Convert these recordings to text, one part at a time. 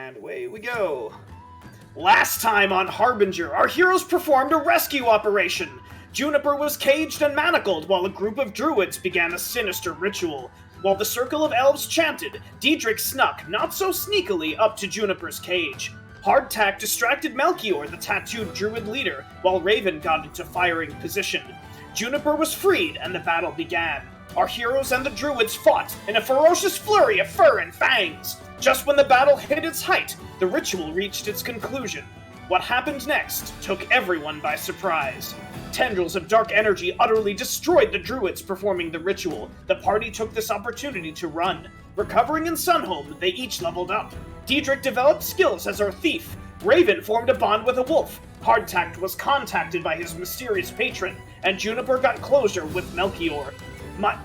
And away we go. Last time on Harbinger, our heroes performed a rescue operation. Juniper was caged and manacled while a group of druids began a sinister ritual. While the circle of elves chanted, Diedrich snuck, not so sneakily, up to Juniper's cage. Hardtack distracted Melchior, the tattooed druid leader, while Raven got into firing position. Juniper was freed, and the battle began. Our heroes and the druids fought in a ferocious flurry of fur and fangs. Just when the battle hit its height, the ritual reached its conclusion. What happened next took everyone by surprise. Tendrils of dark energy utterly destroyed the druids performing the ritual. The party took this opportunity to run. Recovering in Sunhome, they each leveled up. Diedrich developed skills as our thief. Raven formed a bond with a wolf. Hardtack was contacted by his mysterious patron, and Juniper got closure with Melchior.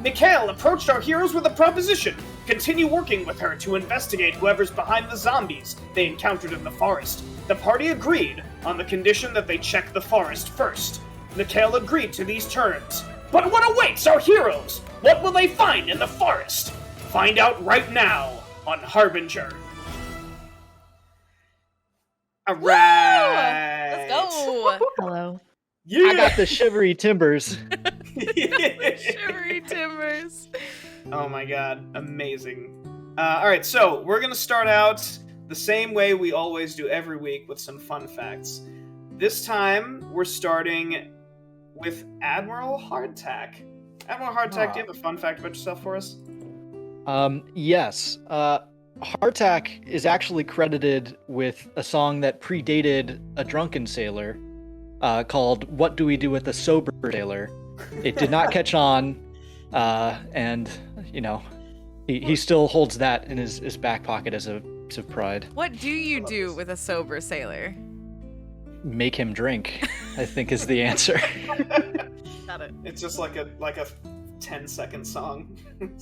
Mikhail approached our heroes with a proposition. Continue working with her to investigate whoever's behind the zombies they encountered in the forest. The party agreed, on the condition that they check the forest first. Mikhail agreed to these terms. But what awaits our heroes? What will they find in the forest? Find out right now on Harbinger. Alright. Let's go. Hello. Yeah. I got the shivery timbers. Shivery timbers. Oh my god, amazing. Alright, so we're gonna start out the same way we always do every week with some fun facts. This time, we're starting with Admiral Hardtack. Admiral Hardtack, do you have a fun fact about yourself for us? Yes. Hardtack is actually credited with a song that predated A Drunken Sailor, called What Do We Do with a Sober Sailor? It did not catch on, and, you know, he still holds that in his back pocket as a piece of pride. What do you do with a sober sailor? Make him drink, I think is the answer. Got it. It's just like a 10-second song.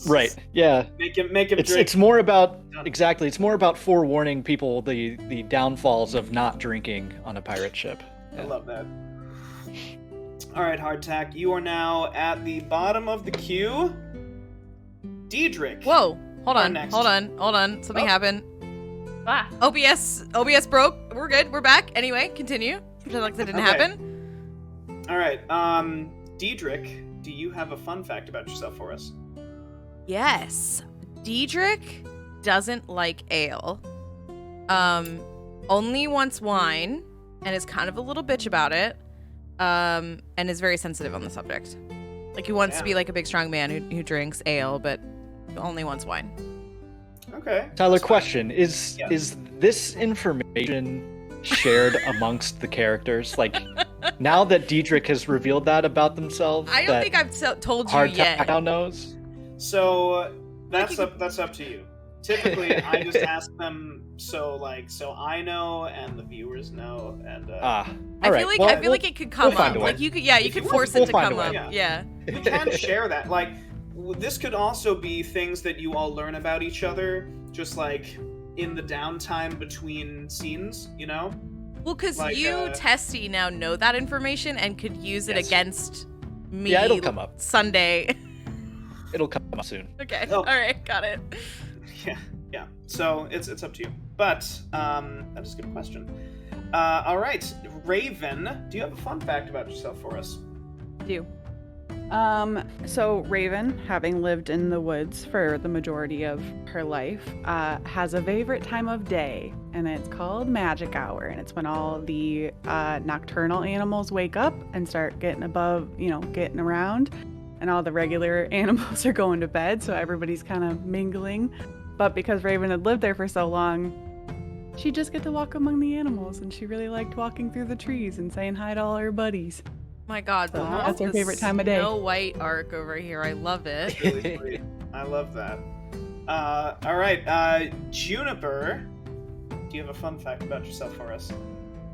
Right, yeah. Make him drink. It's more about, exactly, it's more about forewarning people the downfalls of not drinking on a pirate ship. I love that. Alright, Hardtack, you are now at the bottom of the queue. Diedrich. Whoa. Hold on. next. Hold on. Something happened. Ah. OBS broke. We're good. We're back. Anyway, continue. Pretend like that didn't happen. Alright, Diedrich, do you have a fun fact about yourself for us? Yes. Diedrich doesn't like ale. Only wants wine and is kind of a little bitch about it. And is very sensitive on the subject. Like, he wants to be like a big strong man who drinks ale, but only wants wine. Okay. Tyler, question, is this information shared amongst the characters? Like, now that Diedrich has revealed that about themselves, I don't think I've told you yet. Hardtack now knows? So, that's up to you. Typically, I just ask them so I know and the viewers know, and I feel like it could come up. Like, you could force it to come up. Yeah. We can share that. Like, this could also be things that you all learn about each other, just like in the downtime between scenes, you know? Well, because like, Testy, now know that information and could use it against me. Yeah, it'll come up Sunday. It'll come up soon. Okay. Oh. All right. Got it. Yeah. So it's up to you. But that is a good question. All right, Raven, do you have a fun fact about yourself for us? Do. So Raven, having lived in the woods for the majority of her life, has a favorite time of day, and it's called magic hour, and it's when all the nocturnal animals wake up and start getting around, and all the regular animals are going to bed, so everybody's kind of mingling. But because Raven had lived there for so long, she'd just get to walk among the animals, and she really liked walking through the trees and saying hi to all her buddies. My God, So that's her favorite time of day. Snow White arc over here. I love it. Really sweet. I love that. All right, Juniper, do you have a fun fact about yourself for us?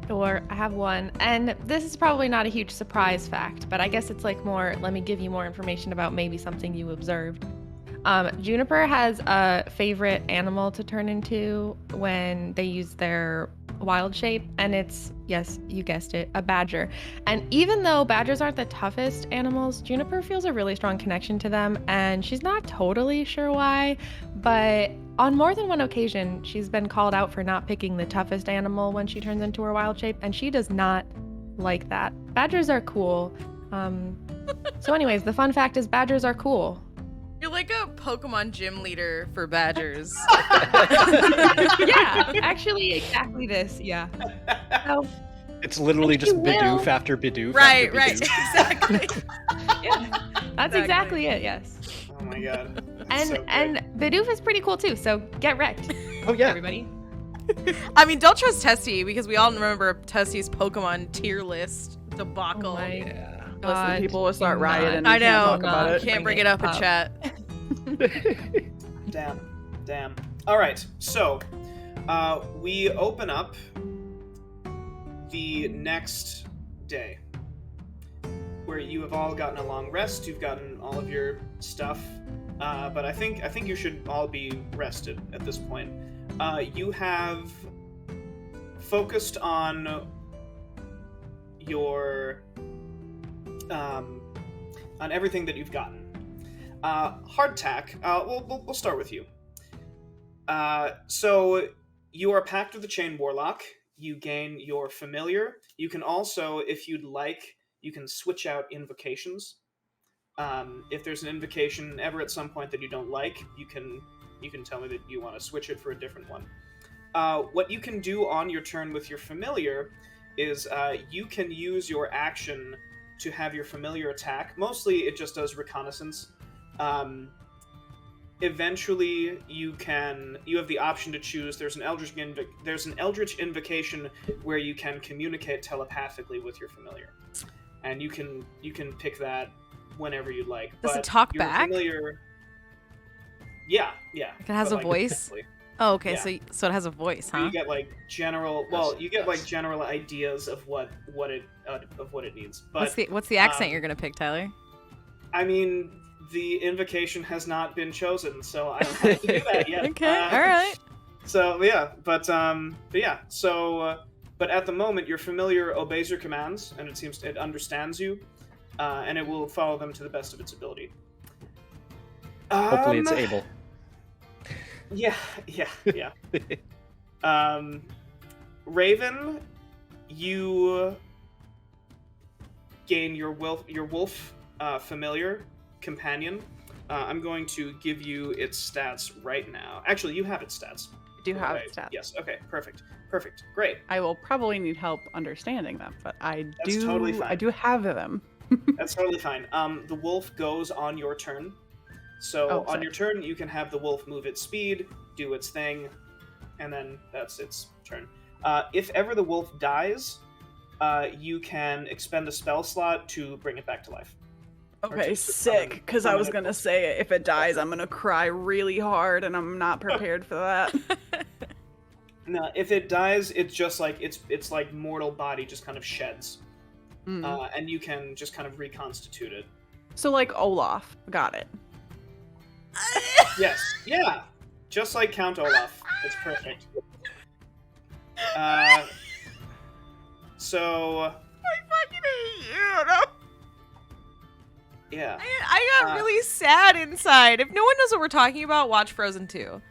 Sure, I have one. And this is probably not a huge surprise fact, but I guess it's like more, let me give you more information about maybe something you observed. Juniper has a favorite animal to turn into when they use their wild shape, and it's, yes, you guessed it, a badger. And even though badgers aren't the toughest animals, Juniper feels a really strong connection to them, and she's not totally sure why, but on more than one occasion, she's been called out for not picking the toughest animal when she turns into her wild shape, and she does not like that. Badgers are cool. So anyways, the fun fact is badgers are cool. You're like a Pokemon gym leader for badgers. Yeah, actually, exactly this. Yeah. So, It's literally If just you will. Bidoof after Bidoof. Right, after right, Bidoof. exactly. yeah, that's Exactly. exactly it. Yes. Oh my god. That's And so good. and Bidoof is pretty cool too. So get wrecked, Oh yeah. everybody. I mean, don't trust Testy because we all remember Testy's Pokemon tier list debacle. Oh my Yeah. Listen, people will start do not. rioting. I We can't know. talk about it. Can't bring Bring it it up in up. chat. Damn. All right, so we open up the next day where you have all gotten a long rest. You've gotten all of your stuff, but I think you should all be rested at this point. You have focused on your on everything that you've gotten. Hardtack, we'll start with you. So you are packed with the Chain Warlock. You gain your familiar. You can also, if you'd like, you can switch out invocations. If there's an invocation ever at some point that you don't like, you can tell me that you want to switch it for a different one. What you can do on your turn with your familiar is you can use your action to have your familiar attack. Mostly it just does reconnaissance. Eventually you have the option to choose. There's an Eldritch invocation where you can communicate telepathically with your familiar, and you can pick that whenever you'd like. Does it But talk your back? Familiar, yeah. It has but, a voice? technically. Oh, okay. Yeah. So it has a voice, huh? You get like general. Well, you get like general ideas of what it needs. But What's the accent you're gonna pick, Tyler? I mean, the invocation has not been chosen, so I don't have to do that yet. Okay, all right. So yeah, but at the moment, your familiar obeys your commands, and it understands you, and it will follow them to the best of its ability. Hopefully it's able. Yeah. Raven, you gain your wolf familiar companion. I'm going to give you its stats right now. Actually, you have its stats. I do have Right. stats. Yes. Okay. Perfect. Great. I will probably need help understanding them, but That's totally fine. I do have them. That's totally fine. The wolf goes on your turn. So Oh, on sick. your turn, you can have the wolf move its speed, do its thing, and then that's its turn. If ever the wolf dies, you can expend a spell slot to bring it back to life. Okay, just sick. Because I was summon it. gonna say if it dies, I'm gonna cry really hard, and I'm not prepared for that. No, if it dies, it's just like it's like mortal body just kind of sheds, Mm. and you can just kind of reconstitute it. So like Olaf, got it. Yes, yeah, just like Count Olaf. It's perfect. So I fucking hate you. No. yeah. I got really sad inside. If no one knows what we're talking about, watch Frozen 2.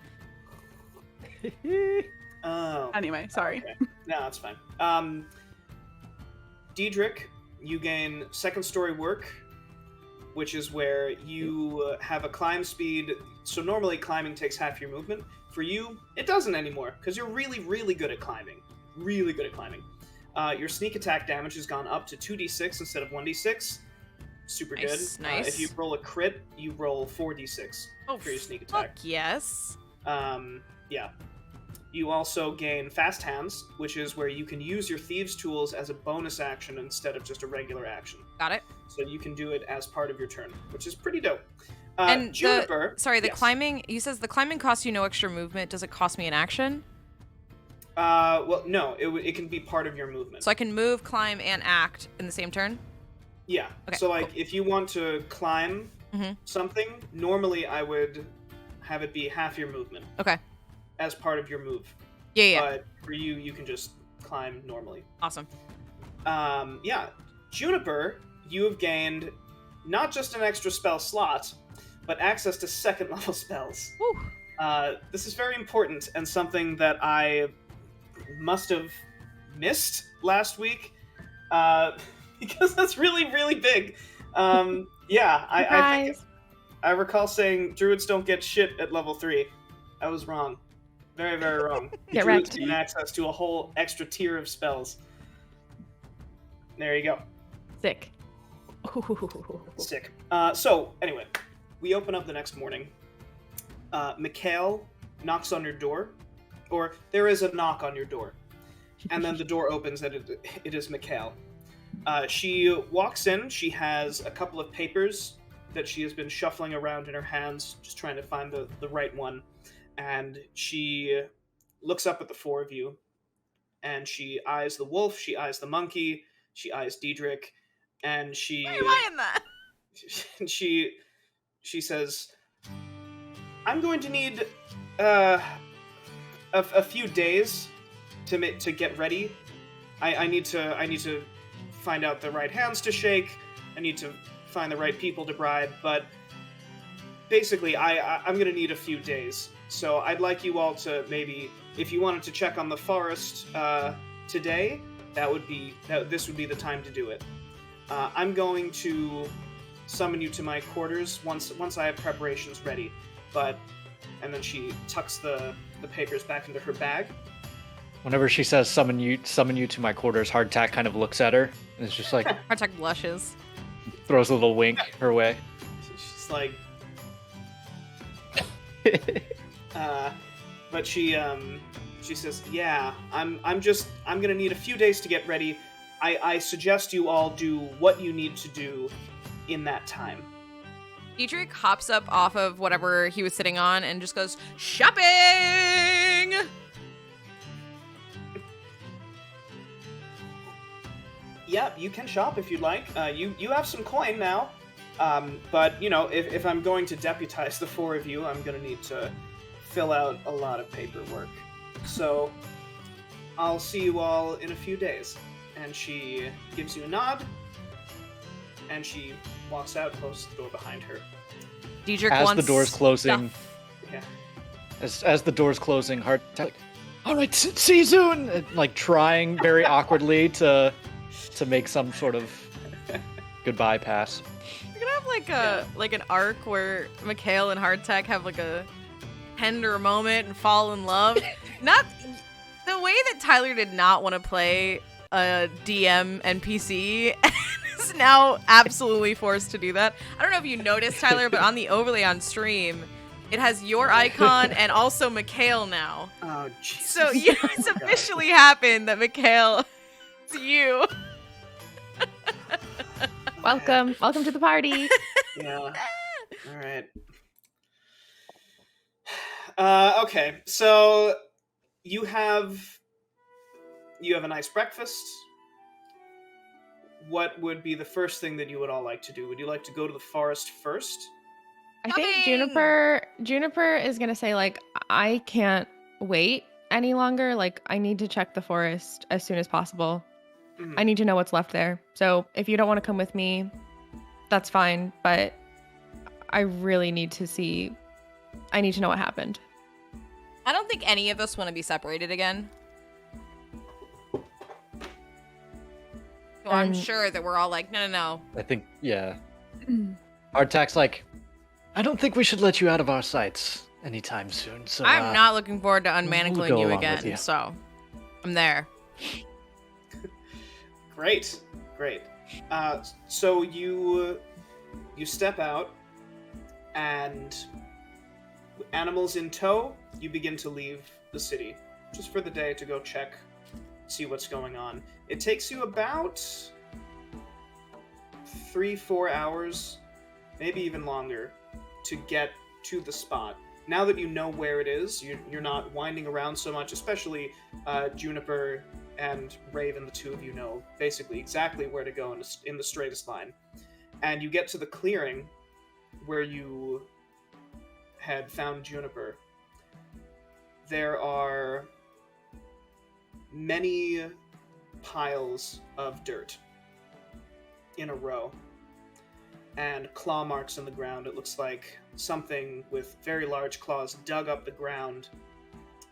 Oh. Anyway, sorry. Okay. No, that's fine. Diedrich, you gain second story work, which is where you have a climb speed. So normally climbing takes half your movement. For you, it doesn't anymore because you're really, really good at climbing. Really good at climbing. Your sneak attack damage has gone up to 2d6 instead of 1d6. Super Nice, good. nice. If you roll a crit, you roll 4d6 for your sneak fuck attack. yes. Yeah. You also gain Fast Hands, which is where you can use your Thieves' Tools as a bonus action instead of just a regular action. Got it. So you can do it as part of your turn, which is pretty dope. And Juniper... the yes. climbing, you says the climbing costs you no extra movement. Does it cost me an action? Well, no, it can be part of your movement. So I can move, climb, and act in the same turn? Yeah. Okay, So, like, cool. if you want to climb something, normally I would have it be half your movement. Okay. As part of your move. Yeah. But for you, you can just climb normally. Awesome. Yeah. Juniper, you have gained not just an extra spell slot, but access to second level spells. Woo. This is very important and something that I must have missed last week, because that's really, really big. Yeah, I think I recall saying druids don't get shit at level 3. I was wrong. Very, very wrong. Get Druids wrecked. gain access to a whole extra tier of spells. There you go. Sick. Sick. So, anyway, we open up the next morning. Mikhail knocks on your door, or there is a knock on your door, and then the door opens and it is Mikhail. She walks in. She has a couple of papers that she has been shuffling around in her hands, just trying to find the right one. And she looks up at the four of you, and she eyes the wolf, she eyes the monkey, she eyes Diedrich, and she... Why am I in that? She says, I'm going to need a few days to get ready. I need to find out the right hands to shake. I need to find the right people to bribe, but basically I'm going to need a few days. So I'd like you all to maybe, if you wanted to check on the forest today, this would be the time to do it. I'm going to summon you to my quarters once I have preparations ready. And then she tucks the papers back into her bag. Whenever she says summon you to my quarters, Hardtack kind of looks at her and it's just like Hardtack blushes. throws a little wink her way. She's like, but she says, yeah, I'm gonna need a few days to get ready. I suggest you all do what you need to do in that time. Diedrich hops up off of whatever he was sitting on and just goes, shopping! Yeah, you can shop if you'd like. You have some coin now. But, you know, if I'm going to deputize the four of you, I'm going to need to fill out a lot of paperwork. So, I'll see you all in a few days. And she gives you a nod, and she walks out, closes the door behind her. Diedrich As wants the door's closing, stuff. Yeah. as the door's closing, Hardtack, all right, see you soon. And, like trying very awkwardly to make some sort of goodbye pass. You're gonna have like an arc where Mikhail and Hardtack have like a tender moment and fall in love. Not the way that Tyler did not want to play a DM NPC is now absolutely forced to do that. I don't know if you noticed, Tyler, but on the overlay on stream, it has your icon and also Mikhail now. Oh, Jesus. So yeah, it's officially happened that Mikhail is you. Welcome to the party. Yeah. All right. Okay, so you have a nice breakfast. What would be the first thing that you would all like to do? Would you like to go to the forest first? I think Shopping! Juniper is gonna say, like, I can't wait any longer. Like, I need to check the forest as soon as possible. Mhm. I need to know what's left there. So if you don't want to come with me, that's fine. But I really need to see. I need to know what happened. I don't think any of us want to be separated again. So I'm sure that we're all like, no. I think, yeah. Hardtack's like, I don't think we should let you out of our sights anytime soon. So I'm not looking forward to we'll unmanacling go you along again. with you. So I'm there. Great. So you step out, and animals in tow, you begin to leave the city, just for the day to go check, see what's going on. It takes you about 3-4 hours, maybe even longer, to get to the spot. Now that you know where it is, you're not winding around so much, especially Juniper and Raven, the two of you know basically exactly where to go in the straightest line. And you get to the clearing, where you had found Juniper, there are many piles of dirt in a row and claw marks in the ground. It looks like something with very large claws dug up the ground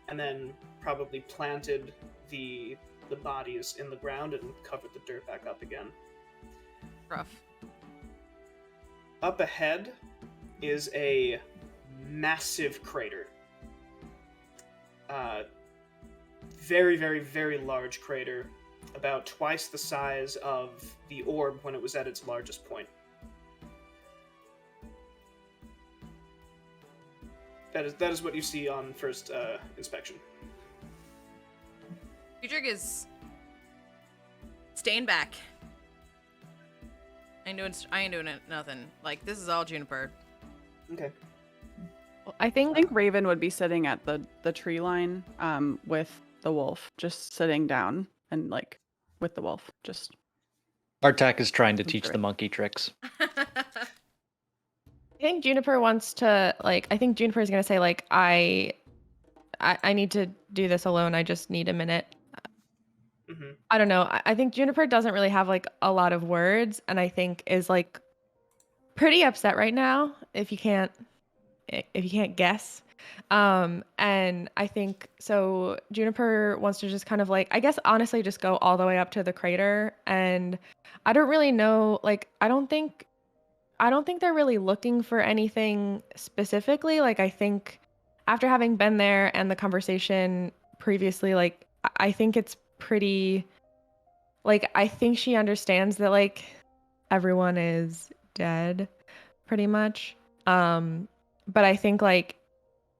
and then probably planted the bodies in the ground and covered the dirt back up again. Rough. Up ahead is a massive crater. Very, very, very large crater, about twice the size of the orb when it was at its largest point. That is what you see on first inspection. Diedrich is staying back. I ain't doing it, nothing. Like, this is all Juniper. Okay. I I think think Raven would be sitting at the tree line with the wolf, just sitting down and like with the wolf. Just Artak is trying to I'm teach sure. the monkey tricks. I think Juniper wants to like. I think Juniper is gonna say like, I need to do this alone. I just need a minute. Mm-hmm. I don't know. I think Juniper doesn't really have like a lot of words, and I think is like pretty upset right now. If you can't guess. And I think so. Juniper wants to just kind of like, I guess honestly, just go all the way up to the crater, and I don't really know. Like, I don't think they're really looking for anything specifically. Like, I think after having been there and the conversation previously, like, I think it's pretty, like, I think she understands that, like, everyone is dead, pretty much. But I think, like,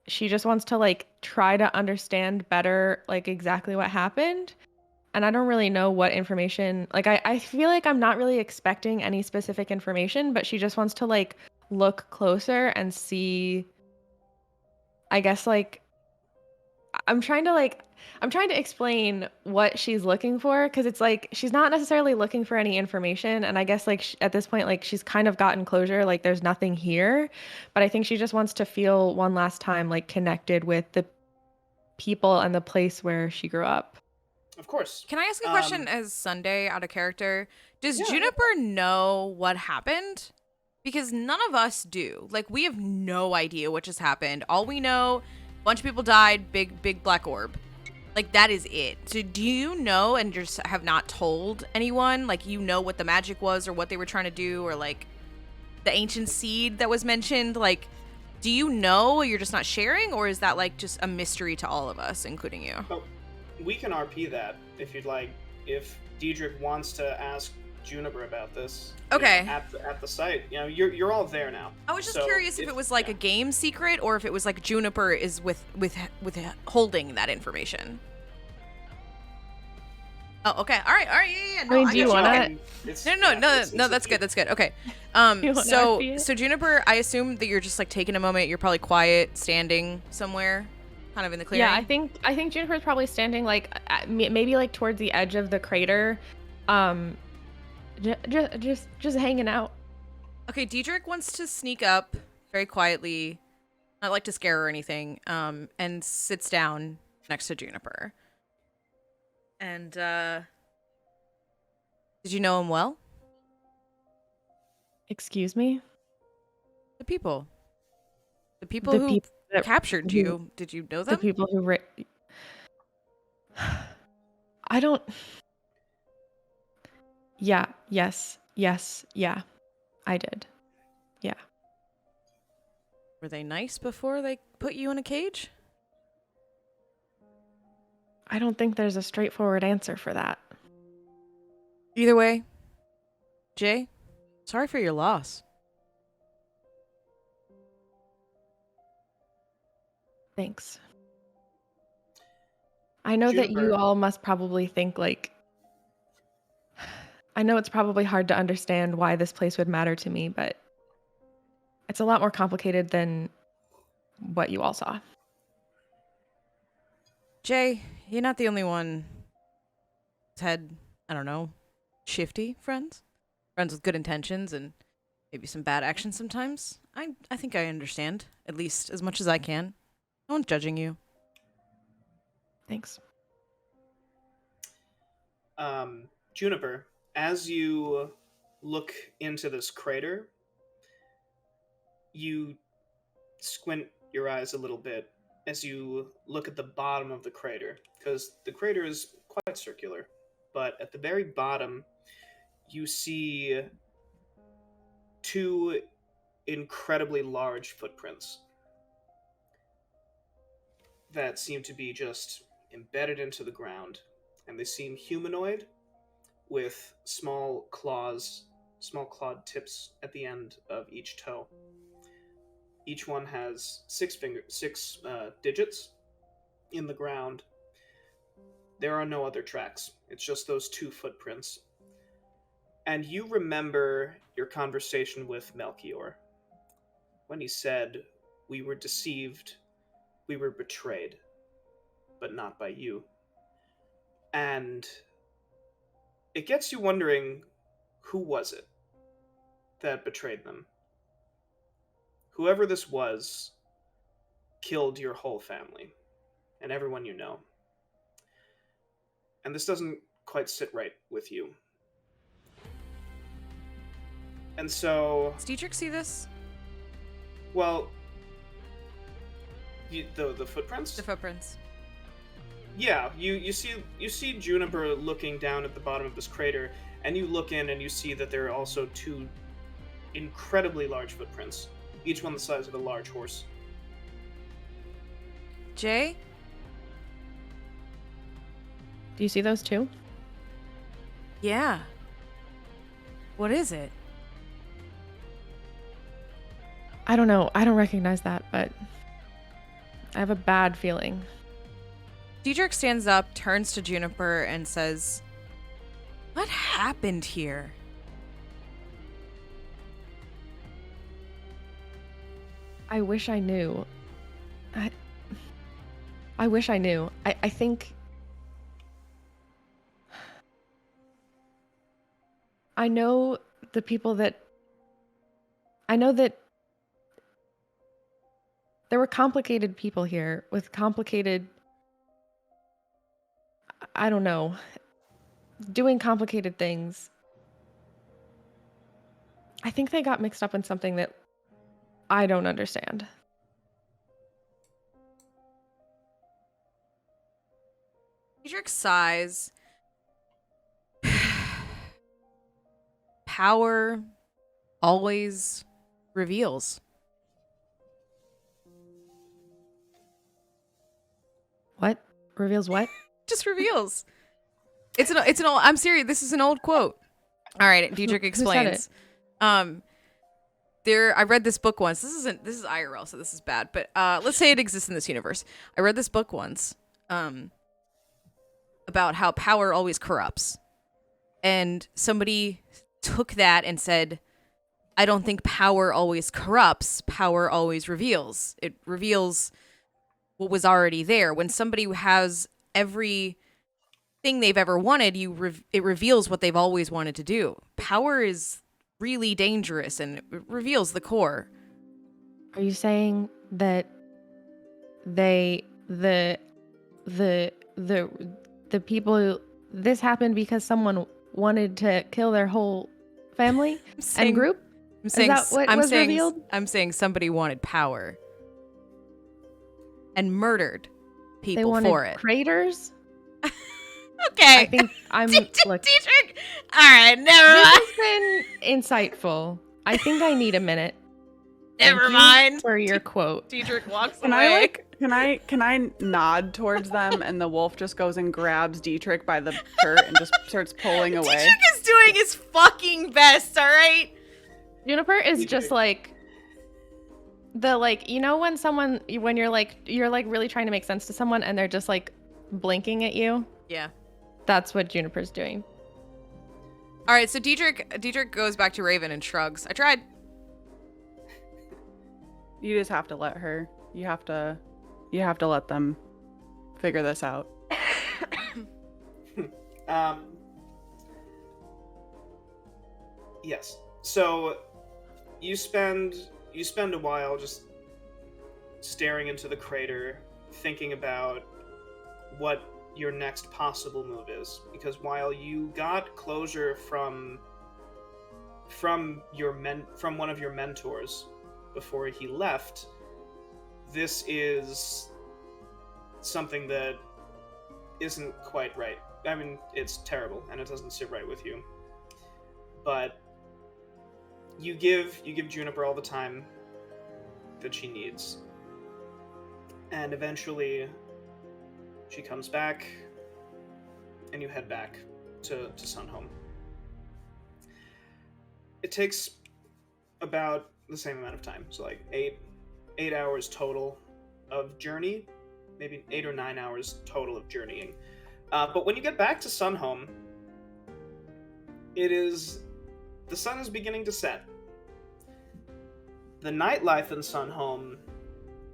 she just wants to, like, try to understand better, like, exactly what happened. And I don't really know what information, like, I feel like I'm not really expecting any specific information, but she just wants to, like, look closer and see, I guess, like, I'm trying to explain what she's looking for, because it's like she's not necessarily looking for any information, and I guess like at this point, like, she's kind of gotten closure, like there's nothing here, but I think she just wants to feel one last time like connected with the people and the place where she grew up. Of course. Can I ask a question as Sunday out of character? Does Yeah. Juniper know what happened? Because none of us do. Like, we have no idea what just happened. All we know, a bunch of people died, big black orb. Like, that is it. So do you know and just have not told anyone? Like, you know what the magic was or what they were trying to do, or like the ancient seed that was mentioned? Like, do you know, you're just not sharing, or is that like just a mystery to all of us, including you? Oh, we can RP that if you'd like. If Diedrich wants to ask Juniper about this, Okay. at the site, you're all there now. I was just So curious if it was like a game secret, or if it was like Juniper is with holding that information. Oh, okay. All right. Yeah. No, I mean, do you got wanna- okay. No, that's good. That's good. Okay. You wanna So RP it? Juniper, I assume that you're just like taking a moment. You're probably quiet, standing somewhere, kind of in the clearing. Yeah, I think Juniper's probably standing like maybe like towards the edge of the crater, just hanging out. Okay, Diedrich wants to sneak up very quietly, not like to scare her or anything, and sits down next to Juniper. And, did you know him well? Excuse me? The people The who people that captured who- you, did you know the them? people who I don't. Yeah, yes, yeah, I did. Yeah. Were they nice before they put you in a cage? I don't think there's a straightforward answer for that. Either way, Jay, sorry for your loss. Thanks. I know that you Juniper. all must probably think like, I know it's probably hard to understand why this place would matter to me, but it's a lot more complicated than what you all saw. Jay, you're not the only one who's had, I don't know, shifty friends. Friends with good intentions and maybe some bad actions sometimes. I think I understand, at least as much as I can. No one's judging you. Thanks. Juniper, as you look into this crater, you squint your eyes a little bit as you look at the bottom of the crater, because the crater is quite circular, but at the very bottom, you see two incredibly large footprints that seem to be just embedded into the ground, and they seem humanoid with small clawed tips at the end of each toe. Each one has six digits in the ground. There are no other tracks. It's just those two footprints. And you remember your conversation with Melchior when he said, "We were deceived, we were betrayed, but not by you." And it gets you wondering, who was it that betrayed them? Whoever this was killed your whole family and everyone you know. And this doesn't quite sit right with you. And so... Does Dietrich see this? Well... The footprints? The footprints. Yeah, you see Juniper looking down at the bottom of this crater, and you look in and you see that there are also two incredibly large footprints, each one the size of a large horse. Jay? Do you see those two? Yeah. What is it? I don't know. I don't recognize that, but I have a bad feeling. Dietrich stands up, turns to Juniper, and says, "What happened here?" I wish I knew. I wish I knew. I think... I know the people that... I know that there were complicated people here with complicated... I don't know. Doing complicated things. I think they got mixed up in something that I don't understand. Dietrich sighs. Power always reveals. What? Reveals what? Just reveals. It's an old. I'm serious. This is an old quote. All right, Dietrich Who said explains. I read this book once. This is IRL, so this is bad. But let's say it exists in this universe. I read this book once, about how power always corrupts, and somebody took that and said, "I don't think power always corrupts. Power always reveals. It reveals what was already there. When somebody has every thing they've ever wanted, it reveals what they've always wanted to do. Power is really dangerous and it reveals the core." Are you saying that the people, this happened because someone wanted to kill their whole family and group? I'm saying, Is that what was revealed? I'm saying somebody wanted power and murdered people They wanted for it. Craters? Okay. I think I'm... Look, Dietrich. All right, never this mind. has been insightful. I think I need a minute. Never Thank you mind. for your quote. Dietrich walks Can away. can I nod towards them and the wolf just goes and grabs Dietrich by the shirt and just starts pulling away? Dietrich is doing his fucking best, all right? Juniper is just like the, like, you know when someone, when you're like really trying to make sense to someone and they're just like blinking at you? Yeah. That's what Juniper's doing. All right, so Dietrich goes back to Raven and shrugs. I tried. You just have to let her. You have to let them figure this out. Yes. So you spend you spend a while just staring into the crater, thinking about what your next possible move is, because while you got closure from one of your mentors before he left, this is something that isn't quite right. I mean, it's terrible and it doesn't sit right with you. But you give Juniper all the time that she needs. And eventually she comes back and you head back to Sunhome. It takes about the same amount of time, so like 8 hours total of journey, maybe 8 or 9 hours total of journeying. But when you get back to Sunhome, the sun is beginning to set. The nightlife in Sunhome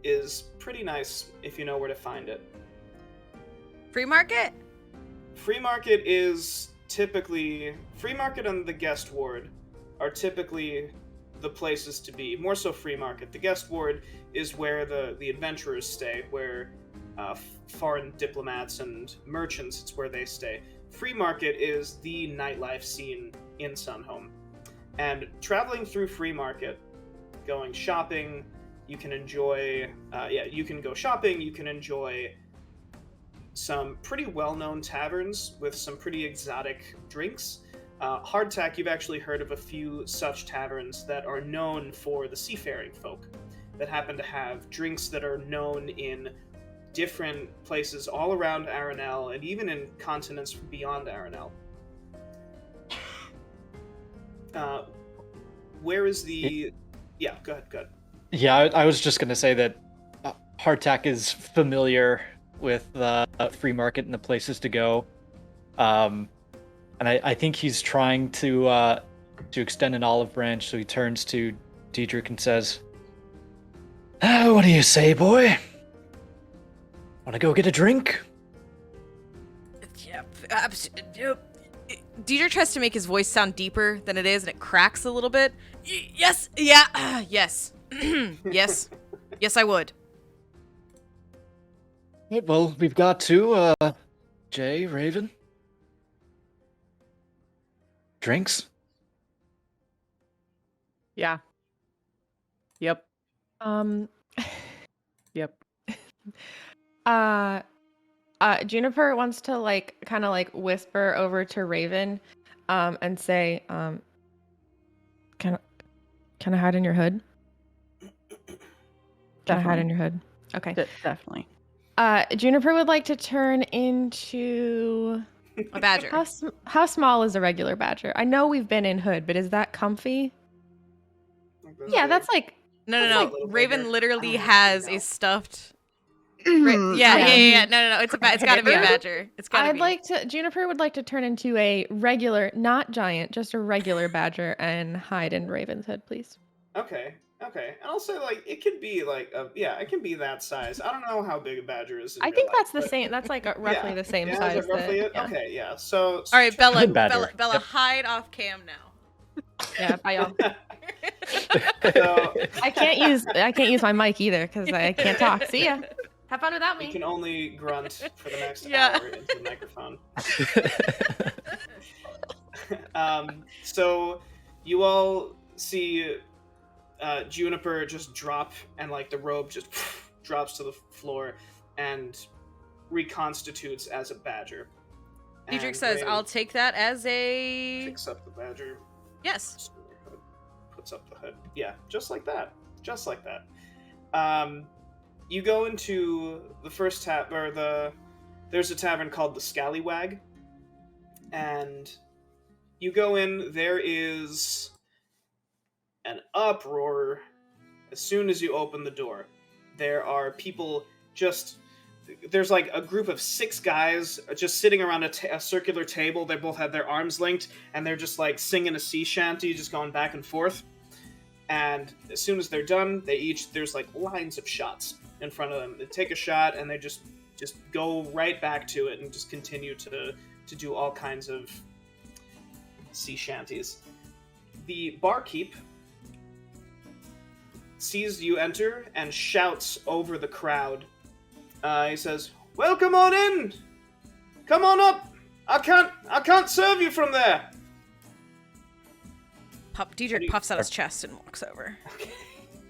is pretty nice if you know where to find it. Free market? Free market and the guest ward are typically the places to be. More so free market. The guest ward is where the adventurers stay, where foreign diplomats and merchants, it's where they stay. Free market is the nightlife scene in Sunhome. And traveling through free market, going shopping, you can enjoy, you can go shopping, you can enjoy some pretty well-known taverns with some pretty exotic drinks. Hardtack, you've actually heard of a few such taverns that are known for the seafaring folk, that happen to have drinks that are known in different places all around Aranel, and even in continents beyond Aranel. Where is the... Yeah, go ahead. Yeah, I was just going to say that Hardtack is familiar with the free market and the places to go. And I think he's trying to extend an olive branch, so he turns to Diedrich and says, what do you say, boy? Want to go get a drink? Yep. Diedrich tries to make his voice sound deeper than it is, and it cracks a little bit. Yes, yeah, yes. Yes, I would. Right, well, we've got two, Jay, Raven. Drinks? Yeah. Yep. Yep. Juniper wants to kind of whisper over to Raven, and say, can I hide in your hood? Can I hide in your hood? Okay. Definitely. Juniper would like to turn into a badger. How small is a regular badger? I know we've been in hood, but is that comfy? Yeah, that's like... No. Raven literally has a stuffed... Yeah. No. It's gotta be a badger. It's gotta be. Juniper would like to turn into a regular, not giant, just a regular badger and hide in Raven's hood, please. Okay. And I'll say, it could be, it can be that size. I don't know how big a badger is in I real think life, that's the same. That's roughly the same size. Is it roughly it? Yeah. Okay, yeah. So all right, Bella, Yep. hide off cam now. Yeah, bye y'all. So, I can't use my mic either because I can't talk. See ya. Have fun without me. you can only grunt for the next hour into the microphone. So you all see Juniper just drop, and the robe just drops to the floor and reconstitutes as a badger. Diedrich says, I'll take that as a... Picks up the badger. Yes. Puts up the hood. Yeah, just like that. You go into the first there's a tavern called the Scallywag, and you go in, there is an uproar as soon as you open the door. There are people there's a group of 6 guys just sitting around a circular table. They both have their arms linked, and they're just singing a sea shanty, just going back and forth. And as soon as they're done, there's lines of shots in front of them. They take a shot and they just go right back to it and just continue to do all kinds of sea shanties. The barkeep sees you enter and shouts over the crowd. He says, "Well, come on in! Come on up! I can't serve you from there!" Diedrich puffs out his chest and walks over.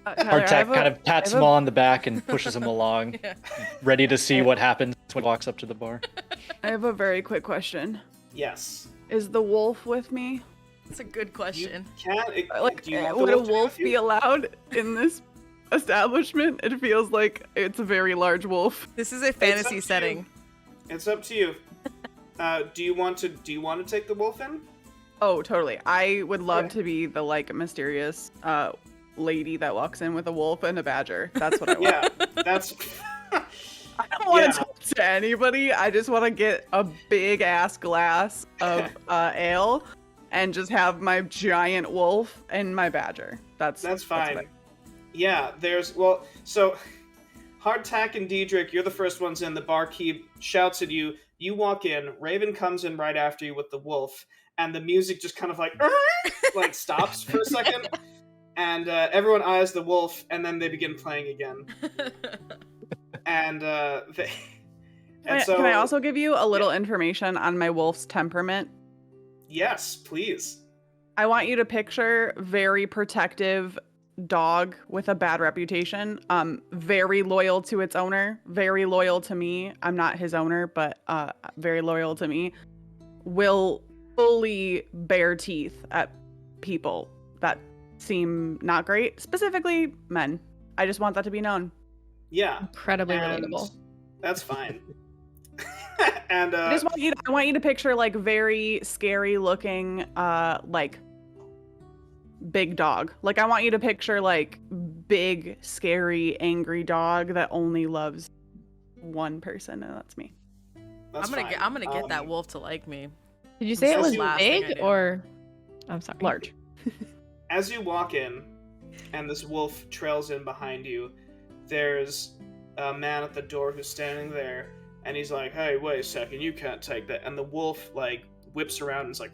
Hardtack kind of pats him on the back and pushes him along, ready to see what happens when he walks up to the bar. I have a very quick question. Yes. Is the wolf with me? That's a good question. Would a wolf be allowed in this establishment? It feels like it's a very large wolf. This is a fantasy setting. It's up to you. Do you want to take the wolf in? Oh, totally. I would love to be the mysterious lady that walks in with a wolf and a badger. That's what I want. Yeah, that's. I don't want to talk to anybody. I just want to get a big ass glass of ale and just have my giant wolf and my badger. That's fine. So Hardtack and Diedrich, you're the first ones in. The barkeep shouts at you. You walk in. Raven comes in right after you with the wolf, and the music just kind of like stops for a second, and everyone eyes the wolf, and then they begin playing again. And can I also give you a little information on my wolf's temperament? Yes, please. I want you to picture very protective dog with a bad reputation, very loyal to its owner, very loyal to me. I'm not his owner, but very loyal to me. Will fully bare teeth at people that seem not great, specifically men. I just want that to be known. Yeah. Incredibly relatable. That's fine. And I want you to picture very scary looking big dog. I want you to picture big, scary, angry dog that only loves one person, and that's me. I'm gonna get that wolf to like me. Did you say it was big or? I'm sorry. Large. As you walk in, and this wolf trails in behind you, there's a man at the door who's standing there, and he's like, "Hey, wait a second, you can't take that." And the wolf whips around and is like,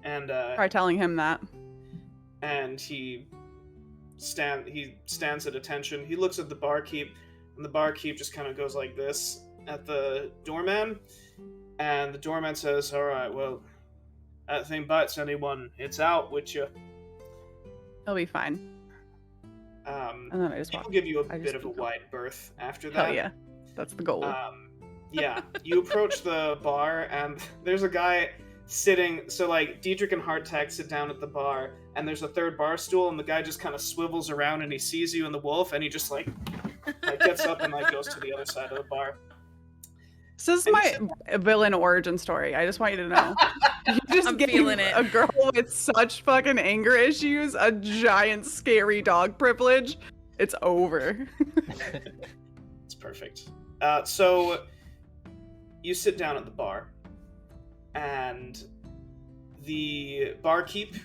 and try telling him that. And he stands at attention. He looks at the barkeep, and the barkeep just kind of goes like this at the doorman, and the doorman says, "All right, well, that thing bites anyone, it's out with you." He'll be fine. And then I just He'll give you a bit of a wide berth after that. Hell yeah, that's the goal. Yeah, you approach the bar, and there's a guy sitting. So Diedrich and Hardtack sit down at the bar, and there's a third bar stool, and the guy just kind of swivels around, and he sees you and the wolf, and he just gets up and goes to the other side of the bar. This is my villain origin story. I just want you to know. You just gave a girl with such fucking anger issues a giant scary dog privilege. It's over. It's perfect. So you sit down at the bar, and the barkeep,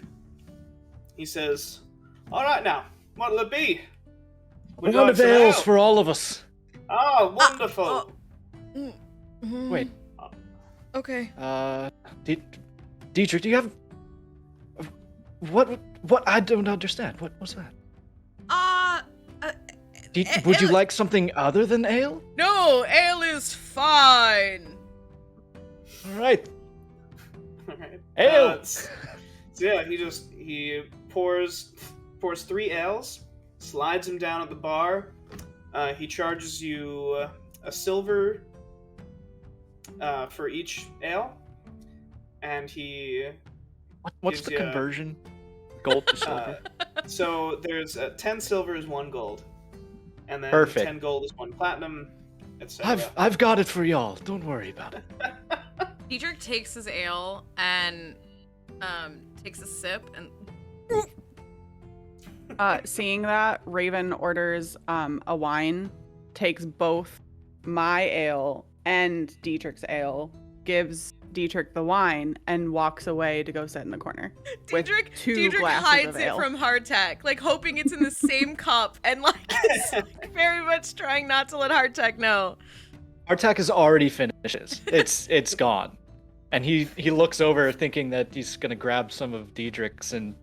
he says, "All right now, what'll it be? One of ales for all of us." Oh, wonderful. Wait. Okay. Dietrich, do you have what? I don't understand. What was that? Would you like something other than ale? No, ale is fine. All right. Ale. So yeah, he pours 3 ales, slides them down at the bar. He charges you a silver for each ale, and he. What's the conversion? Gold to silver. So there's 10 silver is 1 gold, and then Perfect. 10 gold is 1 platinum, etc. I've got it for y'all. Don't worry about it. Diedrich takes his ale and takes a sip and. Seeing that, Raven orders a wine, takes both my ale and Dietrich's ale, gives Dietrich the wine, and walks away to go sit in the corner. Diedrich glasses hides of it ale. from Hardtack, hoping it's in the same cup, and is very much trying not to let Hardtack know. Hardtack has already finished. It's gone, and he looks over thinking that he's gonna grab some of Dietrich's and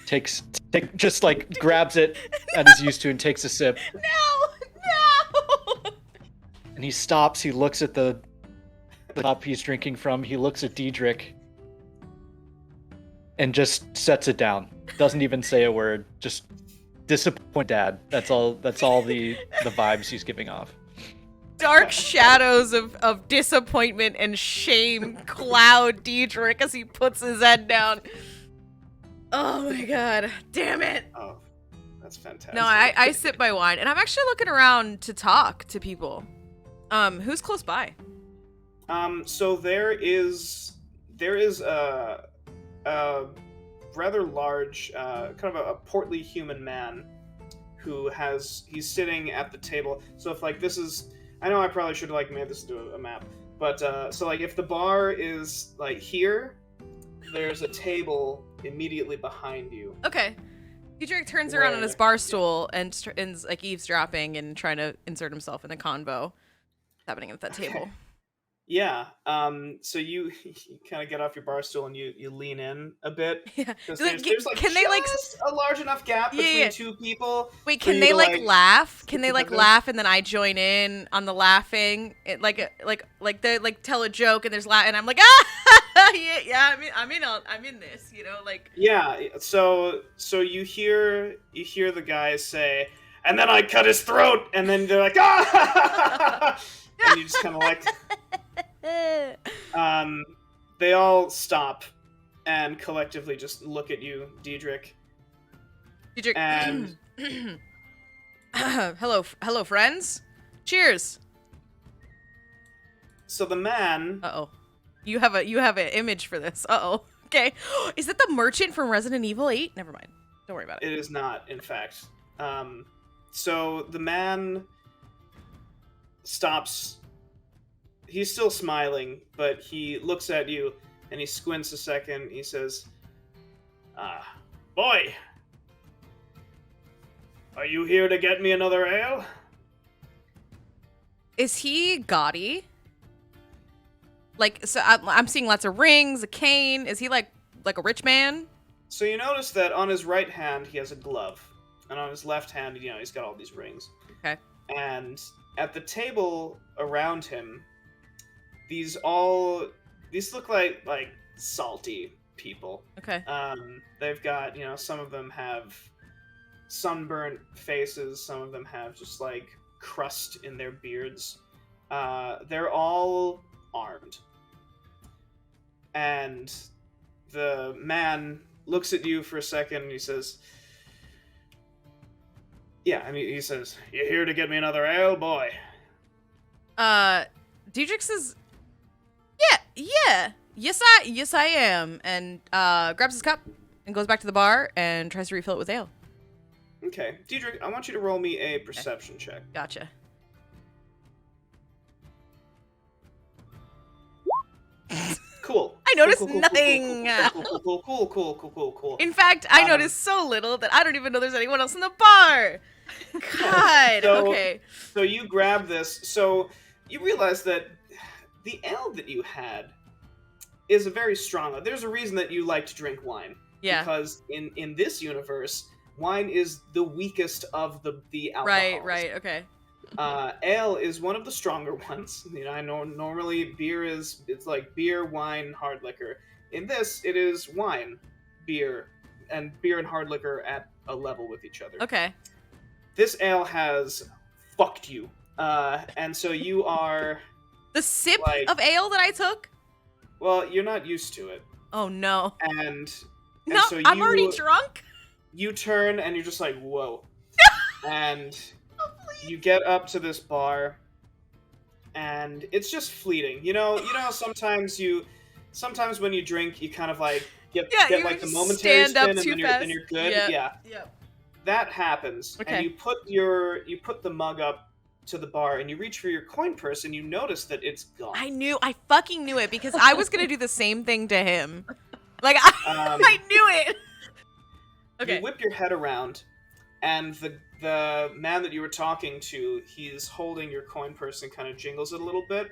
just like grabs it as he's used to and takes a sip. No! And he stops. He looks at the cup he's drinking from. He looks at Diedrich and just sets it down. Doesn't even say a word. Just disappointed dad. That's all the vibes he's giving off. Dark shadows of disappointment and shame cloud Diedrich as he puts his head down. Oh my god. Damn it. Oh, that's fantastic. No, I sip my wine, and I'm actually looking around to talk to people. Who's close by? So there is a rather large, kind of a portly human man he's sitting at the table. So if like this is, I know I probably should have like made this into a map, but so like if the bar is like here, there's a table immediately behind you. Okay. Diedrich turns around on his bar stool and like eavesdropping and trying to insert himself in the convo happening at that table. Yeah. So you kind of get off your bar stool and you lean in a bit. Yeah. There's like can they like just a large enough gap between two people. Wait, for can you they to, like laugh? Can they like together? laugh and then I join in on the laughing? Like they like tell a joke and there's and I'm like yeah. I'm in this, you know, like. Yeah. So you hear the guys say, and then I cut his throat, and then they're like ah, and you just kind of like. They all stop and collectively just look at you, Diedrich. And hello, friends. Cheers. So the man. Uh-oh. You have an image for this. Uh-oh. Okay. Is that the merchant from Resident Evil 8? Never mind. Don't worry about it. It is not, in fact. So the man stops. He's still smiling, but he looks at you and he squints a second. He says, boy, are you here to get me another ale? Is he gaudy? Like, so I'm seeing lots of rings, a cane. Is he like a rich man? So you notice that on his right hand he has a glove, and on his left hand, he's got all these rings. Okay. And at the table around him, these look like salty people. Okay. They've got, some of them have sunburnt faces, some of them have just like crust in their beards. They're all armed. And the man looks at you for a second and he says, he says, "You here to get me another ale, boy?" Diedrich says, yeah, yes I am, and grabs his cup and goes back to the bar and tries to refill it with ale. Okay, Diedrich, I want you to roll me a perception check. Gotcha. Cool. I noticed Cool. nothing. Cool. In fact, I noticed so little that I don't even know there's anyone else in the bar. God. Okay. So you grab this. So you realize that the ale that you had is a very strong. There's a reason that you like to drink wine. Yeah. Because in this universe, wine is the weakest of the alcohols. Right. Okay. Ale is one of the stronger ones. I know normally it's like beer, wine, hard liquor. In this, it is wine, beer, and hard liquor at a level with each other. Okay. This ale has fucked you. And so you are... The sip of ale that I took? Well, you're not used to it. Oh, no. And no, so I'm already drunk? You turn and you're just like, whoa. And... You get up to this bar, and it's just fleeting. Sometimes when you drink, you kind of like get like the momentary spin, and then you're good. Yeah. That happens, okay. And you put the mug up to the bar, and you reach for your coin purse, and you notice that it's gone. I fucking knew it, because I was gonna do the same thing to him. Like I knew it. Okay. You whip your head around. And the man that you were talking to, he's holding your coin purse and kind of jingles it a little bit.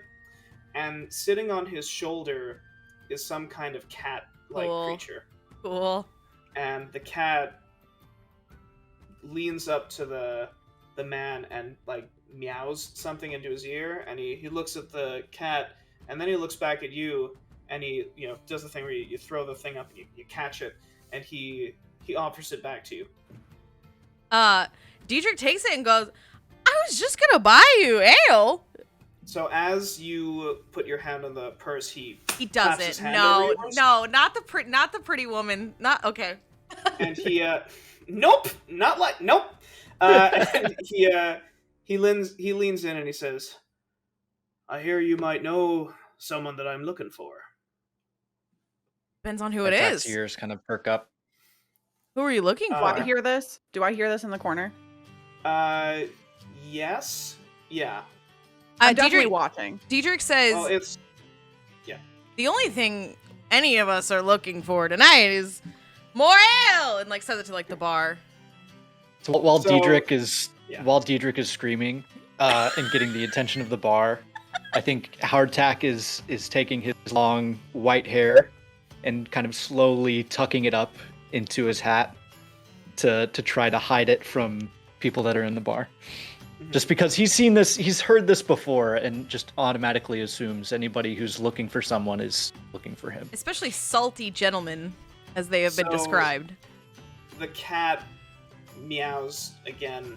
And sitting on his shoulder is some kind of cat-like creature. Cool. and the cat leans up to the man and like meows something into his ear, and he looks at the cat, and then he looks back at you, and he does the thing where you throw the thing up and you catch it, and he offers it back to you. Dietrich takes it and goes, I was just gonna buy you ale. So as you put your hand on the purse, he does claps his it. hand over yours. No, not the pretty woman. Not okay. And he nope, nope. And he leans in and he says, I hear you might know someone that I'm looking for. Depends on who it Artak's is. ears kind of perk up. Who are you looking Do for? I hear this? Do I hear this in the corner? Yes. Yeah. I'm definitely watching. Dietrich says, Well, it's the only thing any of us are looking for tonight is more ale, and like says it to like the bar. So while So- Diedrich is yeah. screaming and getting the attention of the bar, I think Hardtack is taking his long white hair and kind of slowly tucking it up into his hat to try to hide it from people that are in the bar. Just because he's heard this before and just automatically assumes anybody who's looking for someone is looking for him. Especially salty gentlemen, as they have been So- described. the cat meows again,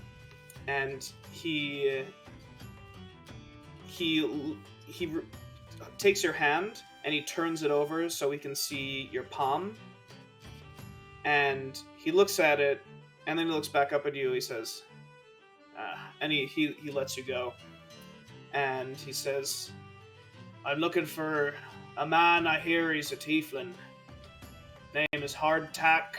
and he takes your hand and he turns it over so he can see your palm, and he looks at it, and then he looks back up at you. He says, and he lets you go, and he says, I'm looking for a man. I hear he's a tiefling. Name is Hardtack.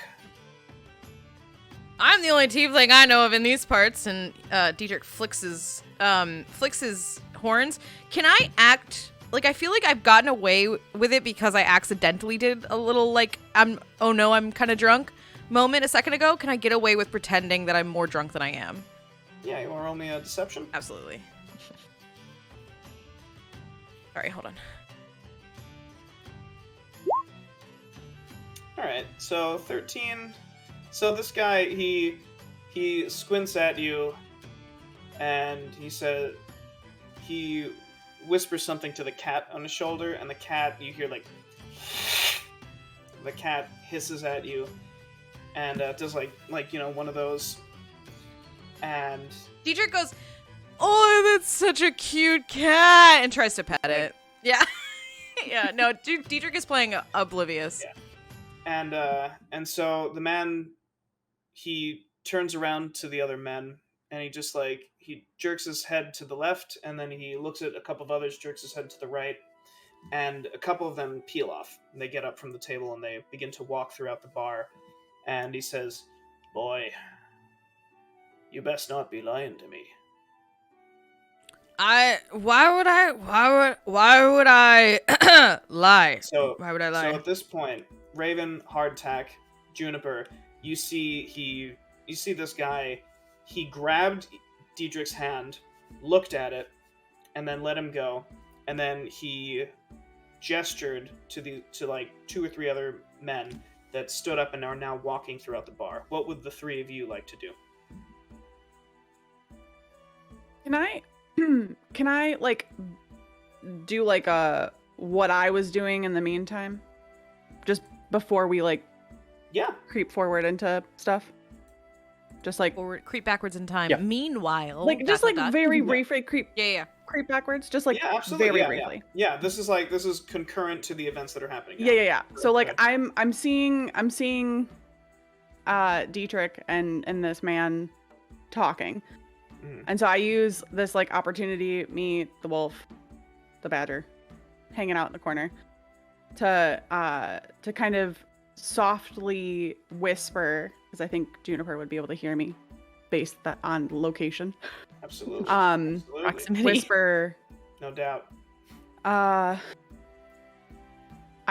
I'm the only tiefling I know of in these parts, and Dietrich flicks his horns. Can I act like I feel like I've gotten away with it because I accidentally did a little like I'm kind of drunk moment a second ago? Can I get away with pretending that I'm more drunk than I am? Yeah, you want to roll me a deception? Absolutely. Sorry, hold on. Alright, so 13. So this guy, he squints at you, and he whispers something to the cat on his shoulder, and the cat, you hear like, the cat hisses at you, and does like one of those, and Dietrich goes, "Oh, that's such a cute cat," and tries to pet it. Yeah, yeah. No, Dietrich is playing oblivious. Yeah. And so the man, he turns around to the other men, and he just he jerks his head to the left, and then he looks at a couple of others, jerks his head to the right, and a couple of them peel off. And they get up from the table and they begin to walk throughout the bar, and he says, "Boy, you best not be lying to me." Why would I lie? So Why would I lie? So at this point, Raven, Hardtack, Juniper, you see this guy. He grabbed Diedrich's hand, looked at it, and then let him go. And then he gestured to like 2 or 3 other men that stood up and are now walking throughout the bar. What would the 3 of you like to do? Can I like do like what I was doing in the meantime? Just before we like Yeah. creep forward into stuff? Just like Creep backwards in time. Yeah. Meanwhile, just like very briefly creep yeah. creep backwards, just like Yeah, absolutely. very Yeah, briefly. yeah. This is concurrent to the events that are happening now. Yeah. So like Okay. I'm seeing Dietrich and this man talking. Mhm. And so I use this like opportunity, me, the wolf, the badger, hanging out in the corner, to kind of softly whisper, because I think Juniper would be able to hear me based on location. Absolutely. Absolutely. Proximity. Whisper, No doubt. I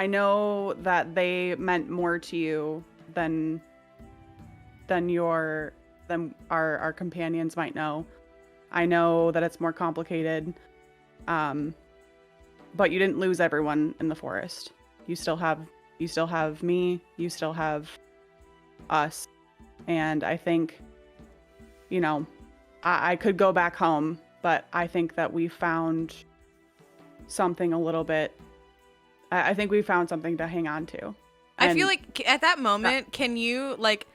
know that they meant more to you than our companions might know. I know that it's more complicated. But you didn't lose everyone in the forest. You still have me, you still have us. And I think, you know, I could go back home, but I think that we found something a little bit. I think we found something to hang on to. I And feel like at that moment, can you like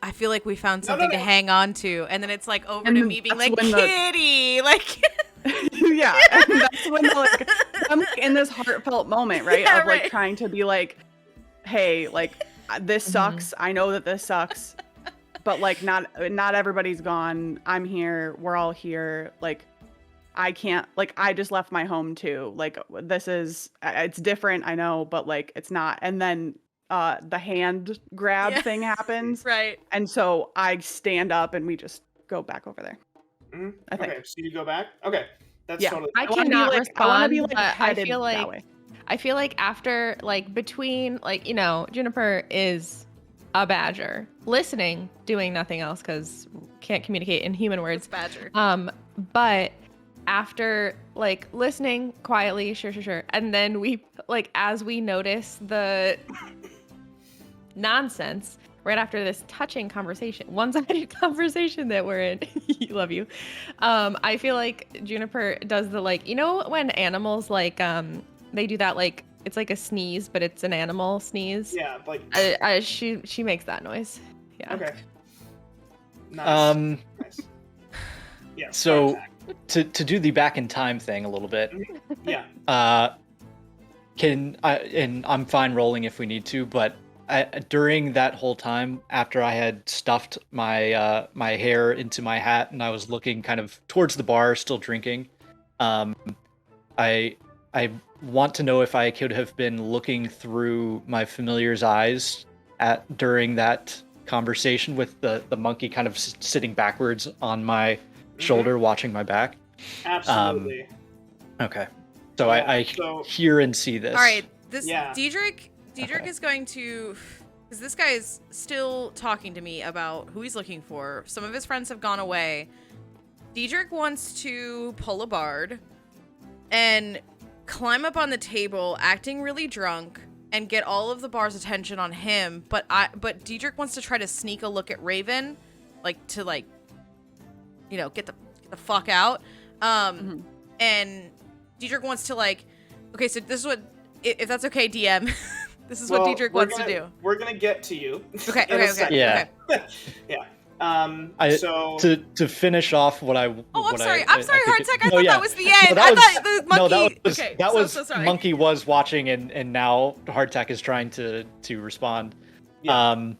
I feel like we found something no. to hang on to, and then it's like over And to then me being that's like, when the- Kitty, like yeah, and that's when like I'm like, in this heartfelt moment, right? Yeah, of like right. trying to be like, hey, like this sucks. I know that this sucks, but like not everybody's gone. I'm here. We're all here. Like I can't, like I just left my home too. Like this is, it's different, I know, but like it's not. And then the hand grab Yeah. thing happens, right. and so I stand up and we just go back over there. Mhm. I think. Okay, so you go back. Okay, that's Yeah. totally. I I wanna be cannot like- I wanna be, respond, like, but I headed feel that like way. after like between like Juniper is a badger, listening, doing nothing else because can't communicate in human It's words. Badger. But after like listening quietly, sure, and then we like as we notice the nonsense right after this touching conversation, one-sided conversation that we're in. Love you. I feel like Juniper does the like when animals like they do that like it's like a sneeze but it's an animal sneeze. Yeah, like She makes that noise. Yeah. okay. Nice. Um, Nice. Yes. so contact. to do the back in time thing a little bit, Yeah. and I'm fine rolling if we need to, but during that whole time, after I had stuffed my my hair into my hat and I was looking kind of towards the bar, still drinking, I want to know if I could have been looking through my familiar's eyes during that conversation with the monkey kind of sitting backwards on my shoulder, watching my back. Absolutely. Okay, so Yeah, I so- hear and see this. All right, this Yeah. Diedrich Okay. is going to, because this guy is still talking to me about who he's looking for. Some of his friends have gone away. Diedrich wants to pull a bard and climb up on the table, acting really drunk, and get all of the bar's attention on him. But Diedrich wants to try to sneak a look at Raven, like to like, get the fuck out. And Diedrich wants to like, okay, so this is what, if that's okay, DM. This is what Diedrich wants to do. We're gonna get to you. Okay, in a okay. second. Yeah. Okay. Yeah. So to finish off what I. Oh, what I'm sorry. I I'm sorry, think Hardtech. I no, thought yeah. that was the end. No, that I was- thought the monkey. No, that was so sorry. Monkey was watching, and now Hardtack is trying to respond. Yeah.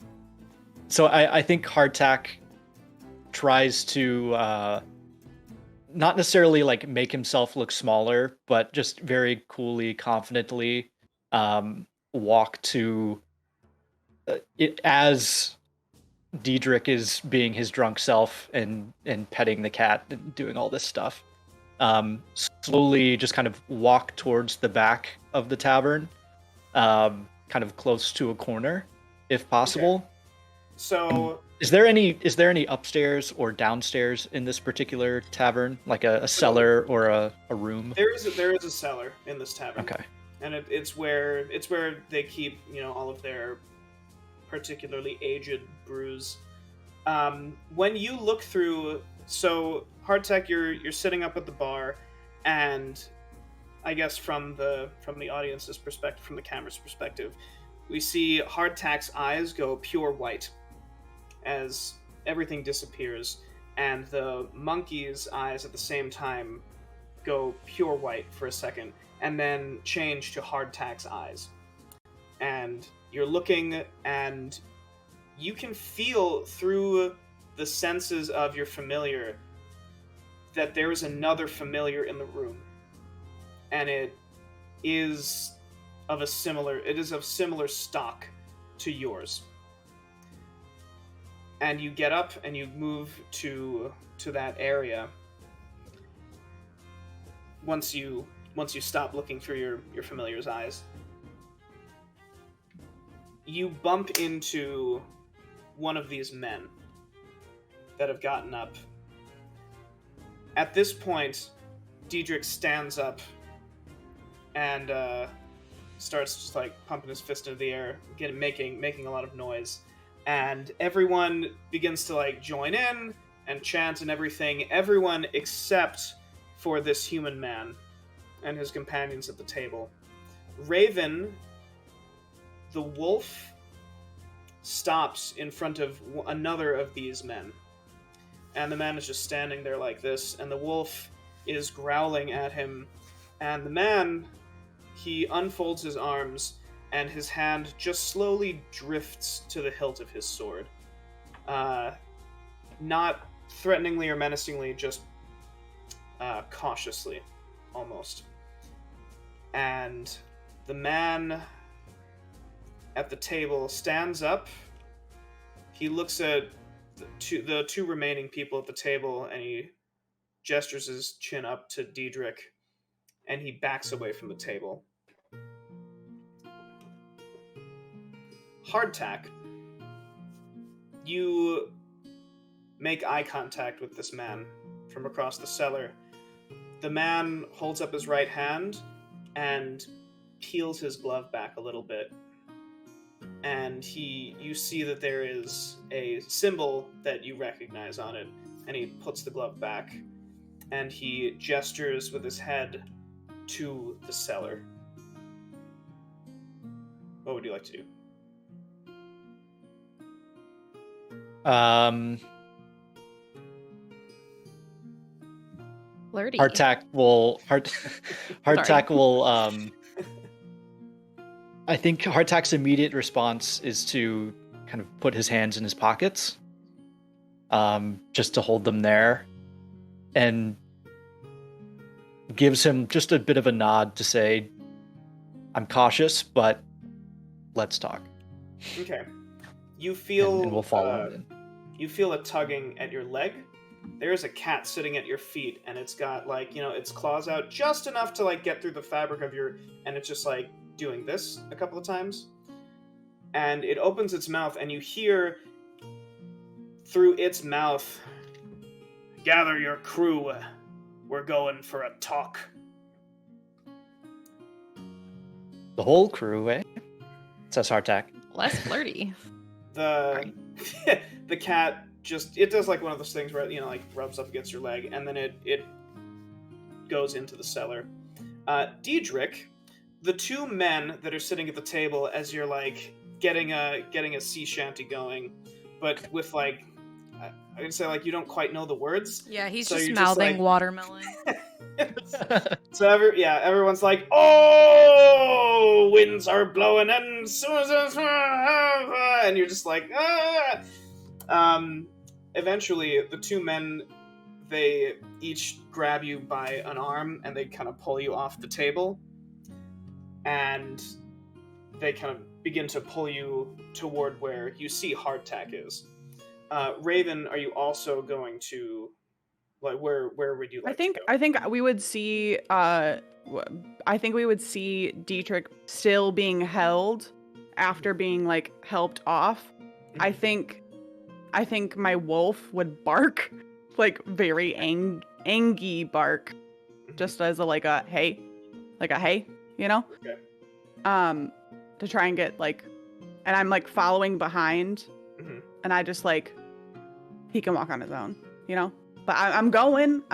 So I think Hardtack tries to not necessarily like make himself look smaller, but just very coolly, confidently walk to it as Diedrich is being his drunk self and petting the cat and doing all this stuff. Slowly just kind of walk towards the back of the tavern, kind of close to a corner, if possible. So Is there any upstairs or downstairs in this particular tavern, like a cellar or a room? there is a cellar in this tavern. Okay. And it's where they keep all of their particularly aged brews. When you look through, so Hardtech, you're sitting up at the bar, and I guess from the audience's perspective, from the camera's perspective, we see Hardtack's eyes go pure white as everything disappears, and the monkey's eyes at the same time go pure white for a second, and then change to Hardtack's eyes. And you're looking, and you can feel through the senses of your familiar that there is another familiar in the room, and it is of similar stock to yours. And you get up and you move to that area. Once you stop looking through your familiar's eyes, you bump into one of these men that have gotten up. At this point, Diedrich stands up and starts just like pumping his fist into the air, making a lot of noise. and everyone begins to like join in and chant and everything. Everyone except for this human man and his companions at the table. Raven, the wolf, stops in front of another of these men. And the man is just standing there like this, and the wolf is growling at him. And the man, he unfolds his arms, and his hand just slowly drifts to the hilt of his sword. Not threateningly or menacingly, just cautiously, almost. And the man at the table stands up. He looks at the two remaining people at the table, and he gestures his chin up to Diedrich, and he backs away from the table. Hardtack, you make eye contact with this man from across the cellar. The man holds up his right hand and peels his glove back a little bit. And you see that there is a symbol that you recognize on it, and he puts the glove back, and he gestures with his head to the cellar. What would you like to do? Flirty. Hardtack will I think Hardtack's immediate response is to kind of put his hands in his pockets, just to hold them there, and gives him just a bit of a nod to say, "I'm cautious, but let's talk." Okay. You feel... and we'll follow him in. You feel a tugging at your leg. There's a cat sitting at your feet, and it's got, like, its claws out just enough to, like, get through the fabric of your... And it's just, like, doing this a couple of times. And it opens its mouth, and you hear through its mouth, "Gather your crew. We're going for a talk." The whole crew, eh? Says Hardtack. Less flirty. The cat just, it does like one of those things where it, like rubs up against your leg, and then it goes into the cellar. Diedrich, the two men that are sitting at the table as you're like getting a sea shanty going, but with like, I would say like you don't quite know the words. Yeah, he's So just you're just mouthing like- watermelon. So everyone's like, "Oh, winds are blowing, and you're just like, ah. Eventually, the two men, they each grab you by an arm and they kind of pull you off the table, and they kind of begin to pull you toward where you see Hardtack is. Raven, are you also going to? Like where would you like to go? I think we would see Dietrich still being held after being like helped off. I think my wolf would bark, like very angy bark, just as a hey, Okay. To try and get like, and I'm like following behind, Mhm. and I just like, he can walk on his own, But I'm going,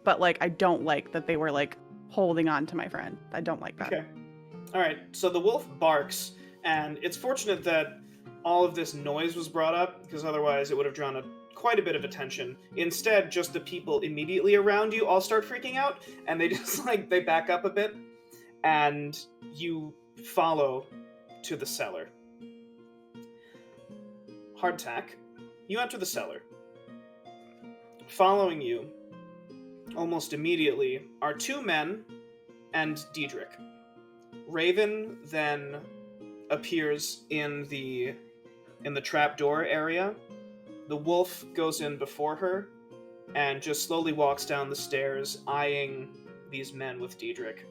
but like I don't like that they were like holding on to my friend. I don't like that. Okay. All right. So the wolf barks, and it's fortunate that all of this noise was brought up, because otherwise it would have drawn quite a bit of attention. Instead, just the people immediately around you all start freaking out, and they just they back up a bit, and you follow to the cellar. Hardtack, you enter the cellar. Following you, almost immediately, are two men and Diedrich. Raven then appears in the trapdoor area. The wolf goes in before her and just slowly walks down the stairs, eyeing these men with Diedrich.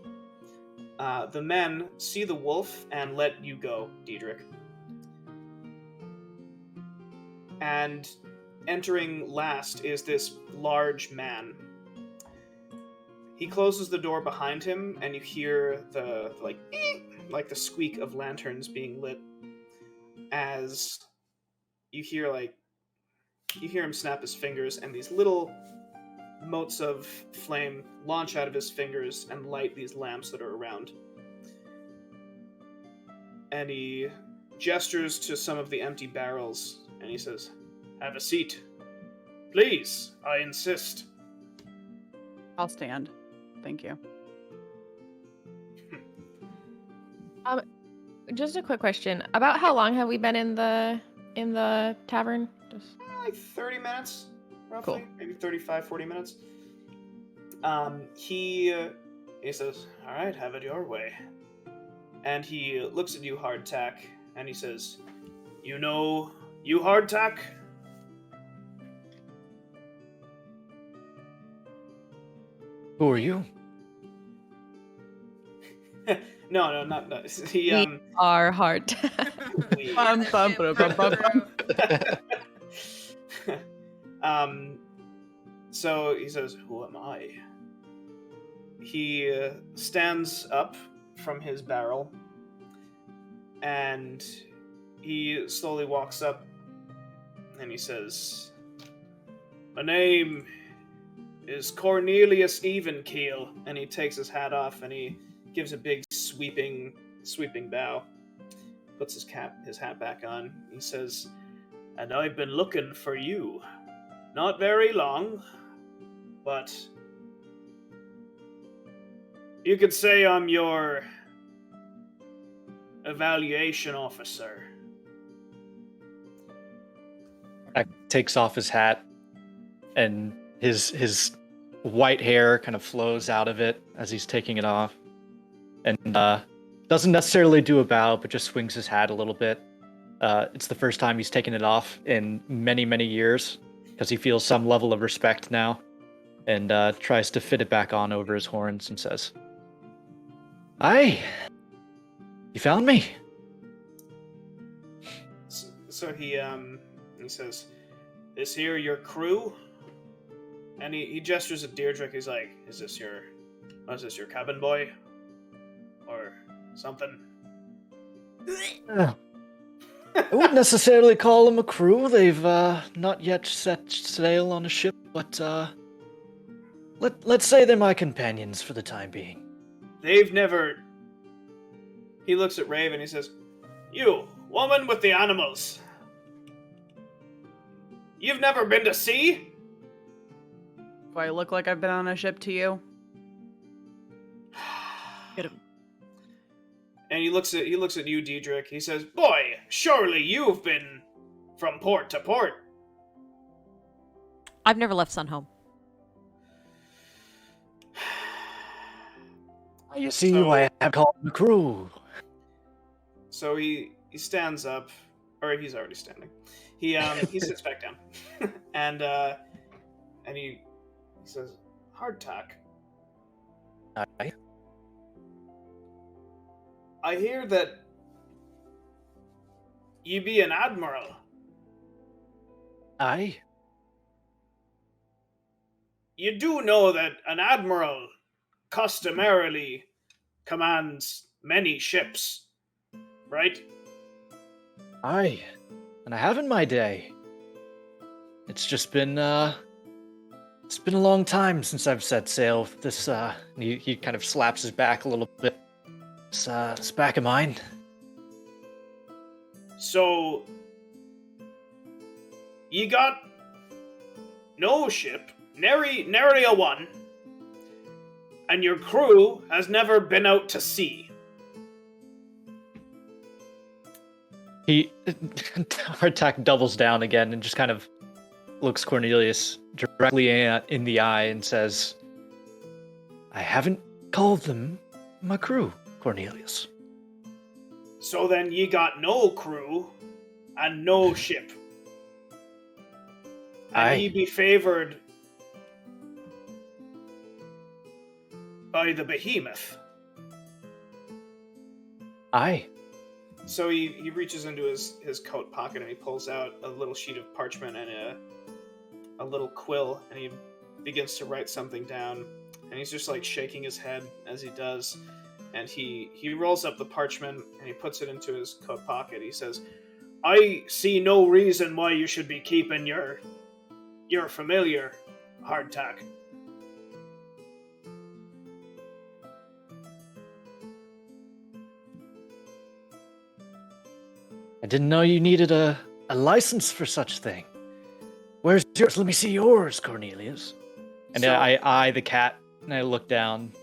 The men see the wolf and let you go, Diedrich. And entering last is this large man. He closes the door behind him, and you hear the like the squeak of lanterns being lit as you hear him snap his fingers, and these little motes of flame launch out of his fingers and light these lamps that are around. And he gestures to some of the empty barrels, and he says, "Have a seat. Please, I insist." I'll stand. Thank you. Just a quick question about how long have we been in the tavern? Just... Like 30 minutes, roughly. Cool. Maybe 35, 40 minutes. He says, "All right, have it your way." And he looks at you, Hardtack, and he says, "You know you, Hardtack?" Who are you? No, not he. We are hard. we- So he says, "Who am I?" He stands up from his barrel, and he slowly walks up, and he says, "My name is Cornelius Evenkeel," and he takes his hat off, and he gives a big sweeping bow, puts his hat back on. He says, "And I've been looking for you. Not very long, but you could say I'm your evaluation officer." Takes off his hat, and his white hair kind of flows out of it as he's taking it off, and doesn't necessarily do a bow, but just swings his hat a little bit. It's the first time he's taken it off in many years, because he feels some level of respect now, and tries to fit it back on over his horns and says, "Aye, you found me." So he says, "Is here your crew?" And he gestures at Deirdre. He's like, is this your cabin boy? Or something?" I wouldn't necessarily call them a crew. They've not yet set sail on a ship, but let's say they're my companions for the time being. They've never... He looks at Raven. He says, "You, woman with the animals. You've never been to sea?" Do I look like I've been on a ship to you? Get him. And he looks at you, Diedrich. He says, "Boy, surely you've been from port to port." I've never left Sun Home. You see So- why I have called them a crew. So he stands up, or he's already standing. He sits back down, and he says, "Hardtack, Aye. I hear that you be an admiral. Aye. You do know that an admiral customarily commands many ships, right?" Aye. And I have in my day. It's just been it's been a long time since I've set sail with this he kind of slaps his back a little bit. This back of mine. So, you got no ship, nary a one, and your crew has never been out to sea. He Hardtack doubles down again and just kind of looks Cornelius directly in the eye and says, "I haven't called them my crew, Cornelius." So then ye got no crew and no ship. And Aye. ye be favored by the behemoth. Aye. So he reaches into his coat pocket and he pulls out a little sheet of parchment and a little quill, and he begins to write something down. And he's just like shaking his head as he does. And he rolls up the parchment and he puts it into his coat pocket. He says, I see no reason why you should be keeping your familiar, Hardtack. I didn't know you needed a license for such thing. Where's yours? Let me see yours, Cornelius. And So- I eye the cat, and I look down.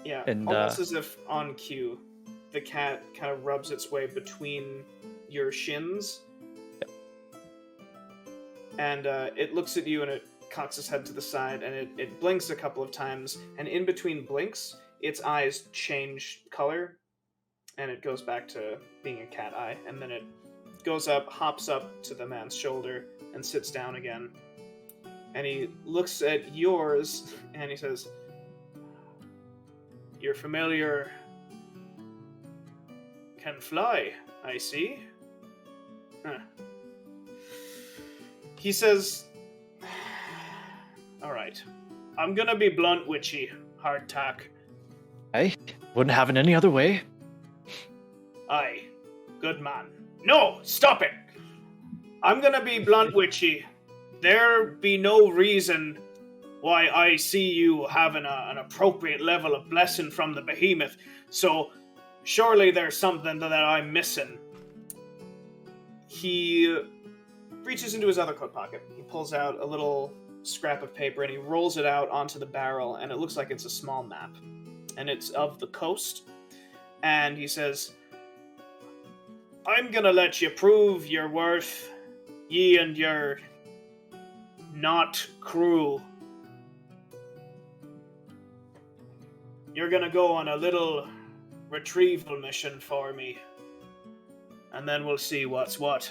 Yeah, And, almost as if on cue, the cat kind of rubs its way between your shins. And it looks at you and it cocks its head to the side and it blinks a couple of times. And in between blinks, its eyes change color and it goes back to being a cat eye. And then it goes up, hops up to the man's shoulder, and sits down again. And he looks at yours and he says, "Your familiar can fly, I see." Huh. He says, "Alright, I'm gonna be blunt with you, Hardtack. I wouldn't have it any other way. Aye, good man. No, stop it! I'm gonna be blunt with you. There be no reason why I see you having an appropriate level of blessing from the behemoth, so surely there's something that I'm missing." He reaches into his other coat pocket. He pulls out a little scrap of paper and he rolls it out onto the barrel, and it looks like it's a small map. And it's of the coast. And he says, "I'm gonna let you prove your worth, ye and your not crew. You're gonna go on a little retrieval mission for me. And then we'll see what's what.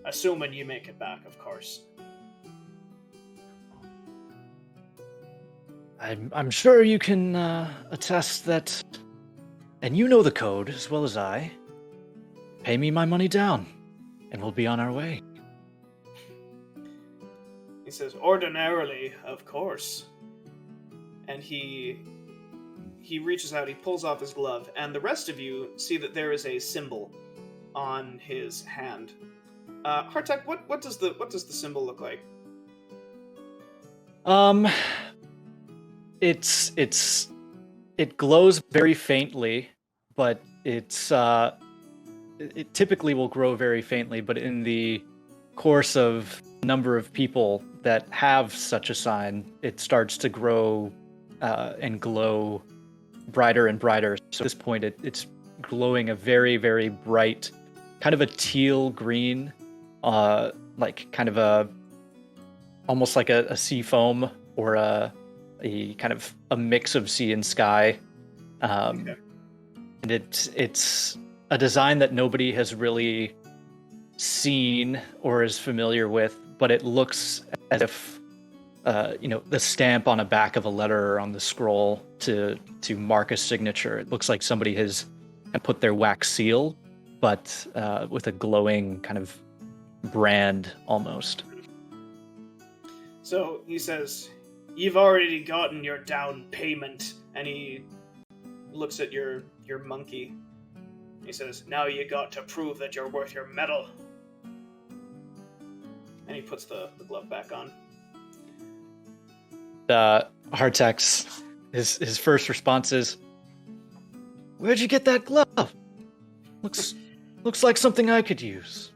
Assuming you make it back, of course." I'm sure you can attest that, and you know the code as well as I. Pay me my money down, and we'll be on our way. He says, "Ordinarily, of course." And he reaches out, he pulls off his glove, and the rest of you see that there is a symbol on his hand. Hardtack, what does the symbol look like? It glows very faintly, but it typically will grow very faintly, but in the course of number of people that have such a sign, it starts to grow and glow brighter and brighter. So at this point, it's glowing a very, very bright, kind of a teal green, like kind of almost like a sea foam or a kind of a mix of sea and sky. Okay. And it's a design that nobody has really seen or is familiar with, but it looks as if the stamp on a back of a letter or on the scroll to mark a signature. It looks like somebody has put their wax seal, but with a glowing kind of brand almost. So he says, "You've already gotten your down payment," and he looks at your monkey. He says, "Now you got to prove that you're worth your medal." And he puts the glove back on. Hardtack's his first response is, "Where'd you get that glove? Looks like something I could use."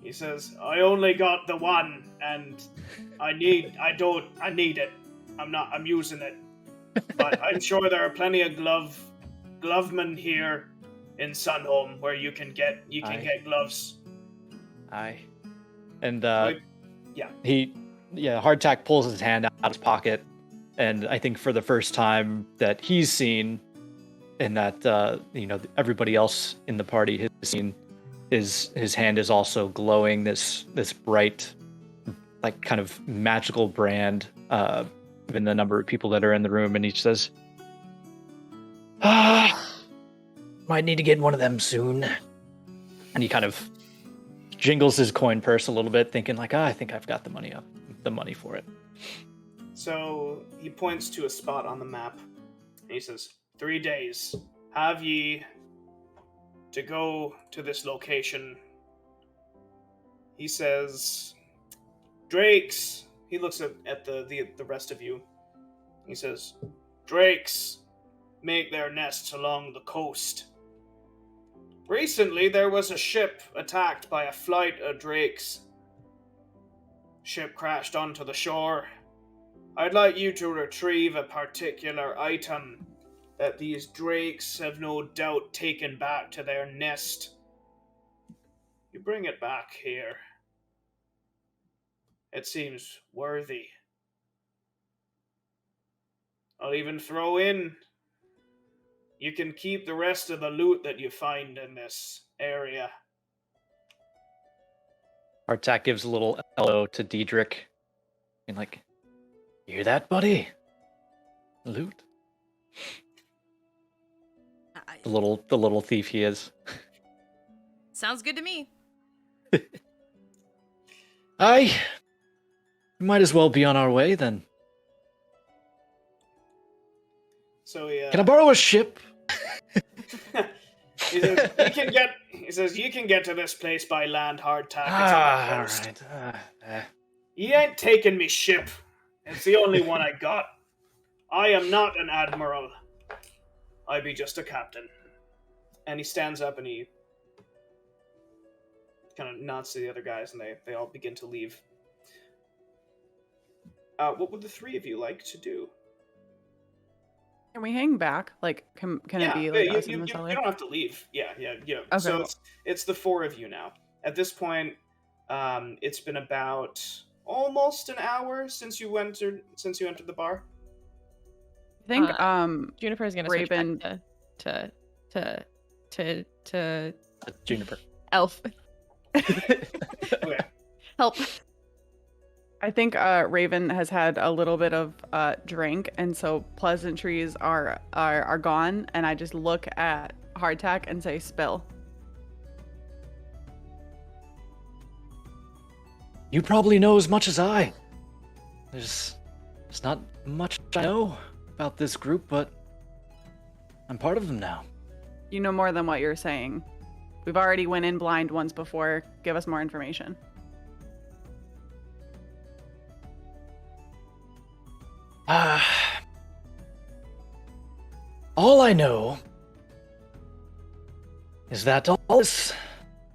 He says, "I only got the one, and I need it. I'm using it. But I'm sure there are plenty of glovemen here in Sunhome where you can get gloves." Aye. And Yeah. Hardtack pulls his hand out of his pocket, and I think for the first time that he's seen, and that everybody else in the party has seen, his hand is also glowing this bright, like kind of magical brand, given the number of people that are in the room, and he says, "Might need to get one of them soon." And he kind of jingles his coin purse a little bit, thinking like, I think I've got the money for it. So he points to a spot on the map, and he says, 3 days. Have ye to go to this location He says, Drakes. He looks at the rest of you. He says, Drakes make their nests along the coast. Recently, there was a ship attacked by a flight of drakes. Ship crashed onto the shore. I'd like you to retrieve a particular item that these drakes have no doubt taken back to their nest. You bring it back here. It seems worthy. I'll even throw in, you can keep the rest of the loot that you find in this area. Hardtack gives a little hello to Diedrich. And like, you hear that, buddy? Loot. The little thief he is. Sounds good to me. We might as well be on our way then. So he, Can I borrow a ship? he says, you can get to this place by land, Hardtack. It's on the coast. Alright. You ain't taking me ship. It's the only one I got. I am not an admiral. I be just a captain. And he stands up and he kind of nods to the other guys, and they all begin to leave. What would the three of you like to do? Can we hang back? Like, can it be like us in the cellar? You don't have to leave. Yeah. Okay. So it's the four of you now. At this point, it's been about almost an hour since you entered the bar. I think Juniper is gonna Raven switch back to Juniper. elf. Okay. Help. I think Raven has had a little bit of drink, and so pleasantries are gone. And I just look at Hardtack and say, "Spill." You probably know as much as I. There's not much I know about this group, but I'm part of them now. You know more than what you're saying. We've already went in blind once before. Give us more information. All I know is that all this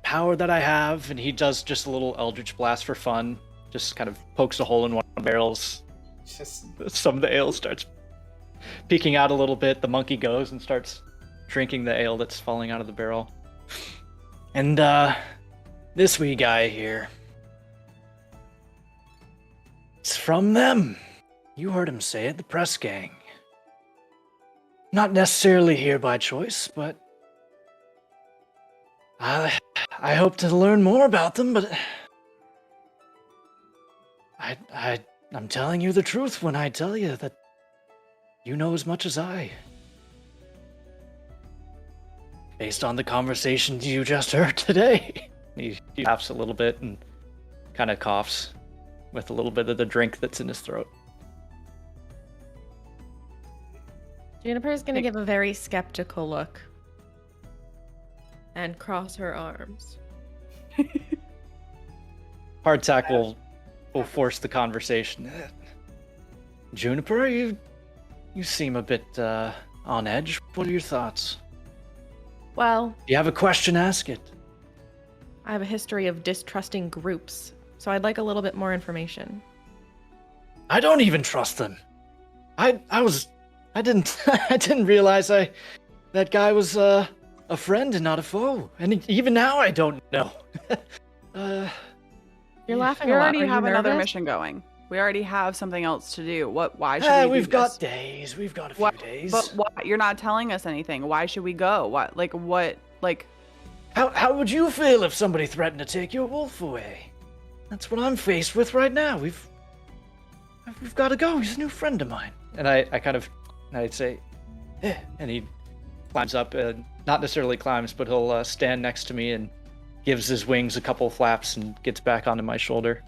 power that I have, and he does just a little Eldritch Blast for fun, just kind of pokes a hole in one of the barrels. Just Some of the ale starts peeking out a little bit. The monkey goes and starts drinking the ale that's falling out of the barrel. And this wee guy here, it's from them. You heard him say it, the press gang. Not necessarily here by choice, but I hope to learn more about them, but I'm telling you the truth when I tell you that you know as much as I. Based on the conversations you just heard today. He laughs a little bit and kind of coughs with a little bit of the drink that's in his throat. Juniper is gonna give a very skeptical look and cross her arms. Hardtack will force the conversation. Juniper, you seem a bit on edge. What are your thoughts? Well, If you have a question, ask it. I have a history of distrusting groups, so I'd like a little bit more information. I don't even trust them. I didn't realize that guy was a friend and not a foe. And even now I don't know. You're laughing We a lot. already Are you have another nervous? mission going. We already have something else to do. Why should we We've do got this? days. We've got a few days. But why? You're not telling us anything. Why should we go? What? How would you feel if somebody threatened to take your wolf away? That's what I'm faced with right now. We've got to go. He's a new friend of mine. And I'd say, eh. And he climbs up, not necessarily climbs, but he'll stand next to me and gives his wings a couple flaps and gets back onto my shoulder.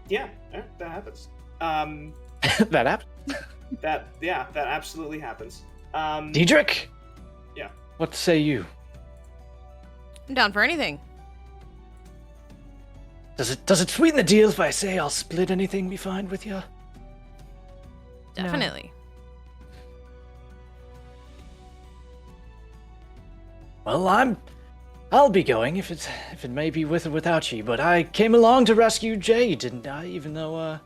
yeah, that happens. That happened. That absolutely happens. Diedrich? Yeah. What say you? I'm down for anything. Does it sweeten the deal if I say I'll split anything we find with you? Definitely. Well, I'll be going if it may be with or without you, but I came along to rescue Jay, didn't I? Even though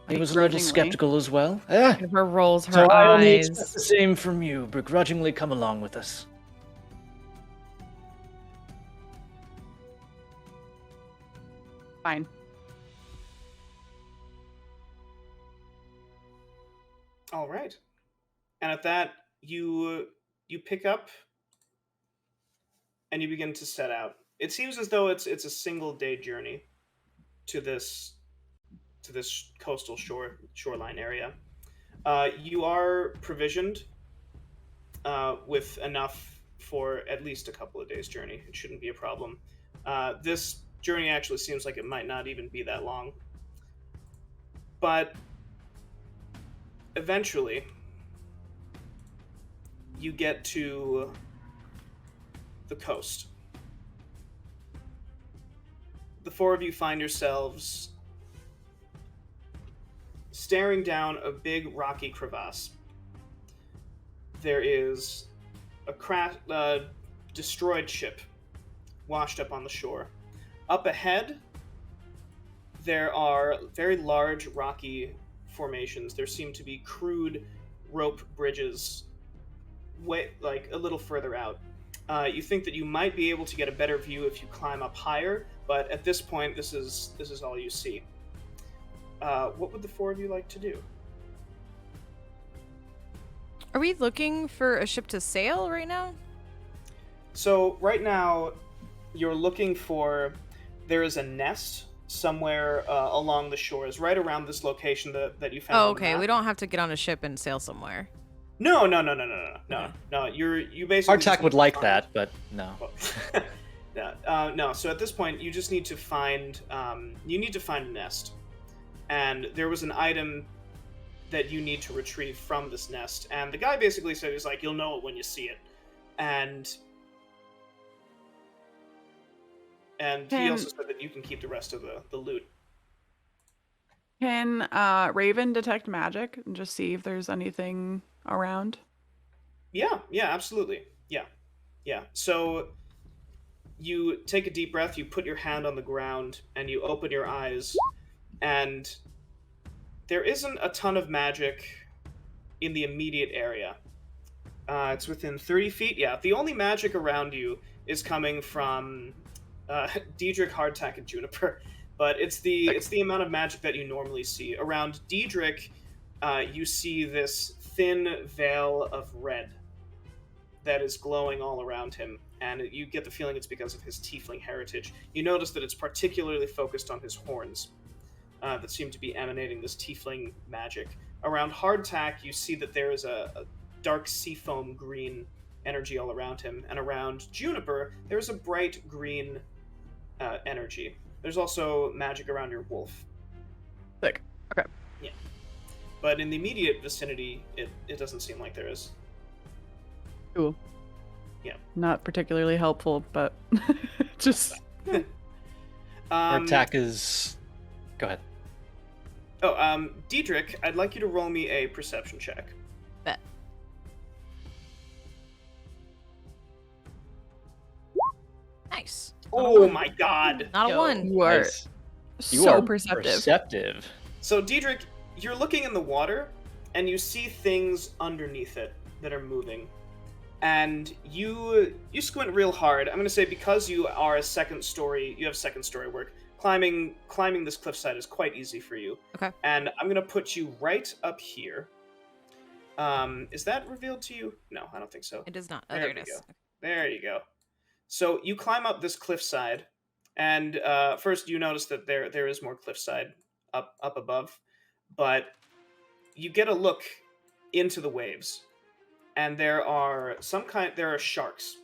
he was a little Begrudgingly. skeptical as well. Yeah. Her rolls her So I only expect eyes. the same from you. Begrudgingly come along with us. Fine. All right. And at that, you pick up and you begin to set out. It seems as though it's a single day journey to this coastal shoreline area. You are provisioned with enough for at least a couple of days' journey. It shouldn't be a problem. This journey actually seems like it might not even be that long. But eventually, you get to the coast. The four of you find yourselves staring down a big rocky crevasse. There is a destroyed ship washed up on the shore. Up ahead, there are very large rocky formations. There seem to be crude rope bridges like a little further out. You think that you might be able to get a better view if you climb up higher, but at this point, this is all you see. What would the four of you like to do? Are we looking for a ship to sail right now? So right now, you're looking for. There is a nest somewhere along the shores, right around this location that you found. Oh, on the okay. map. We don't have to get on a ship and sail somewhere. No. Okay. You basically. Hardtack just would need like to that, but no. Yeah. No. So at this point, you just need to find. You need to find a nest, and there was an item that you need to retrieve from this nest. And the guy basically said, "He's like, you'll know it when you see it," and he also said that you can keep the rest of the loot. Can Raven detect magic and just see if there's anything around? Yeah, absolutely. Yeah. So you take a deep breath, you put your hand on the ground, and you open your eyes, and there isn't a ton of magic in the immediate area. It's within 30 feet. Yeah, the only magic around you is coming from Diedrich, Hardtack, and Juniper. But it's the amount of magic that you normally see. Around Diedrich, you see this thin veil of red that is glowing all around him, and you get the feeling it's because of his tiefling heritage. You notice that it's particularly focused on his horns that seem to be emanating this tiefling magic. Around Hardtack, you see that there is a dark seafoam green energy all around him, and around Juniper, there's a bright green energy. There's also magic around your wolf. Sick. Okay. Yeah. But in the immediate vicinity, it doesn't seem like there is. Cool. Yeah. Not particularly helpful, but just. Hardtack is. Go ahead. Diedrich, I'd like you to roll me a perception check. Bet. Nice. Oh my god! Not a Yo. one. You are Nice. You so are perceptive. So, Diedrich, you're looking in the water, and you see things underneath it that are moving. And you squint real hard. I'm going to say because you are you have second story work. Climbing this cliffside is quite easy for you. Okay. And I'm going to put you right up here. Is that revealed to you? No, I don't think so. It is not. Oh, There there it we is. go. There you go. So you climb up this cliffside, and first you notice that there is more cliffside up above, but you get a look into the waves, and there are sharks.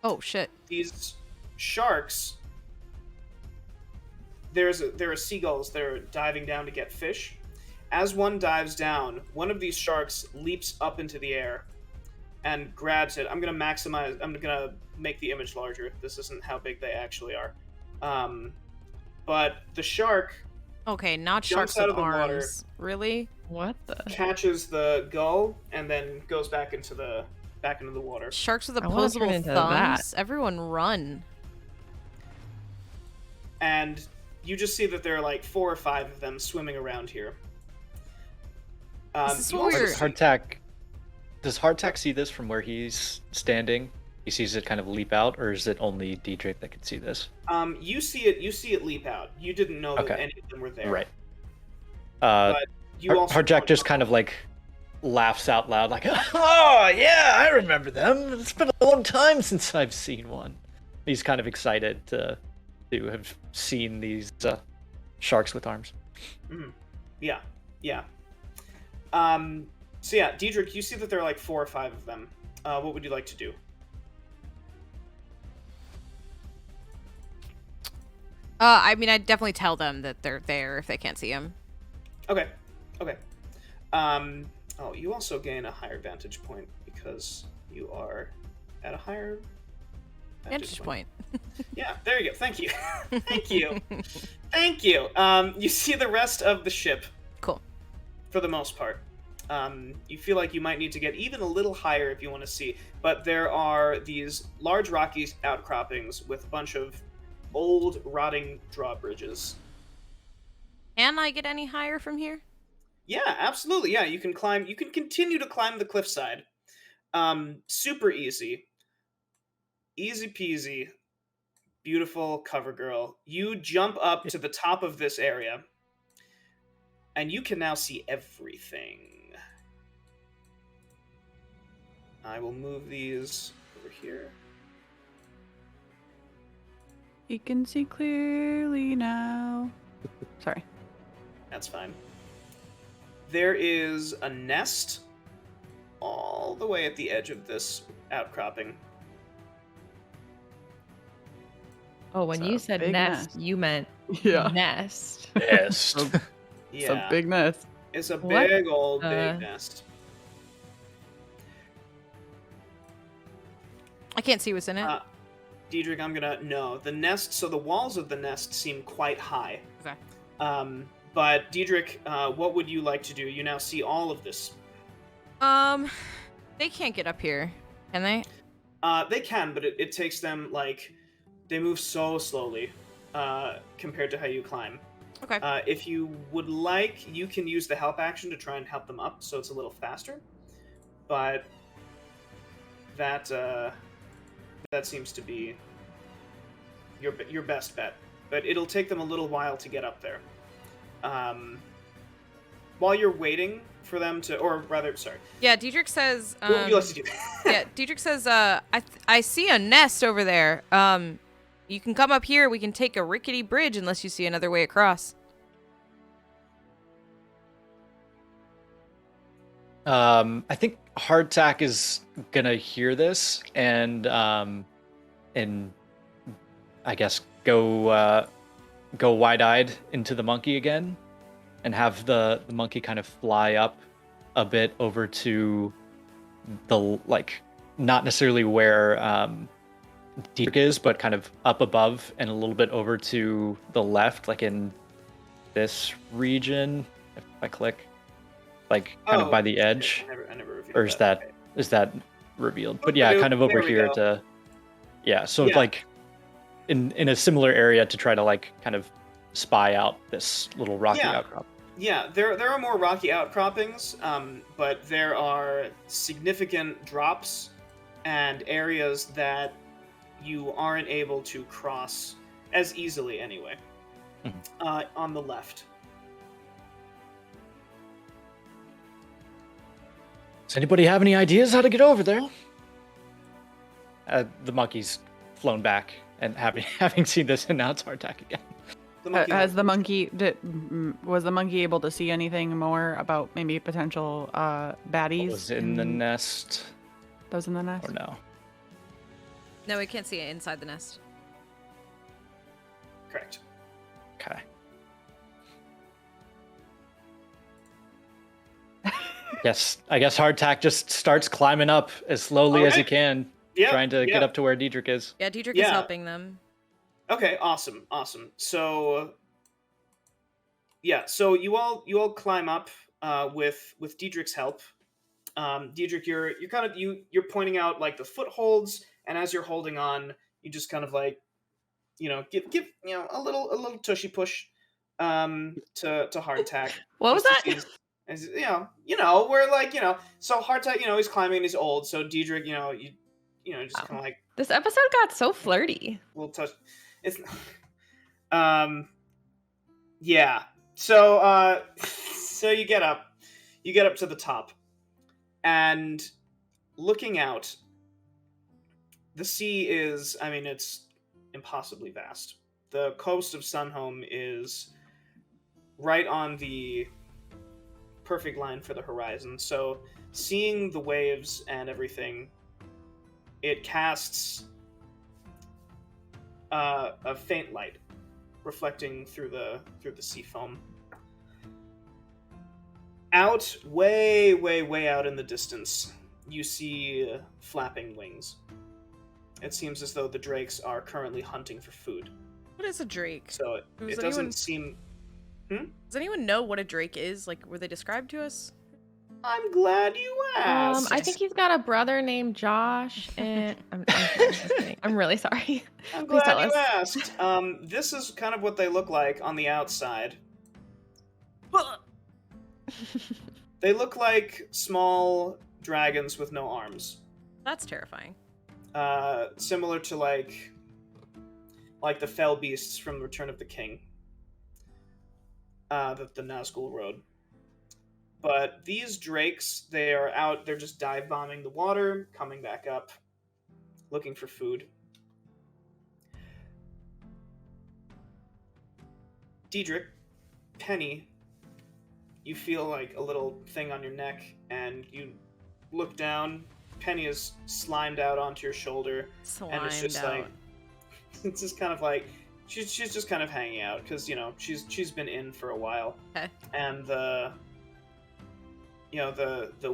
Oh, shit. These sharks, there are seagulls that are diving down to get fish. As one dives down, one of these sharks leaps up into the air and grabs it. I'm gonna make the image larger. This isn't how big they actually are. But the shark Okay, not jumps sharks out with of the water, arms. Really? What the? catches the gull, and then goes back into the water. Sharks with I wanna turn opposable into thumbs? Everyone run. And you just see that there are like 4 or 5 of them swimming around here. This is you what also we're- see- Hardtack, does Hardtack see this from where he's standing? He sees it kind of leap out, or is it only Diedrich that can see this? You see it leap out. You didn't know that Okay. any of them were there. Right. But you also Hardtack just kind of like laughs out loud, like, "Oh yeah, I remember them. It's been a long time since I've seen one." He's kind of excited to have seen these sharks with arms. Yeah. So yeah, Diedrich, you see that there are like 4 or 5 of them. What would you like to do? I mean, I'd definitely tell them that they're there if they can't see him. Okay. Oh, you also gain a higher vantage point because you are at a higher Vantage point. Yeah, there you go. Thank you. Thank you. Thank you. You see the rest of the ship. Cool. For the most part. You feel like you might need to get even a little higher if you want to see, but there are these large rocky outcroppings with a bunch of old rotting drawbridges. Can I get any higher from here? Yeah, absolutely. Yeah, you can continue to climb the cliffside. Super easy. Easy peasy. Beautiful cover girl. You jump up to the top of this area, and you can now see everything. I will move these over here. He can see clearly now. Sorry. That's fine. There is a nest all the way at the edge of this outcropping. Oh, when It's you a said big nest, nest. you meant Yeah. nest. Yes. It's a big nest. It's a What? big old big Uh, nest. I can't see what's in it. Diedrich, no. The nest, so the walls of the nest seem quite high. Okay. But Diedrich, what would you like to do? You now see all of this. They can't get up here, can they? They can, but it takes them, like, they move so slowly, compared to how you climb. Okay. If you would like, you can use the help action to try and help them up, so it's a little faster. But that seems to be your best bet. But it'll take them a little while to get up there. While you're waiting for them to, or rather, sorry. Yeah, Diedrich says. What would you like to do? Yeah, Diedrich says. I see a nest over there. You can come up here. We can take a rickety bridge unless you see another way across. I think Hardtack is gonna hear this and I guess go wide-eyed into the monkey again, and have the monkey kind of fly up a bit over to the, like, not necessarily where Diedrich is, but kind of up above and a little bit over to the left, like in this region. If I click, like kind of by the edge, I never reviewed or is that Okay. is that revealed? But yeah, kind of over There we here go. to, yeah. So Yeah. like in a similar area to try to like kind of spy out this little rocky Yeah. outcrop. Yeah, there are more rocky outcroppings, but there are significant drops and areas that you aren't able to cross as easily anyway. On the left. Does anybody have any ideas how to get over there? The monkey's flown back, and having seen this, and now it's Hardtack again. The monkey Was the monkey able to see anything more about maybe potential baddies? What was in the nest, Those in the nest? or no? No, we can't see it inside the nest. Correct. Okay. I guess Hardtack just starts climbing up as slowly as he can, trying to get up to where Diedrich is. Yeah, Diedrich is helping them. Okay, awesome. So so you all climb up with Diedrich's help. Diedrich, you're pointing out like the footholds, and as you're holding on, you just kind of like, give a little tushy push to Hardtack. What was that? As, we're like, so Hardtack, he's climbing, he's old, so Diedrich, just kind of like, this episode got so flirty. we'll touch. It's yeah. So so you get up to the top, and looking out, the sea is, it's impossibly vast. The coast of Sunhome is right on the perfect line for the horizon, so seeing the waves and everything, it casts a faint light reflecting through the sea foam. Out, way out in the distance, you see flapping wings. It seems as though the drakes are currently hunting for food. What is a drake? So it doesn't seem... Does anyone know what a drake is? Like, were they described to us? I'm glad you asked. I think he's got a brother named Josh, and I'm kidding. I'm really sorry. I'm Please glad tell you us. asked. This is kind of what they look like on the outside. They look like small dragons with no arms. That's terrifying. Similar to like the fell beasts from Return of the King. That the Nazgul rode. But these drakes, they're just dive bombing the water, coming back up, looking for food. Diedrich, Penny, you feel like a little thing on your neck, and you look down. Penny is slimed out onto your shoulder, and it's just like, it's just kind of like, she's just kind of hanging out because she's been in for a while. Okay. And the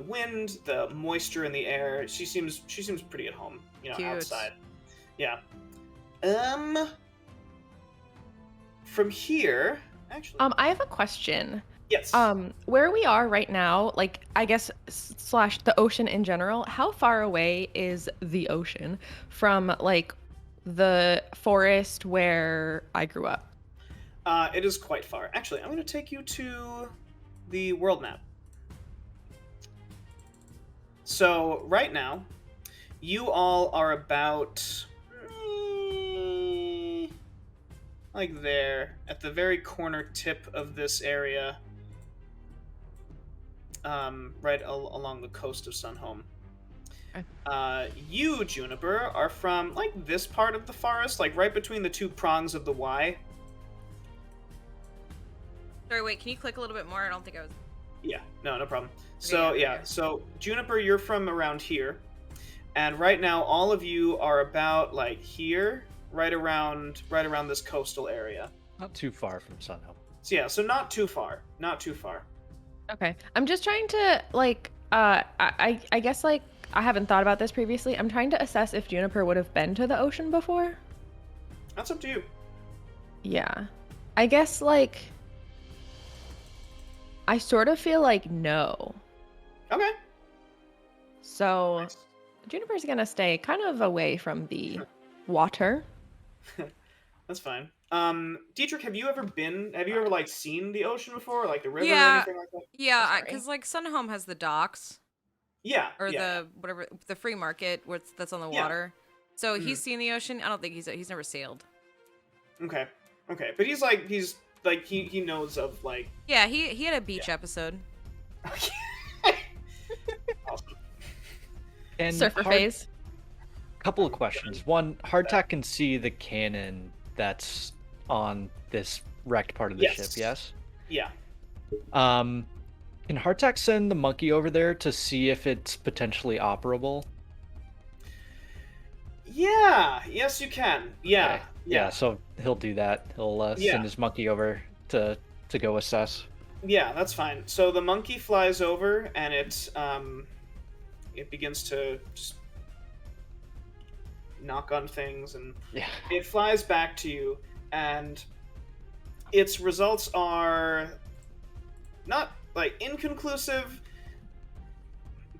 wind, the moisture in the air, she seems pretty at home, Cute. outside. Yeah. From here, actually. I have a question. Yes. Where we are right now, like, I guess / the ocean in general, how far away is the ocean from, like, the forest where I grew up? It is quite far. Actually, I'm going to take you to the world map. So, right now, you all are about... like there, at the very corner tip of this area. Right along the coast of Sunhome. Okay. You, Juniper, are from, like, this part of the forest, like, right between the two prongs of the Y. Sorry, wait, can you click a little bit more? I don't think I was... Yeah, no problem. Okay, So, yeah. so, Juniper, you're from around here, and right now, all of you are about, like, here, right around this coastal area. Not too far from Sunhome. So, yeah, so not too far. Okay. I'm just trying to, like, I guess, like, I haven't thought about this previously. I'm trying to assess if Juniper would have been to the ocean before. That's up to you. Yeah. I guess, like, I sort of feel like no. Okay. So, Nice. Juniper's gonna stay kind of away from the water. That's fine. Dietrich, have you ever like seen the ocean before, or like the river or Yeah. anything like that? Yeah, Sorry. because like Sunhome has the docks Yeah. or yeah. the free market that's on the Yeah. water. So he's seen the ocean. I don't think he's never sailed. Okay. But he knows of like. Yeah, he had a beach episode. Awesome. And Surfer phase. Couple of questions. One, Hardtack can see the cannon that's on this wrecked part of the ship, yes? Yeah. Can Hardtack send the monkey over there to see if it's potentially operable? Yeah. Yes, you can. Yeah. Okay. Yeah, so he'll do that. He'll send his monkey over to go assess. Yeah, that's fine. So the monkey flies over, and it begins to just knock on things, and Yeah. it flies back to you, and its results are not like inconclusive,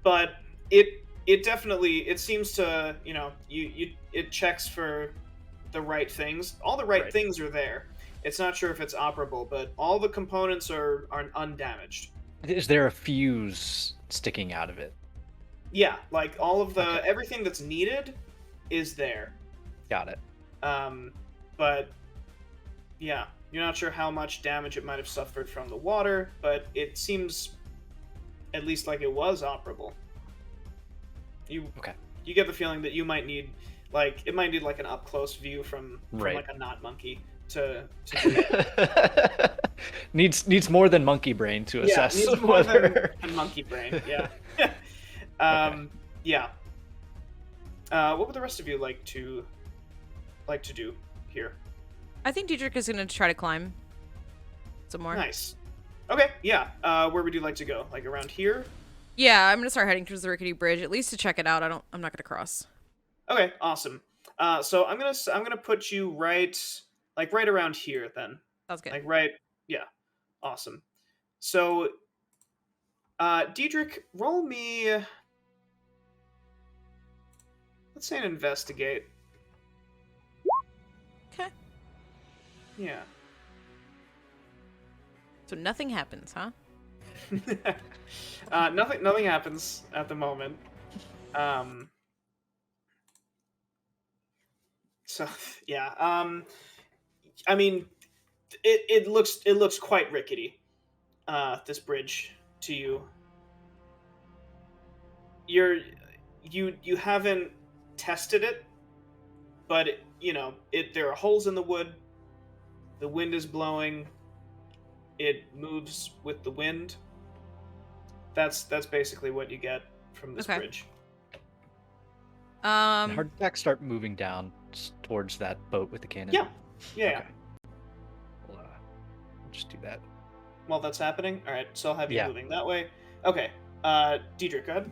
but it definitely it seems to it checks for the right things. All the right things are there. It's not sure if it's operable, but all the components are undamaged. Is there a fuse sticking out of it? Yeah, like all of the Okay. everything that's needed is there. Got it. But yeah, you're not sure how much damage it might have suffered from the water, but it seems at least like it was operable. You get the feeling that you might need like an up close view from like a not monkey to needs more than monkey brain to assess needs more whether than monkey brain. Yeah. Yeah. What would the rest of you like to do here? I think Diedrich is gonna try to climb some more. Nice. Okay, yeah. Where would you like to go? Like around here? Yeah, I'm gonna start heading towards the rickety bridge, at least to check it out. I'm not gonna cross. Okay, awesome. So I'm gonna put you right around here then. Sounds good. Like right, yeah. Awesome. So, Diedrich, roll me. Let's say an investigate. Okay. Yeah. So nothing happens, huh? Nothing happens at the moment. So yeah. I mean, it looks quite rickety. This bridge to you. You haven't tested it, but there are holes in the wood. The wind is blowing. It moves with the wind. That's basically what you get from this bridge. Hardback start moving down towards that boat with the cannon. Yeah. Okay. We'll just do that. While that's happening, all right. So I'll have you moving that way. Okay. Diedrich, go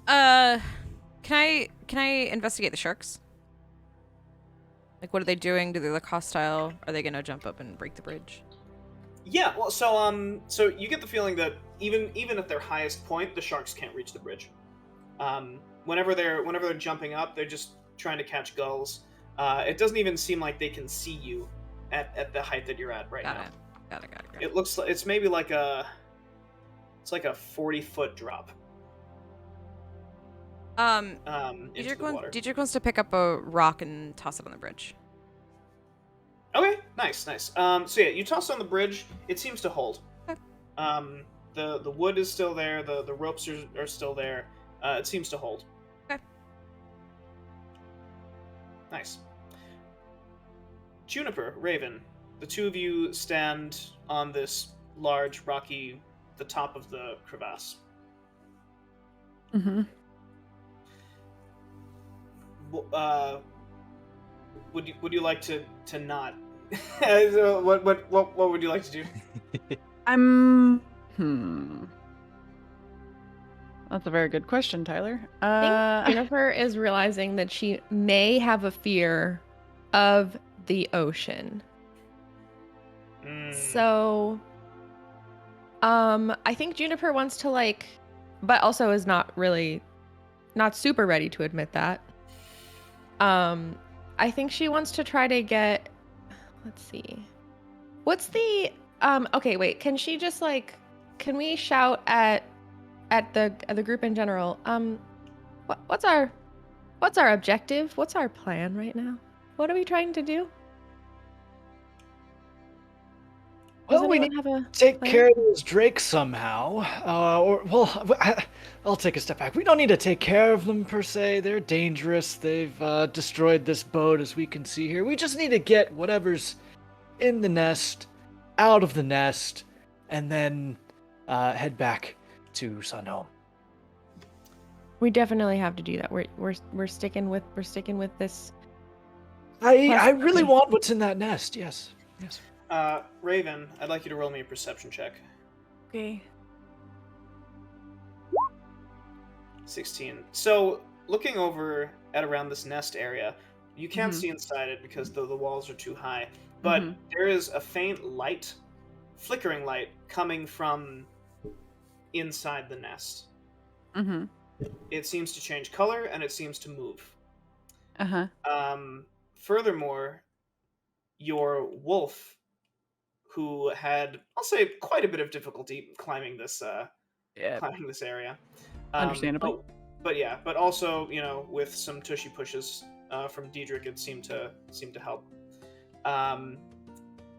ahead. Can I investigate the sharks? Like, what are they doing? Do they look hostile? Are they gonna jump up and break the bridge? Yeah. Well, so you get the feeling that even at their highest point, the sharks can't reach the bridge. Whenever they're jumping up, they're just trying to catch gulls. It doesn't even seem like they can see you at the height that you're at right now. Got it. It looks like it's maybe like a 40-foot drop. Diedrich wants to pick up a rock and toss it on the bridge. Okay, nice. So yeah, you toss on the bridge. It seems to hold. Okay. The wood is still there. The ropes are still there. It seems to hold. Okay. Nice. Juniper, Raven, the two of you stand on this large rocky, the top of the crevasse. Mm-hmm. Would you like to not? What would you like to do? That's a very good question, Tyler. I think Jennifer is realizing that she may have a fear of the ocean. So, I think Juniper wants to but also is not super ready to admit that. I think she wants to try to get, let's see. What's the, okay, wait, can she just can we shout at the group in general? What's our objective? What's our plan right now? What are we trying to do? Well, we need to take care of those drakes somehow. I'll take a step back. We don't need to take care of them per se. They're dangerous. They've destroyed this boat, as we can see here. We just need to get whatever's in the nest out of the nest, and then head back to Sunhome. We definitely have to do that. We're sticking with this. I really want what's in that nest. Yes. Raven, I'd like you to roll me a perception check. Okay. 16. So, looking over at around this nest area, you can't Mhm. see inside it because the walls are too high. But there is a faint light, flickering light, coming from inside the nest. Mm-hmm. It seems to change color and it seems to move. Uh-huh. Furthermore, your wolf, who had, I'll say, quite a bit of difficulty climbing this Yeah. climbing this area. Understandably. But also, with some tushy pushes from Diedrich, it seemed to help.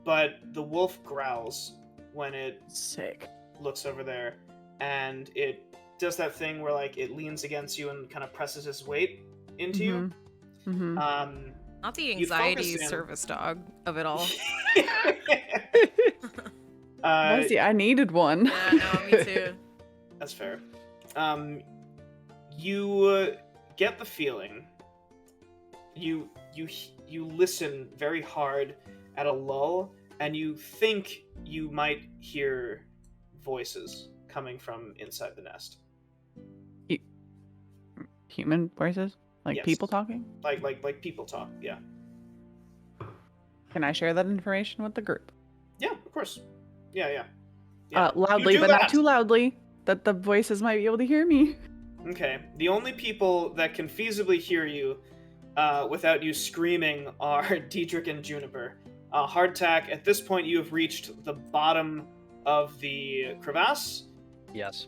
But the wolf growls when it Sick. looks over there, and it does that thing where like it leans against you and kind of presses its weight into you. Mm-hmm. Not the You anxiety focus in- service dog of it all. I needed one. Yeah, no, me too. That's fair. You get the feeling. You listen very hard at a lull, and you think you might hear voices coming from inside the nest. Human voices? Like Yes. people talking? Like people talk. Yeah. Can I share that information with the group? Yeah, of course. Yeah. Loudly, You do but not that. too loudly, that the voices might be able to hear me. Okay. The only people that can feasibly hear you without you screaming are Diedrich and Juniper. Hardtack, at this point you have reached the bottom of the crevasse. Yes.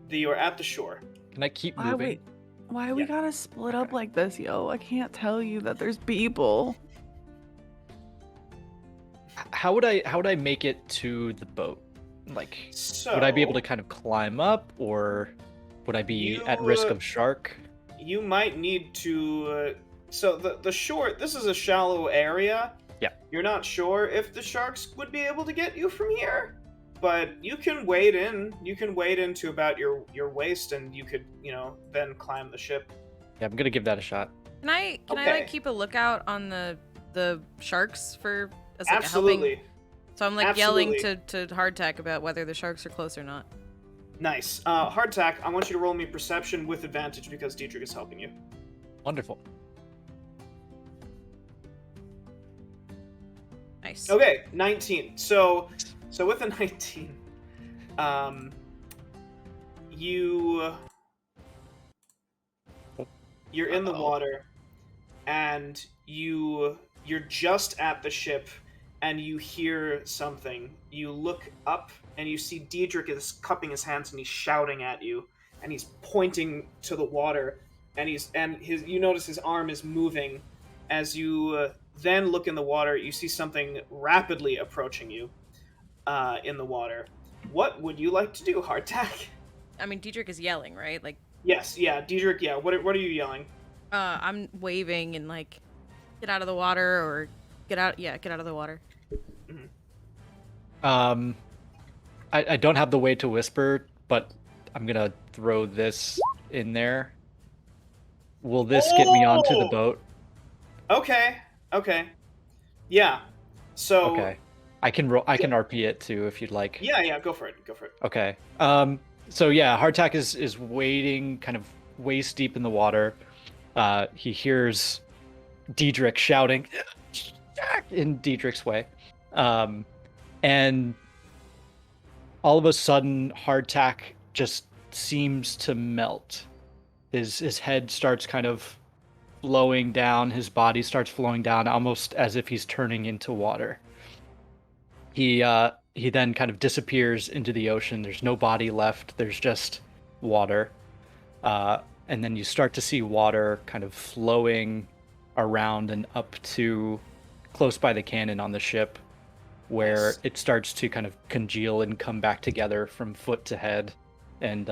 You are at the shore. Can I keep moving? Why we Yeah. gotta split up like this, yo? I can't tell you that there's people. How would I make it to the boat? Like, So, would I be able to kind of climb up, or would I be at risk of shark? You might need to. So the shore. This is a shallow area. Yeah. You're not sure if the sharks would be able to get you from here, but you can wade in. You can wade into about your waist, and you could then climb the ship. Yeah, I'm gonna give that a shot. Can I Okay. like keep a lookout on the sharks for as like a Absolutely. helping? So I'm like yelling Absolutely. to Hardtack about whether the sharks are close or not. Nice. Hardtack, I want you to roll me perception with advantage because Diedrich is helping you. Wonderful. Nice. Okay, 19. So with a 19, you're in the Uh-oh. water, and you're just at the ship, and you hear something. You look up, and you see Diedrich is cupping his hands, and he's shouting at you, and he's pointing to the water, and you notice his arm is moving. As you then look in the water, you see something rapidly approaching you in the water. What would you like to do, Hardtack? I mean, Diedrich is yelling, right? Like, Yes, yeah, Diedrich, yeah. What are you yelling? I'm waving and like, get out of the water or get out of the water. I don't have the way to whisper, but I'm gonna throw this in there. Will this get me onto the Oh! boat? Okay. Yeah. So Okay. I can RP it too if you'd like. Yeah, go for it. Okay. So yeah, Hardtack is wading kind of waist deep in the water. He hears Diedrich shouting in Diedrich's way. And all of a sudden, Hardtack just seems to melt. His head starts kind of flowing down. His body starts flowing down, almost as if he's turning into water. He then kind of disappears into the ocean. There's no body left. There's just water. And then you start to see water kind of flowing around and up to close by the cannon on the ship, where Nice. it starts to kind of congeal and come back together from foot to head. And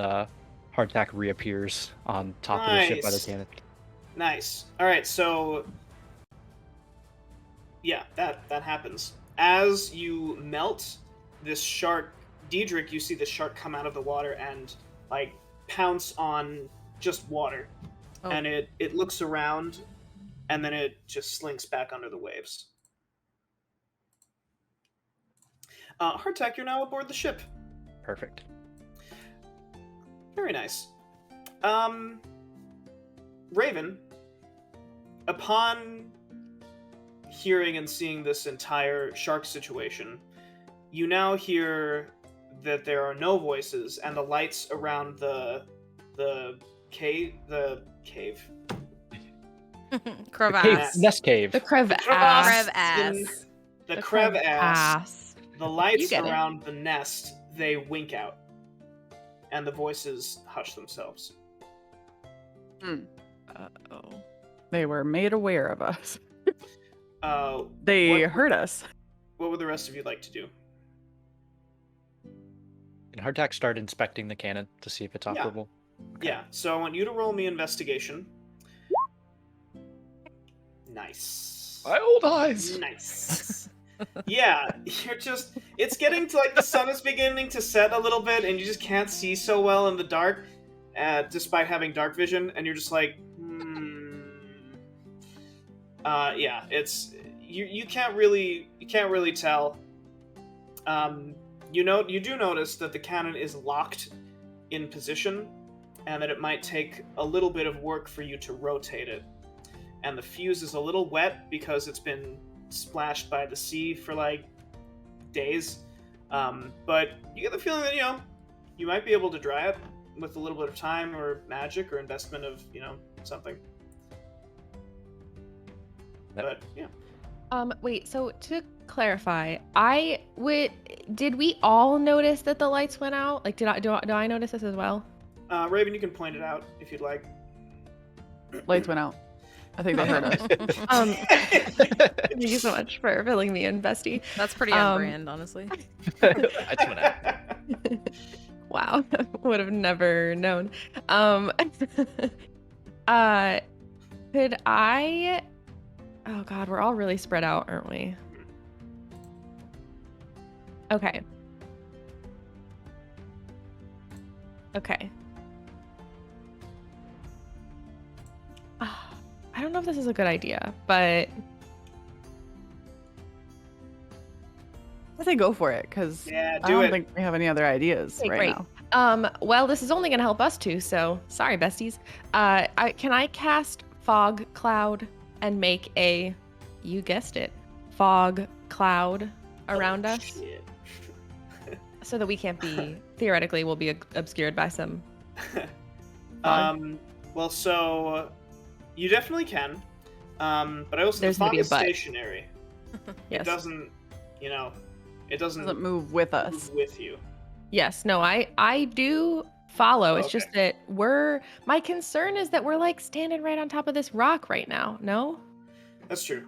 Hardtack reappears on top of the ship by the Nice. cannon. Nice. All right, so yeah, that happens. As you melt, this shark, Diedrich, you see the shark come out of the water and like pounce on just water. Oh. And it looks around and then it just slinks back under the waves. Hardtack, you're now aboard the ship. Perfect. Very nice. Raven, upon hearing and seeing this entire shark situation, you now hear that there are no voices, and the lights around the cave. Crevasse. Nest cave. The crevasse. Crevasse. The The crevasse. The You lights get it. around the nest, they wink out, and the voices hush themselves. Uh-oh. They were made aware of us. Uh, They What- heard us. what would the rest of you like to do? Can Hardtack start inspecting the cannon to see if it's Yeah. operable? Yeah, so I want you to roll me investigation. Nice. My old eyes. Nice. Yeah, it's getting to like the sun is beginning to set a little bit and you just can't see so well in the dark, despite having dark vision, and you're just like, yeah, it's, you can't really tell. You do notice that the cannon is locked in position, and that it might take a little bit of work for you to rotate it. And the fuse is a little wet because it's been splashed by the sea for like days. But you get the feeling that, you might be able to dry it with a little bit of time or magic or investment of, something. Yep. But yeah. Wait, so to clarify, did we all notice that the lights went out? Like, do I notice this as well? Raven, you can point it out if you'd like. Lights went out. I think they heard us. Thank you so much for filling me in, bestie. That's pretty on brand, honestly. That's what Wow, would have never known. Could I? Oh God, we're all really spread out, aren't we? Okay. Okay. I don't know if this is a good idea, but I say go for it, because Yeah, I do don't it. think we have any other ideas Okay, right great. now. Well, this is only gonna help us two, so sorry, besties. Can I cast fog cloud and make a, you guessed it, fog cloud around Oh, us, shit. so that we can't be theoretically we'll be obscured by some. Well, so you definitely can. But I also, There's the gonna fog be a is but. stationary. Yes. It doesn't, it doesn't Doesn't move with us. move with you. Yes. No. I do follow. It's just Okay. that my concern is that we're like standing right on top of this rock right now. No. That's true.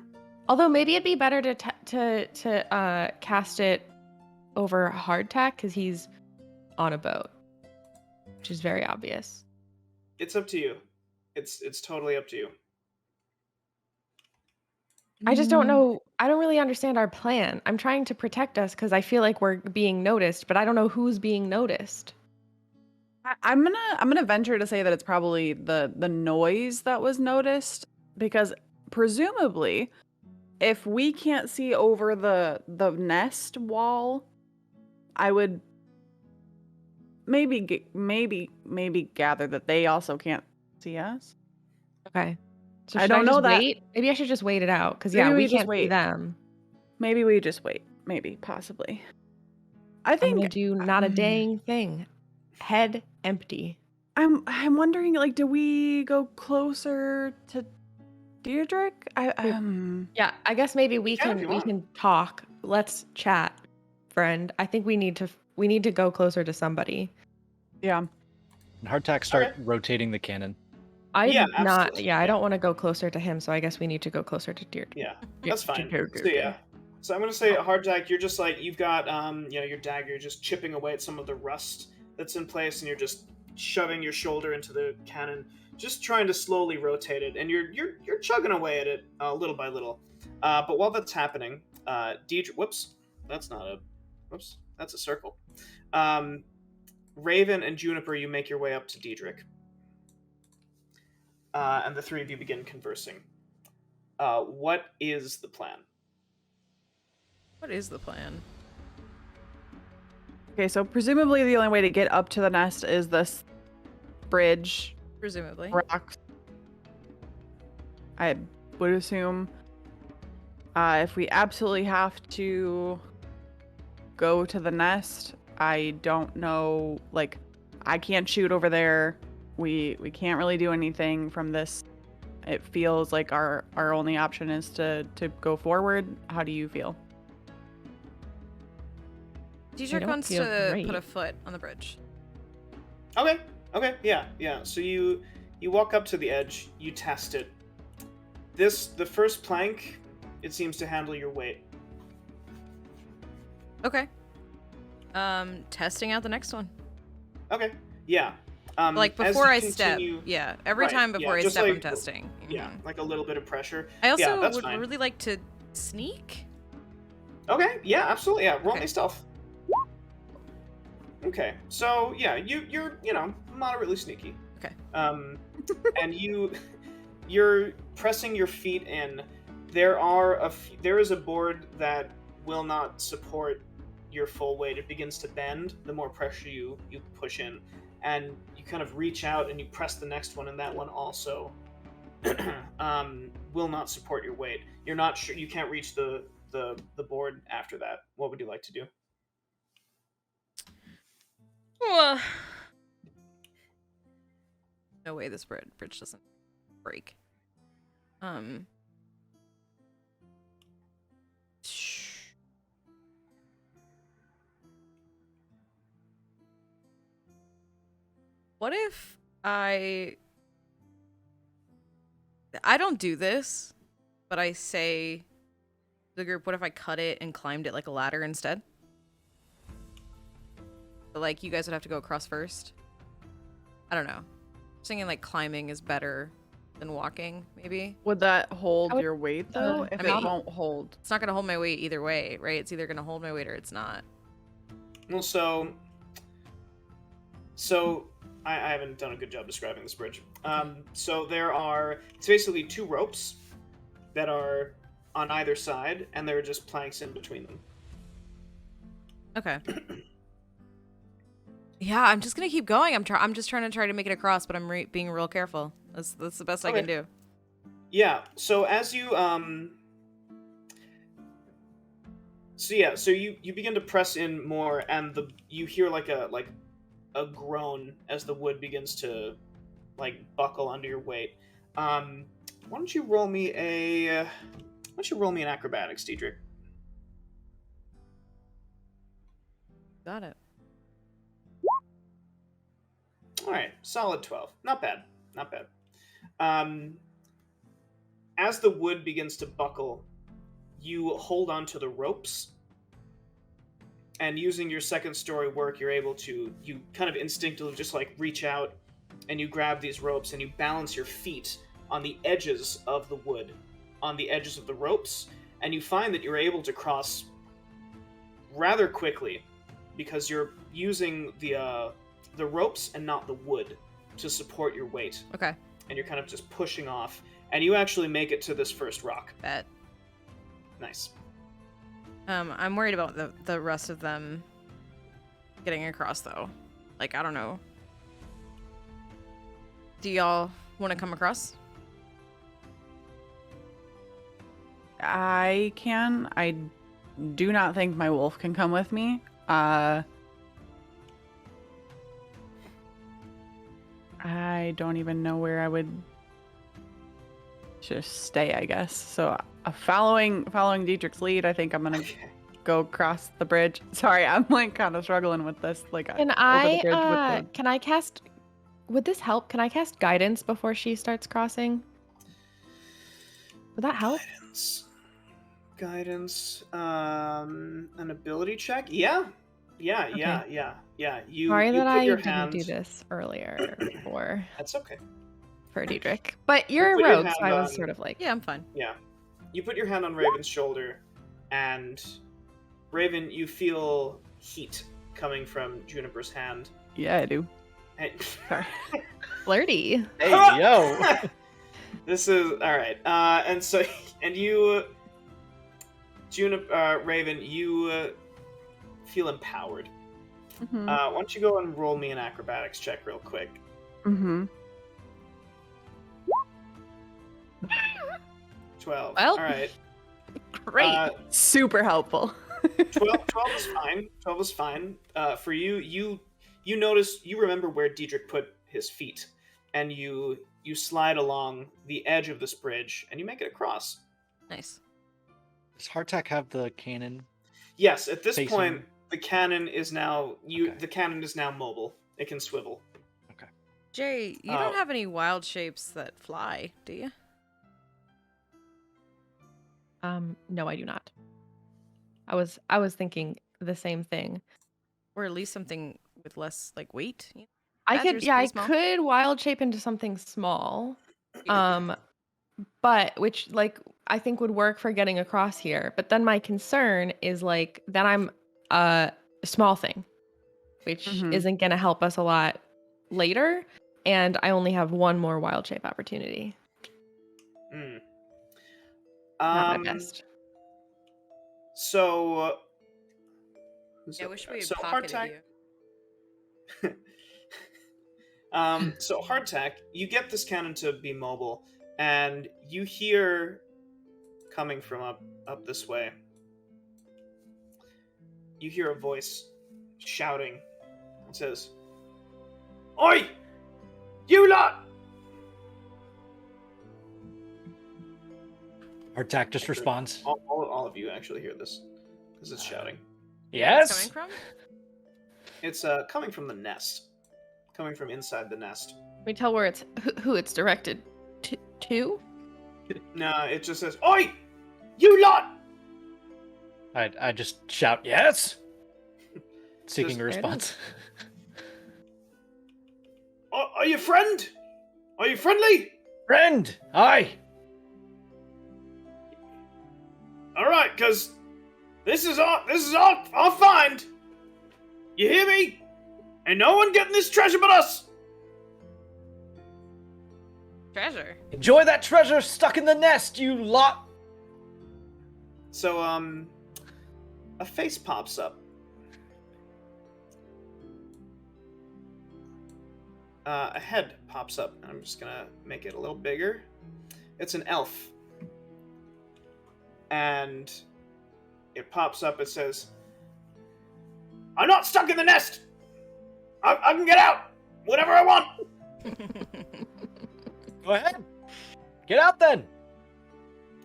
Although maybe it'd be better to cast it over hardtack because he's on a boat, which is very obvious. It's up to you. It's totally up to you. I just don't know. I don't really understand our plan. I'm trying to protect us because I feel like we're being noticed, but I don't know who's being noticed. I'm gonna venture to say that it's probably the noise that was noticed, because presumably, if we can't see over the nest wall, I would maybe gather that they also can't see us. Okay. So I should don't know just that. wait? Maybe I should just wait it out because Maybe yeah, we we just can't see wait. them. Maybe we just wait. Maybe, possibly. I I'm gonna think do not a dang thing. Head empty. I'm wondering, like, do we go closer to Deirdre? Yeah, I guess maybe we can if can you we want. can talk. Let's chat, friend. I think we need to go closer to somebody. Yeah. And Hardtack start Okay. rotating the cannon. I Yeah, not absolutely. yeah, I don't want to go closer to him, so I guess we need to go closer to Deirdre. Yeah, Yeah, that's fine. okay. So yeah. So I'm gonna say hardtack. You're just like, you've got your dagger. You're just chipping away at some of the rust that's in place, and you're just shoving your shoulder into the cannon, just trying to slowly rotate it, and you're chugging away at it little by little. But while that's happening, Deidre, that's a circle. Raven and Juniper, you make your way up to Diedrich, and the three of you begin conversing. What is the plan? What is the plan? Okay, so presumably the only way to get up to the nest is this bridge, Presumably. rocks. I would assume. If we absolutely have to go to the nest, I don't know. Like, I can't shoot over there. We can't really do anything from this. It feels like our only option is to go forward. How do you feel? Dietrich don't wants feel to great. put a foot on the bridge. Okay. Yeah. So you walk up to the edge. You test it. The first plank, it seems to handle your weight. Okay. Testing out the next one. Okay. Yeah. Like as before you I step. continue- Yeah. Every Right, time before yeah, I just step, I'm like- testing. Yeah, Mhm. like a little bit of pressure. I also yeah, that's would fine. really like to sneak. Okay. Yeah. Absolutely. Yeah. Roll Okay. me stealth. Okay. So yeah, you're moderately sneaky. Okay. And you're pressing your feet in. There is a board that will not support your full weight. It begins to bend the more pressure you push in, and you kind of reach out and you press the next one, and that one also will not support your weight. You're not sure. You can't reach the board after that. What would you like to do? No way this bridge doesn't break. What if I don't do this, but I say to the group, what if I cut it and climbed it like a ladder instead? But like you guys would have to go across first. I don't know. I'm thinking like climbing is better than walking, maybe. Would that hold I would- your weight though? If I mean- it won't hold. It's not gonna hold my weight either way, right? It's either gonna hold my weight or it's not. Well, so I haven't done a good job describing this bridge. So it's basically two ropes that are on either side, and there are just planks in between them. Okay. Yeah, I'm just gonna keep going. I'm just trying to make it across, but I'm being real careful. That's the best I can do. Yeah. So as you so you begin to press in more, and you hear like a groan as the wood begins to like buckle under your weight. Why don't you roll me an acrobatics, Diedrich? Got it. All right, solid 12. Not bad. As the wood begins to buckle, you hold on to the ropes, and using your second story work, you kind of instinctively just like reach out and you grab these ropes and you balance your feet on the edges of the wood, on the edges of the ropes, and you find that you're able to cross rather quickly because you're using the ropes and not the wood to support your weight. Okay. And you're kind of just pushing off, and you actually make it to this first rock. Bet. Nice. I'm worried about the rest of them getting across though. Like, I don't know. Do y'all want to come across? I can. I do not think my wolf can come with me. I don't even know where I would just stay, I guess. So following Dietrich's lead, I think I'm gonna go across the bridge. Sorry, I'm like kind of struggling with this. Like, Can over the bridge with the... can I cast? Would this help? Can I cast guidance before she starts crossing? Would that help? Guidance. An ability check. Yeah. You Sorry you that put I your didn't hand... do this earlier for That's okay. Dietrich. But you're a put your rogue, so hand I was on- sort of like, Yeah, I'm fine. Yeah. You put your hand on Raven's shoulder, and Raven, you feel heat coming from Juniper's hand. Yeah, I do. Hey, Sorry. flirty. Hey, yo. this is all right. And so, and you, Raven, you feel empowered. Mm-hmm. Why don't you go and roll me an acrobatics check real quick? Mm-hmm. 12. Well. All right. Great. Super helpful. 12 is fine. 12 is fine. For you notice, you remember where Diedrich put his feet, and you slide along the edge of this bridge, and you make it across. Nice. Does Hardtack have the cannon? Yes, at this Facing- point, the cannon is now Okay. the cannon is now mobile. It can swivel. Jay, you don't have any wild shapes that fly, do you? No, I do not. I was thinking the same thing. Or at least something with less like weight? I Badger's I pretty small. could wild shape into something small. But which like I think would work for getting across here. But then my concern is like that I'm a small thing, which Mhm. isn't gonna help us a lot later. And I only have one more wild shape opportunity. Hmm. Not my best. So. Yeah, I wish we had so pocketed Hardtack. you. So Hardtack, you get this cannon to be mobile, and you hear coming from up this way. You hear a voice shouting. It says, "Oi, you lot!" Hardtack just responds, All of you actually hear this because it's shouting. Where it's yes? coming from? It's coming from the nest, coming from inside the nest. Can we tell where it's who it's directed to? No, it just says, "Oi, you lot!" I just shout, yes? Seeking a Just- response. Are you friend? Are you friendly? Friend! Aye! All right, cause this is our find. You hear me? Ain't no one getting this treasure but us. Treasure. Enjoy that treasure stuck in the nest, you lot! So a face pops up. A head pops up. I'm just gonna make it a little bigger. It's an elf. And it pops up, it says, "I'm not stuck in the nest! I can get out! Whatever I want!" Go ahead! Get out then!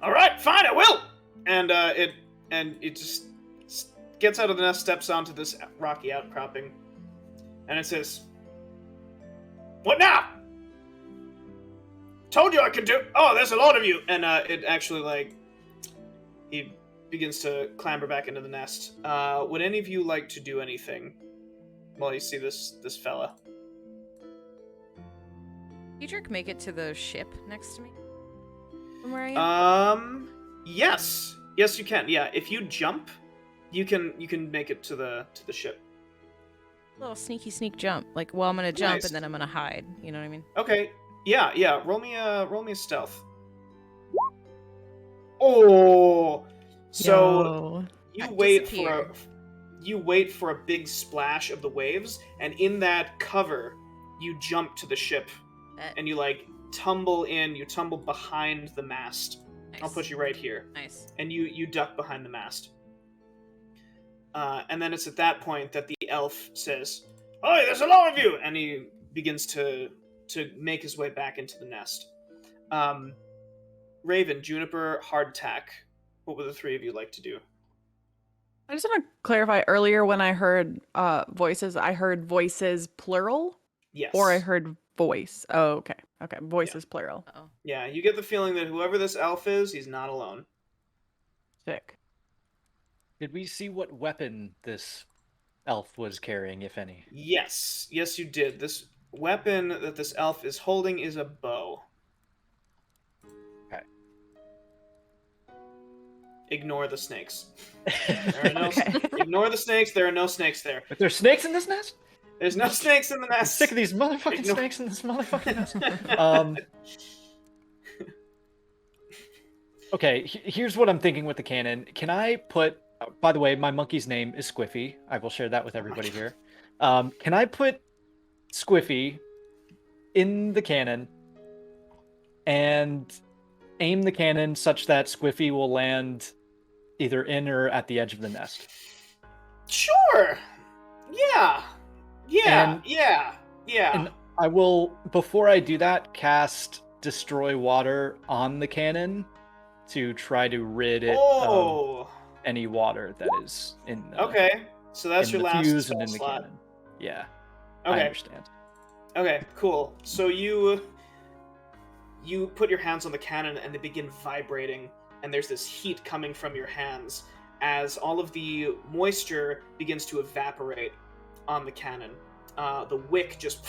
Alright, fine, I will! And it just gets out of the nest, steps onto this rocky outcropping, and it says, "What now? Told you I could do. Oh, there's a lot of you." And it actually he begins to clamber back into the nest. Would any of you like to do anything while you see this fella? Diedrich make it to the ship next to me? From where I am? Yes, you can. Yeah, if you jump, you can make it to the ship. Little sneak jump. Like, well, I'm gonna jump Nice. and then I'm gonna hide. You know what I mean? Okay. Yeah. Roll me a stealth. Oh, so Yo. you wait Disappear. for a big splash of the waves, and in that cover, you jump to the ship, and you tumble in. You tumble behind the mast. Nice. I'll put you right here, Nice. and you duck behind the mast. And then it's at that point that the elf says, "Hey, there's a lot of you!" And he begins to make his way back into the nest. Raven, Juniper, Hardtack, what would the three of you like to do? I just want to clarify earlier when I heard voices, I heard voices plural Yes. or I heard voice. Oh, okay. Okay. Voices plural. Uh-oh. Yeah, you get the feeling that whoever this elf is, he's not alone. Sick. Did we see what weapon this elf was carrying, if any? Yes, you did. This weapon that this elf is holding is a bow. Okay. Ignore the snakes. There are no, Okay. Ignore the snakes. There are no snakes there. But there's snakes in this nest? There's no snakes in the I'm nest. sick of these motherfucking Ignore- snakes in this motherfucking nest. Okay, here's what I'm thinking with the cannon. Can I put... by the way, my monkey's name is Squiffy. I will share that with everybody here. Can I put Squiffy in the cannon and aim the cannon such that Squiffy will land either in or at the edge of the nest? Sure. Yeah. And Yeah. And I will, before I do that, cast Destroy Water on the cannon to try to rid it of any water that is in the Okay. So that's your last fuse spell and in the slot. cannon. Yeah. Okay. I understand. Okay, cool. So you put your hands on the cannon and they begin vibrating, and there's this heat coming from your hands as all of the moisture begins to evaporate on the cannon. The wick just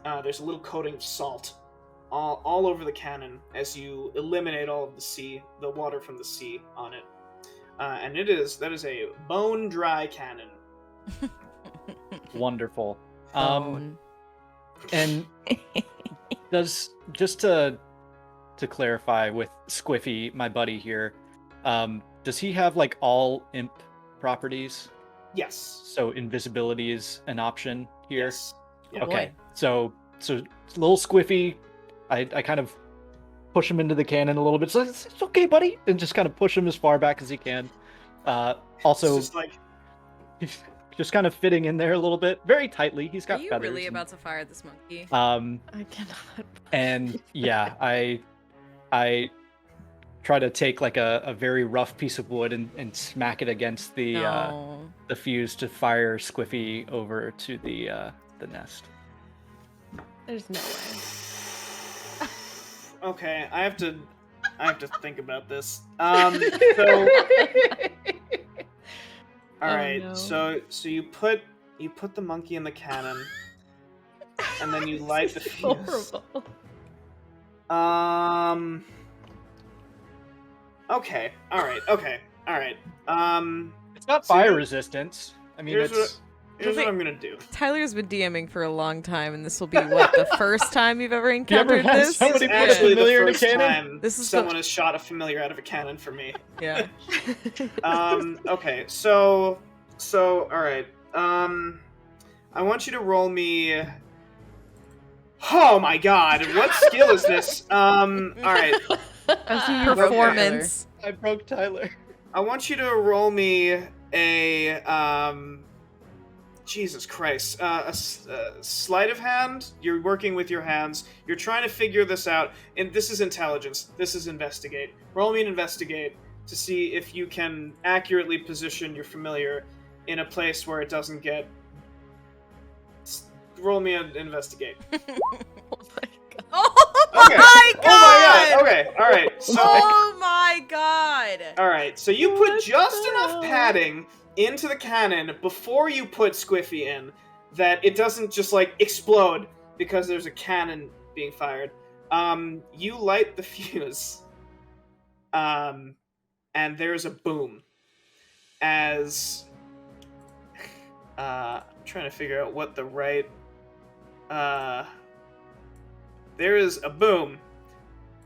there's a little coating of salt all over the cannon as you eliminate all of the water from the sea on it. And that is a bone dry cannon. Wonderful. Bone. And just to clarify with Squiffy, my buddy here, does he have like all imp properties? Yes. So invisibility is an option here. Yes. Yeah. Okay. So little Squiffy, I kind of push him into the cannon a little bit. So it's okay, buddy, and just kind of push him as far back as he can. Also, It's just like just kind of fitting in there a little bit, very tightly. He's got Are you feathers. really about to fire this monkey? I cannot. And yeah, I try to take like a very rough piece of wood and smack it against the fuse to fire Squiffy over to the nest. There's no way. okay, I have to think about this. All right, no. so you put the monkey in the cannon, and then you light the fuse. Horrible. Okay. All right. It's got So fire you- resistance. I mean, here's it's what I'm gonna do. Tyler's been DMing for a long time, and this will be what, the first time you've ever encountered had this? somebody It's put a actually the familiar in a first cannon? time This is someone has shot a familiar out of a cannon for me. Yeah. Okay, so all right. I want you to roll me. Oh my God! What skill is this? All right. Performance. I broke Tyler. I want you to roll me a Jesus Christ, a sleight of hand. You're working with your hands. You're trying to figure this out, and this is intelligence. This is investigate. Roll me an investigate to see if you can accurately position your familiar in a place where it doesn't get. Roll me an investigate. Oh my Okay. god! Oh my God! Okay, all right. So. Oh my god! All right, so you put just enough padding into the cannon before you put Squiffy in that it doesn't just like explode because there's a cannon being fired. You light the fuse, and there's a boom as I'm trying to figure out what the right. There is a boom,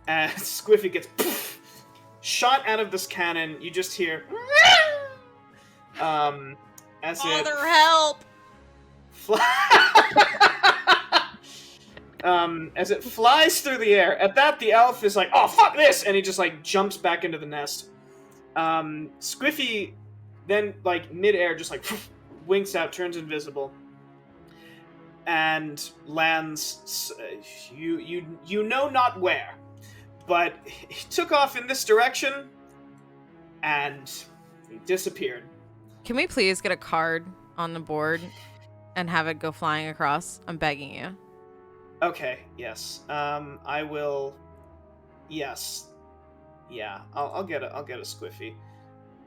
and Squiffy gets shot out of this cannon. You just hear as Father, help! as it flies through the air. At that, the elf is like, "Oh fuck this!" and he just like jumps back into the nest. Squiffy then like midair just like winks out, turns invisible, and lands. You know not where, but he took off in this direction, and he disappeared. Can we please get a card on the board and have it go flying across? I'm begging you. Okay. Yes. I will. Yes. Yeah. I'll get a Squiffy.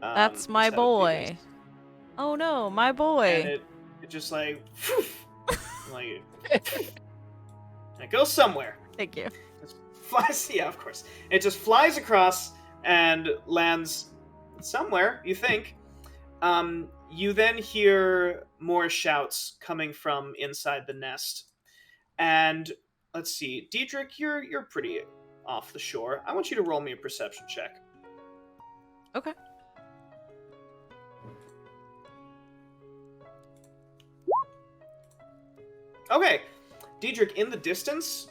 That's my instead of you boy. guys. Oh no, my And boy. it just like like it goes somewhere. Thank you. It flies. Yeah, of course. It just flies across and lands somewhere. You think. You then hear more shouts coming from inside the nest, and let's see, Diedrich, you're pretty off the shore. I want you to roll me a perception check. Okay. Okay, Diedrich, in the distance,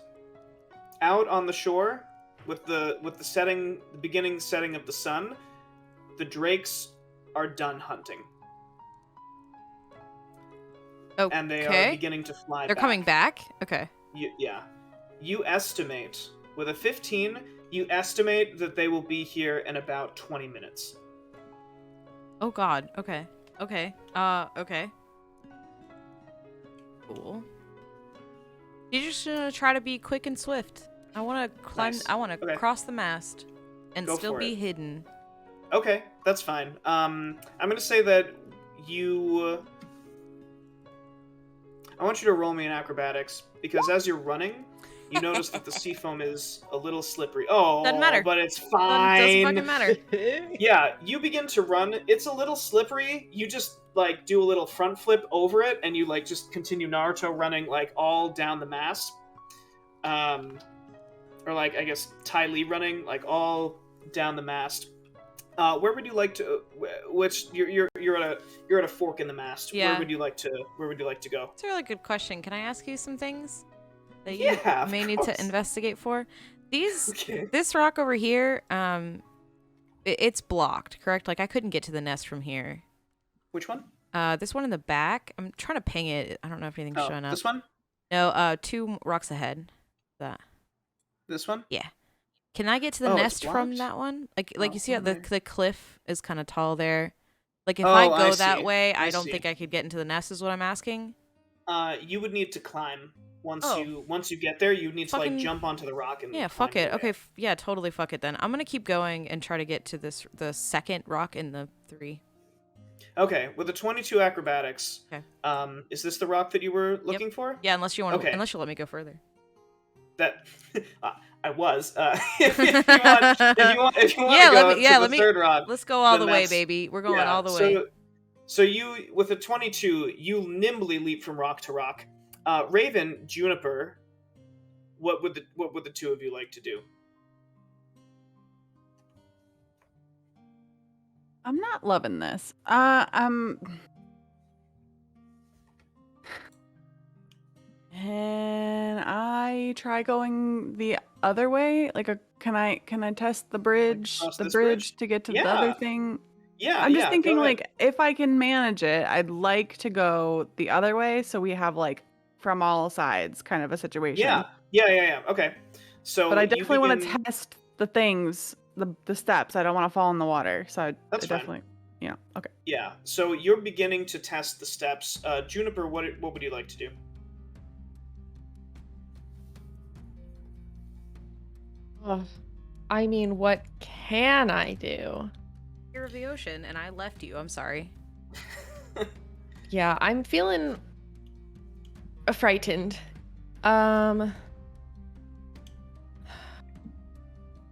out on the shore, with the beginning setting of the sun, the drakes are done hunting. Okay. And they are beginning to fly They're back. coming back? Okay. You estimate, with a 15, you estimate that they will be here in about 20 minutes. Oh god. Okay. Okay. Okay. Cool. You just try to be quick and swift. I want to climb. Nice. I want to Okay. cross the mast and Go still for be it. hidden. Okay, that's fine. I'm gonna say that you... I want you to roll me in acrobatics, because as you're running, you notice that the sea foam is a little slippery. Oh, Doesn't matter. but it's Doesn't fine. fucking matter. Yeah, you begin to run. It's a little slippery. You just, like, do a little front flip over it, and you, like, just continue Naruto running, like, all down the mast. Or, like, I guess, Ty Lee running, like, all down the mast. Where would you like to? Which you're at a fork in the mast. Yeah. Where would you like to go? It's a really good question. Can I ask you some things that Yeah, you of may need course. to investigate for? Okay. This rock over here, it's blocked, correct? Like I couldn't get to the nest from here. Which one? This one in the back. I'm trying to ping it. I don't know if anything's showing up. This one? No, 2 rocks ahead. That. This one? Yeah. Can I get to the Oh, it's nest from blocked? that one? Like you see how where the cliff is kind of tall there. Like if Oh, I go I that see. way, I I don't see. think I could get into the nest. Is what I'm asking. You would need to climb. Once Oh. you get there, you need to Fucking- like jump onto the rock and Yeah, climb fuck your it. way Okay, up. yeah, totally fuck it then. I'm gonna keep going and try to get to the second rock in the 3. Okay, with the 22 acrobatics. Okay. Is this the rock that you were looking for? Yeah, unless you want to, Okay. unless you let me go further. That I was. If you want Yeah, to go to let the me- third rock. Let's go all Then the way, that's- baby. We're going Yeah, all the way. So you, with a 22, you nimbly leap from rock to rock. Raven, Juniper, what would the two of you like to do? I'm not loving this. Can I try going the other way? Like, can I test the bridge, across the this bridge bridge? to get to the Yeah. other thing? Yeah, I'm just yeah, thinking, go ahead. like, if I can manage it, I'd like to go the other way, so we have like from all sides kind of a situation. Yeah. Okay. So, But I you definitely want to begin- test the things, the steps. I don't want to fall in the water, so I That's fine. definitely, okay. Yeah. So you're beginning to test the steps. Juniper, what would you like to do? Ugh. I mean, what can I do? Fear of the ocean, and I left you. I'm sorry. Yeah, I'm feeling frightened. I I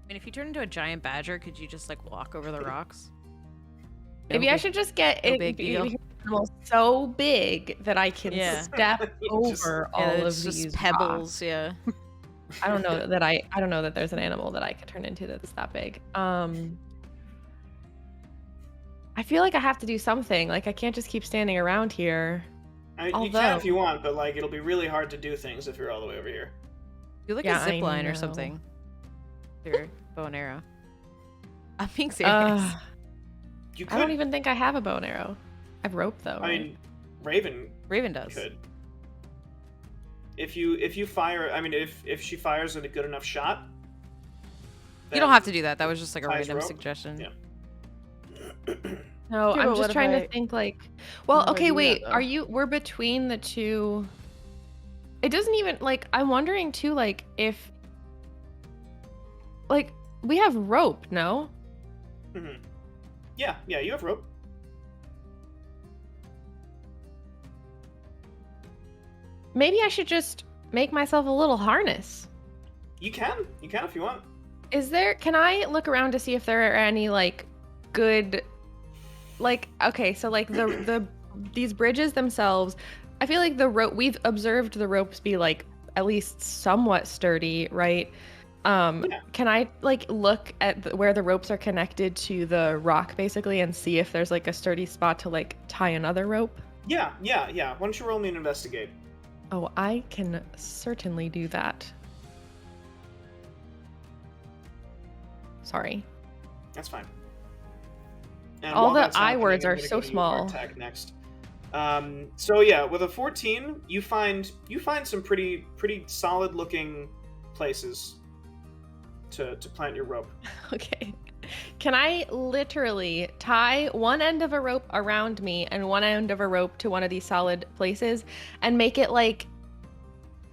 mean, if you turn into a giant badger, could you just like walk over the rocks? maybe I should just get No it big deal. animal so big that I can Yeah. step Just- over Yeah, all of it's these just pebbles. rocks. Yeah. I don't know that I don't know that there's an animal that I could turn into that's that big. I feel like I have to do something. Like I can't just keep standing around here. I mean, you can Although- if you want, but like it'll be really hard to do things if you're all the way over here. Do like Yeah, a zip I line or know. something. Your bow and arrow. I'm being serious. You I don't could. even think I have a bow and arrow. I have rope though. I right? mean, Raven Raven does. could. If you fire, I mean, if she fires at a good enough shot. You don't have to do that. That was just like a Ties random rope? suggestion. Yeah. No, Yeah, I'm but just what trying if to I- think like, well, How do I okay, do that, wait, though? we're between the two. It doesn't even, like, I'm wondering too, like, if, like, we have rope, no? Mm-hmm. Yeah, you have rope. Maybe I should just make myself a little harness. You can if you want. Can I look around to see if there are any, like, good, like, okay, so, like, these bridges themselves, I feel like the rope, we've observed the ropes be, like, at least somewhat sturdy, right? Can I, like, look at where the ropes are connected to the rock, basically, and see if there's, like, a sturdy spot to, like, tie another rope? Yeah. Why don't you roll me an investigate? Oh, I can certainly do that. Sorry. That's fine. And All while the that's I happening, words I'm are gonna so go to you, small. Hardtack, next. So yeah, with a 14, you find some pretty solid looking places to plant your rope. Okay. Can I literally tie one end of a rope around me and one end of a rope to one of these solid places and make it like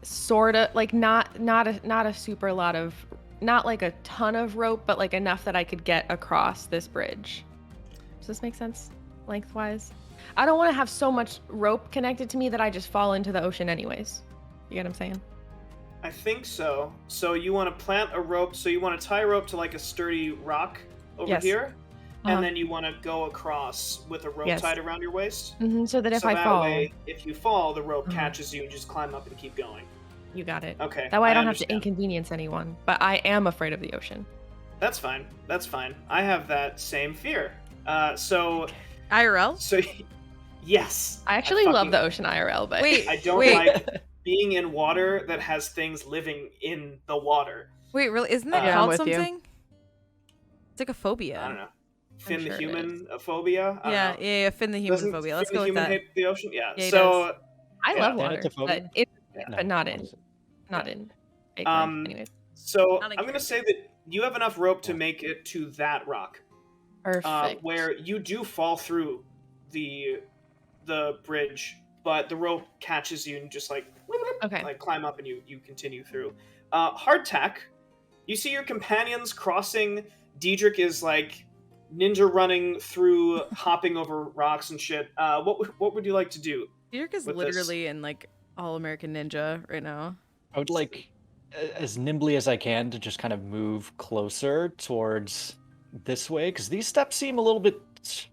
sort of like not a super lot of, not like a ton of rope, but like enough that I could get across this bridge? Does this make sense lengthwise? I don't want to have so much rope connected to me that I just fall into the ocean anyways. You get what I'm saying? I think so. So you want to plant a rope. So you want to tie a rope to like a sturdy rock over Yes. here, Uh-huh. and then you want to go across with a rope Yes. tied around your waist. So that if so I that fall, way, if you fall, the rope Uh-huh. catches you and just climb up and keep going. you got it. Okay. That way I don't have to understand. inconvenience anyone, but I am afraid of the ocean. That's fine. That's fine. I have that same fear. So IRL? yes. I actually fucking- love the ocean IRL, but Wait, I don't wait, like being in water that has things living in the water. wait, really? Isn't that Yeah, I'm called with you. something? It's like a phobia. I don't know. Finn sure the it human phobia? I Yeah, don't know. yeah, Finn the human Doesn't phobia. Finn Let's the go with human that. hate the ocean? Yeah. Yeah, he So I Yeah. love water, Thanatophobia? but not in, not in. Big life, anyways. So Not a I'm gonna character. say that you have enough rope to make it to that rock, Perfect. where you do fall through the bridge, but the rope catches you and just like Okay. like climb up and you continue through. Hardtack, you see your companions crossing. Diedrich is like ninja running through, hopping over rocks and shit. What would you like to do? Dirk is with this. literally in like All American Ninja right now. I would like, as nimbly as I can, to just kind of move closer towards this way, because these steps seem a little bit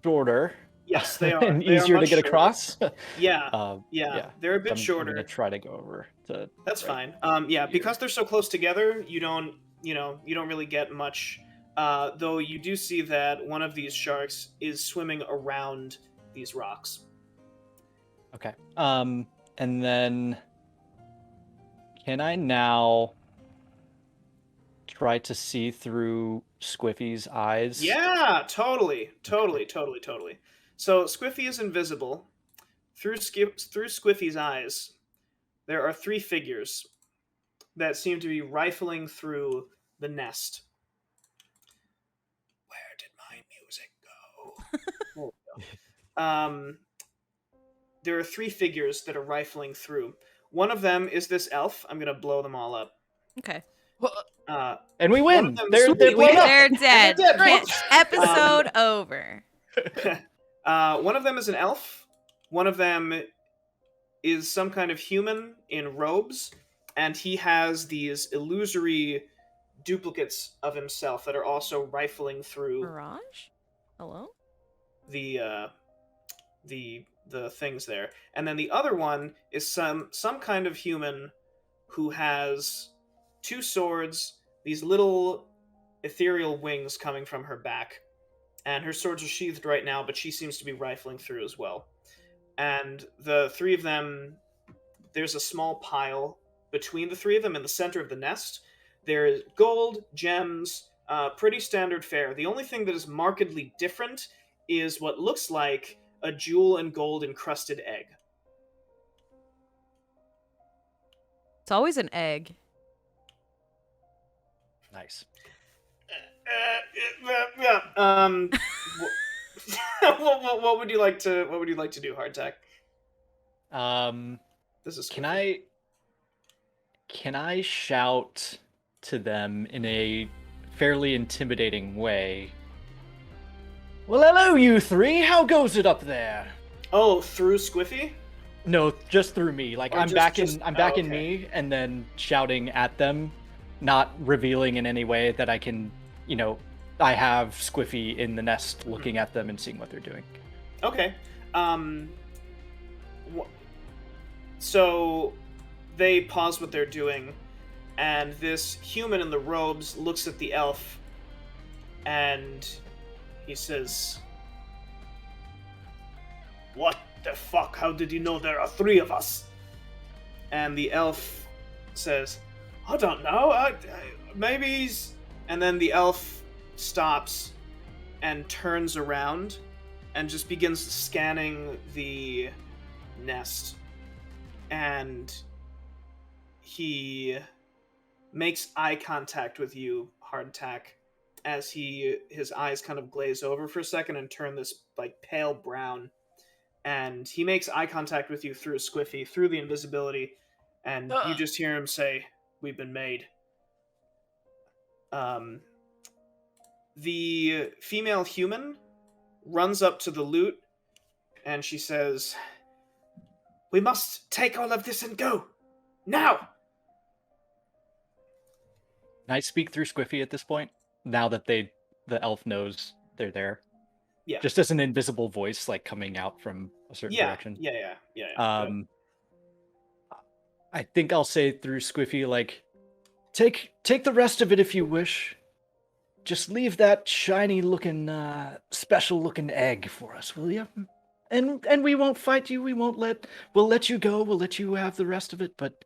shorter. Yes, they are. and They are easier to much get shorter. across. Yeah, Yeah. they're a bit I'm shorter. gonna try to go over to. That's right fine. Yeah, here. because they're so close together, you don't really get much. Though you do see that one of these sharks is swimming around these rocks. Okay. And then can I now try to see through Squiffy's eyes? Yeah, totally. So Squiffy is invisible. Through Squiffy's eyes, there are three figures that seem to be rifling through the nest. Where did my music go? There we go. There are three figures that are rifling through. One of them is this elf. I'm gonna blow them all up. Okay. And we One win. of them- They're Sweet, blown up. They're dead. They're dead, Great. folks. Episode over. One of them is an elf. One of them is some kind of human in robes, and he has these illusory duplicates of himself that are also rifling through Mirage? Hello? the things there. And then the other one is some kind of human who has two swords, these little ethereal wings coming from her back. And her swords are sheathed right now, but she seems to be rifling through as well. And the three of them, there's a small pile between the three of them in the center of the nest. There's gold, gems, pretty standard fare. The only thing that is markedly different is what looks like a jewel and gold encrusted egg. It's always an egg. Nice. What would you like to do, Hardtack? This is Can I shout to them in a fairly intimidating way? Well, hello, you three. How goes it up there? Oh, through Squiffy? No, just through me. Like Or I'm just- back just- in. I'm back oh, in okay. me, and then shouting at them, not revealing in any way that I can. I have Squiffy in the nest, looking at them and seeing what they're doing. Okay. So they pause what they're doing, and this human in the robes looks at the elf, and he says, "What the fuck? How did you know there are three of us?" And the elf says, I don't know, maybe he's... And then the elf stops and turns around and just begins scanning the nest. And he makes eye contact with you, Hardtack, as his eyes kind of glaze over for a second and turn this like pale brown. And he makes eye contact with you through Squiffy, through the invisibility, and you just hear him say, "We've been made." The female human runs up to the loot, and she says, "We must take all of this and go! Now!" Can I speak through Squiffy at this point? Now that the elf knows they're there? Yeah. Just as an invisible voice, like, coming out from a certain direction? Yeah. I think I'll say through Squiffy, like, take the rest of it if you wish. Just leave that shiny-looking, special-looking egg for us, will you? And we won't fight you. We'll let you go. We'll let you have the rest of it, but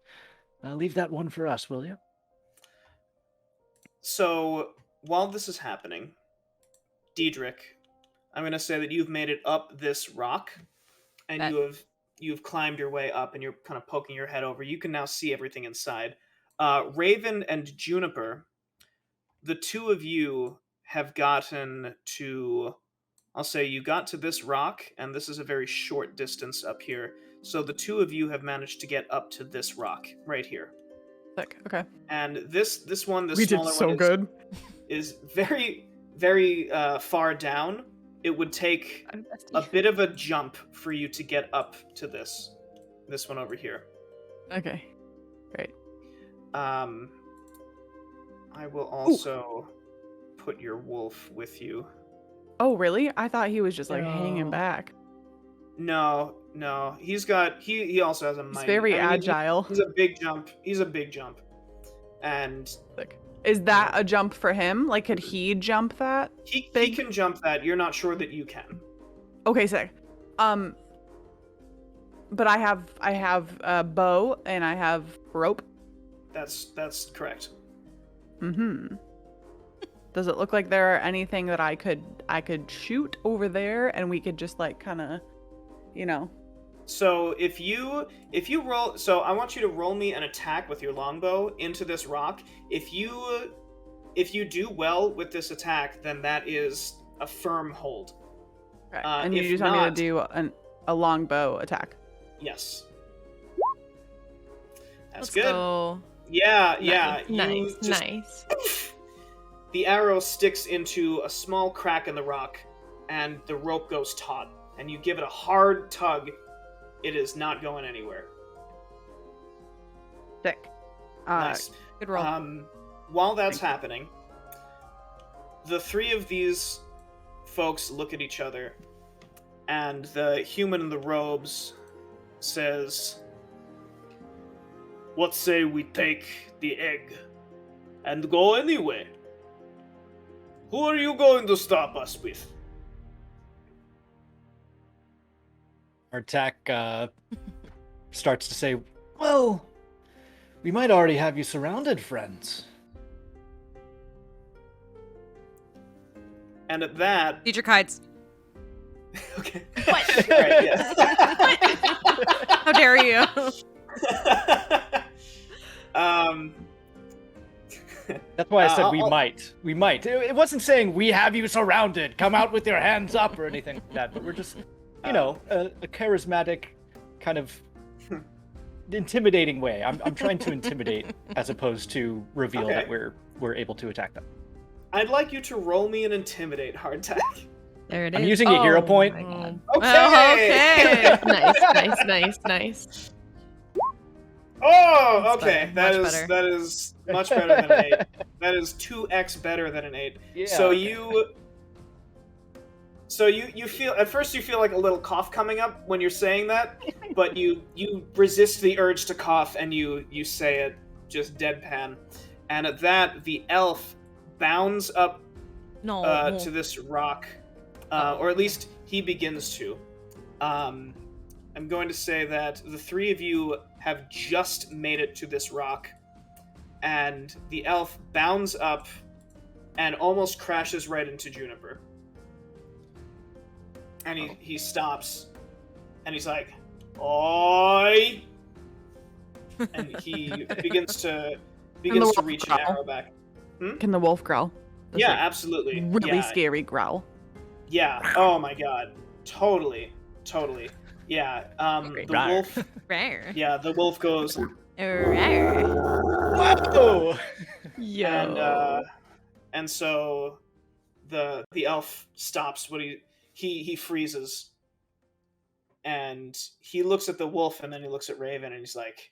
leave that one for us, will you? So, while this is happening, Diedrich, I'm going to say that you've made it up this rock, and you've climbed your way up, and you're kind of poking your head over. You can now see everything inside. Raven and Juniper, the two of you have gotten to... I'll say you got to this rock, and this is a very short distance up here. So the two of you have managed to get up to this rock right here. Sick. Okay. And this one, the We did smaller so one, good. is very, very far down. It would take a bit of a jump for you to get up to this one over here. Okay. Great. I will also put your wolf with you. Oh, really? I thought he was just like hanging back. No. He also has a mighty... He's very agile. He's a big jump. And Sick. Is that a jump for him? Like, could he jump that? he can jump that. You're not sure that you can. Okay, sick. But I have a bow and I have rope. That's correct. Mm-hmm. Does it look like there are anything that I could shoot over there and we could just like kind of, So if you roll, so I want you to roll me an attack with your longbow into this rock. If you do well with this attack, then that is a firm hold. Okay. And you just want me to do a longbow attack. Yes. That's Let's good. go. Yeah. Nice. The arrow sticks into a small crack in the rock, and the rope goes taut. And you give it a hard tug. It is not going anywhere. Sick. Nice. Good roll. While that's happening, the three of these folks look at each other, and the human in the robes says, "What say we take the egg and go anyway? Who are you going to stop us with?" Artak starts to say, "Well, we might already have you surrounded, friends." And at that... Dietrich hides. Okay. What? Right, yes. How dare you? That's why I said we might. We might. It wasn't saying we have you surrounded. Come out with your hands up or anything like that. But we're just, a charismatic, kind of intimidating way. I'm trying to intimidate as opposed to reveal that we're able to attack them. I'd like you to roll me an intimidate, Hardtack. There it is. I'm using a hero point. My God. Okay. Nice. Oh, That's okay. better. That is much better than an 8. That is 2x better than an 8. Yeah, so okay. you feel, at first you feel like a little cough coming up when you're saying that, but you resist the urge to cough and you say it just deadpan. And at that, the elf bounds up to this rock, or at least he begins to. And I'm going to say that the three of you have just made it to this rock, and the elf bounds up and almost crashes right into Juniper. And he stops, and he's like, "Oi!" And he begins to reach an arrow back. Can the wolf growl? That's Yeah, like absolutely. really scary growl. Yeah. Oh my god. Totally. Yeah. The wolf. Rare. Yeah, the wolf goes. Rare. Whoa! And so the elf stops. He freezes, and he looks at the wolf, and then he looks at Raven, and he's like,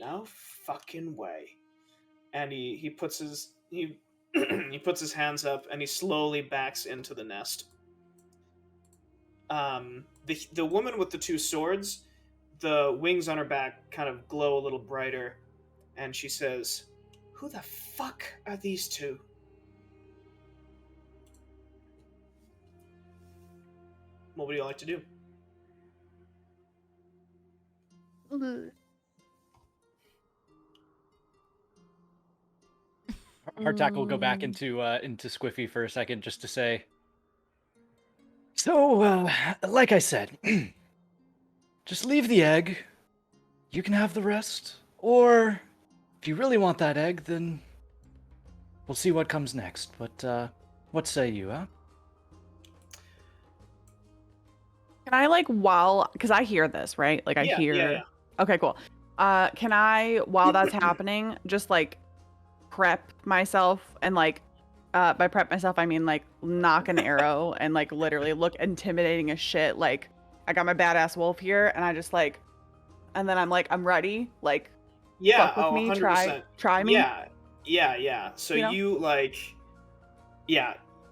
"No fucking way." And he puts his he puts his hands up, and he slowly backs into the nest. The woman with the two swords, the wings on her back kind of glow a little brighter, and she says, "Who the fuck are these two?" What would you like to do? Hardtack will go back into Squiffy for a second just to say, so, like I said, just leave the egg. You can have the rest. Or, if you really want that egg, then we'll see what comes next. But, what say you, huh? Can I because I hear this, right? Like I hear. Yeah. Okay, cool. Can I, while that's happening, just like prep myself and by prep myself I mean like knock an arrow and like literally look intimidating as shit. Like I got my badass wolf here, and I just like, and then I'm like, I'm ready. Like, Yeah. fuck with me, 100%. try me. Yeah. So You know?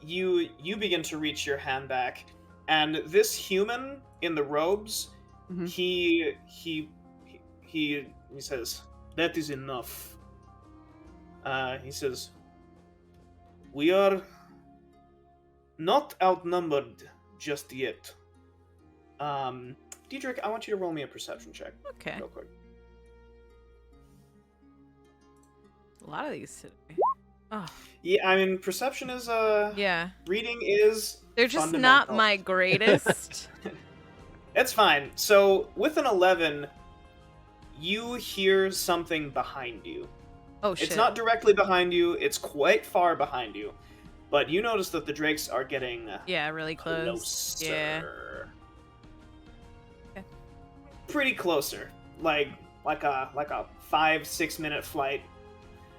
you begin to reach your hand back, and this human in the robes, Mhm. he says, "That is enough." He says, "We are not outnumbered just yet." Diedrich, I want you to roll me a perception check. Okay. Real quick. A lot of these today. Oh. Yeah, I mean, perception is, Yeah. reading is They're just fundamental. not my greatest. It's fine. So, with an 11, you hear something behind you. Oh, shit. It's not directly behind you, it's quite far behind you. But you notice that the drakes are getting Yeah, really close. closer. Yeah. Okay. Pretty closer. Like a 5-6 minute flight.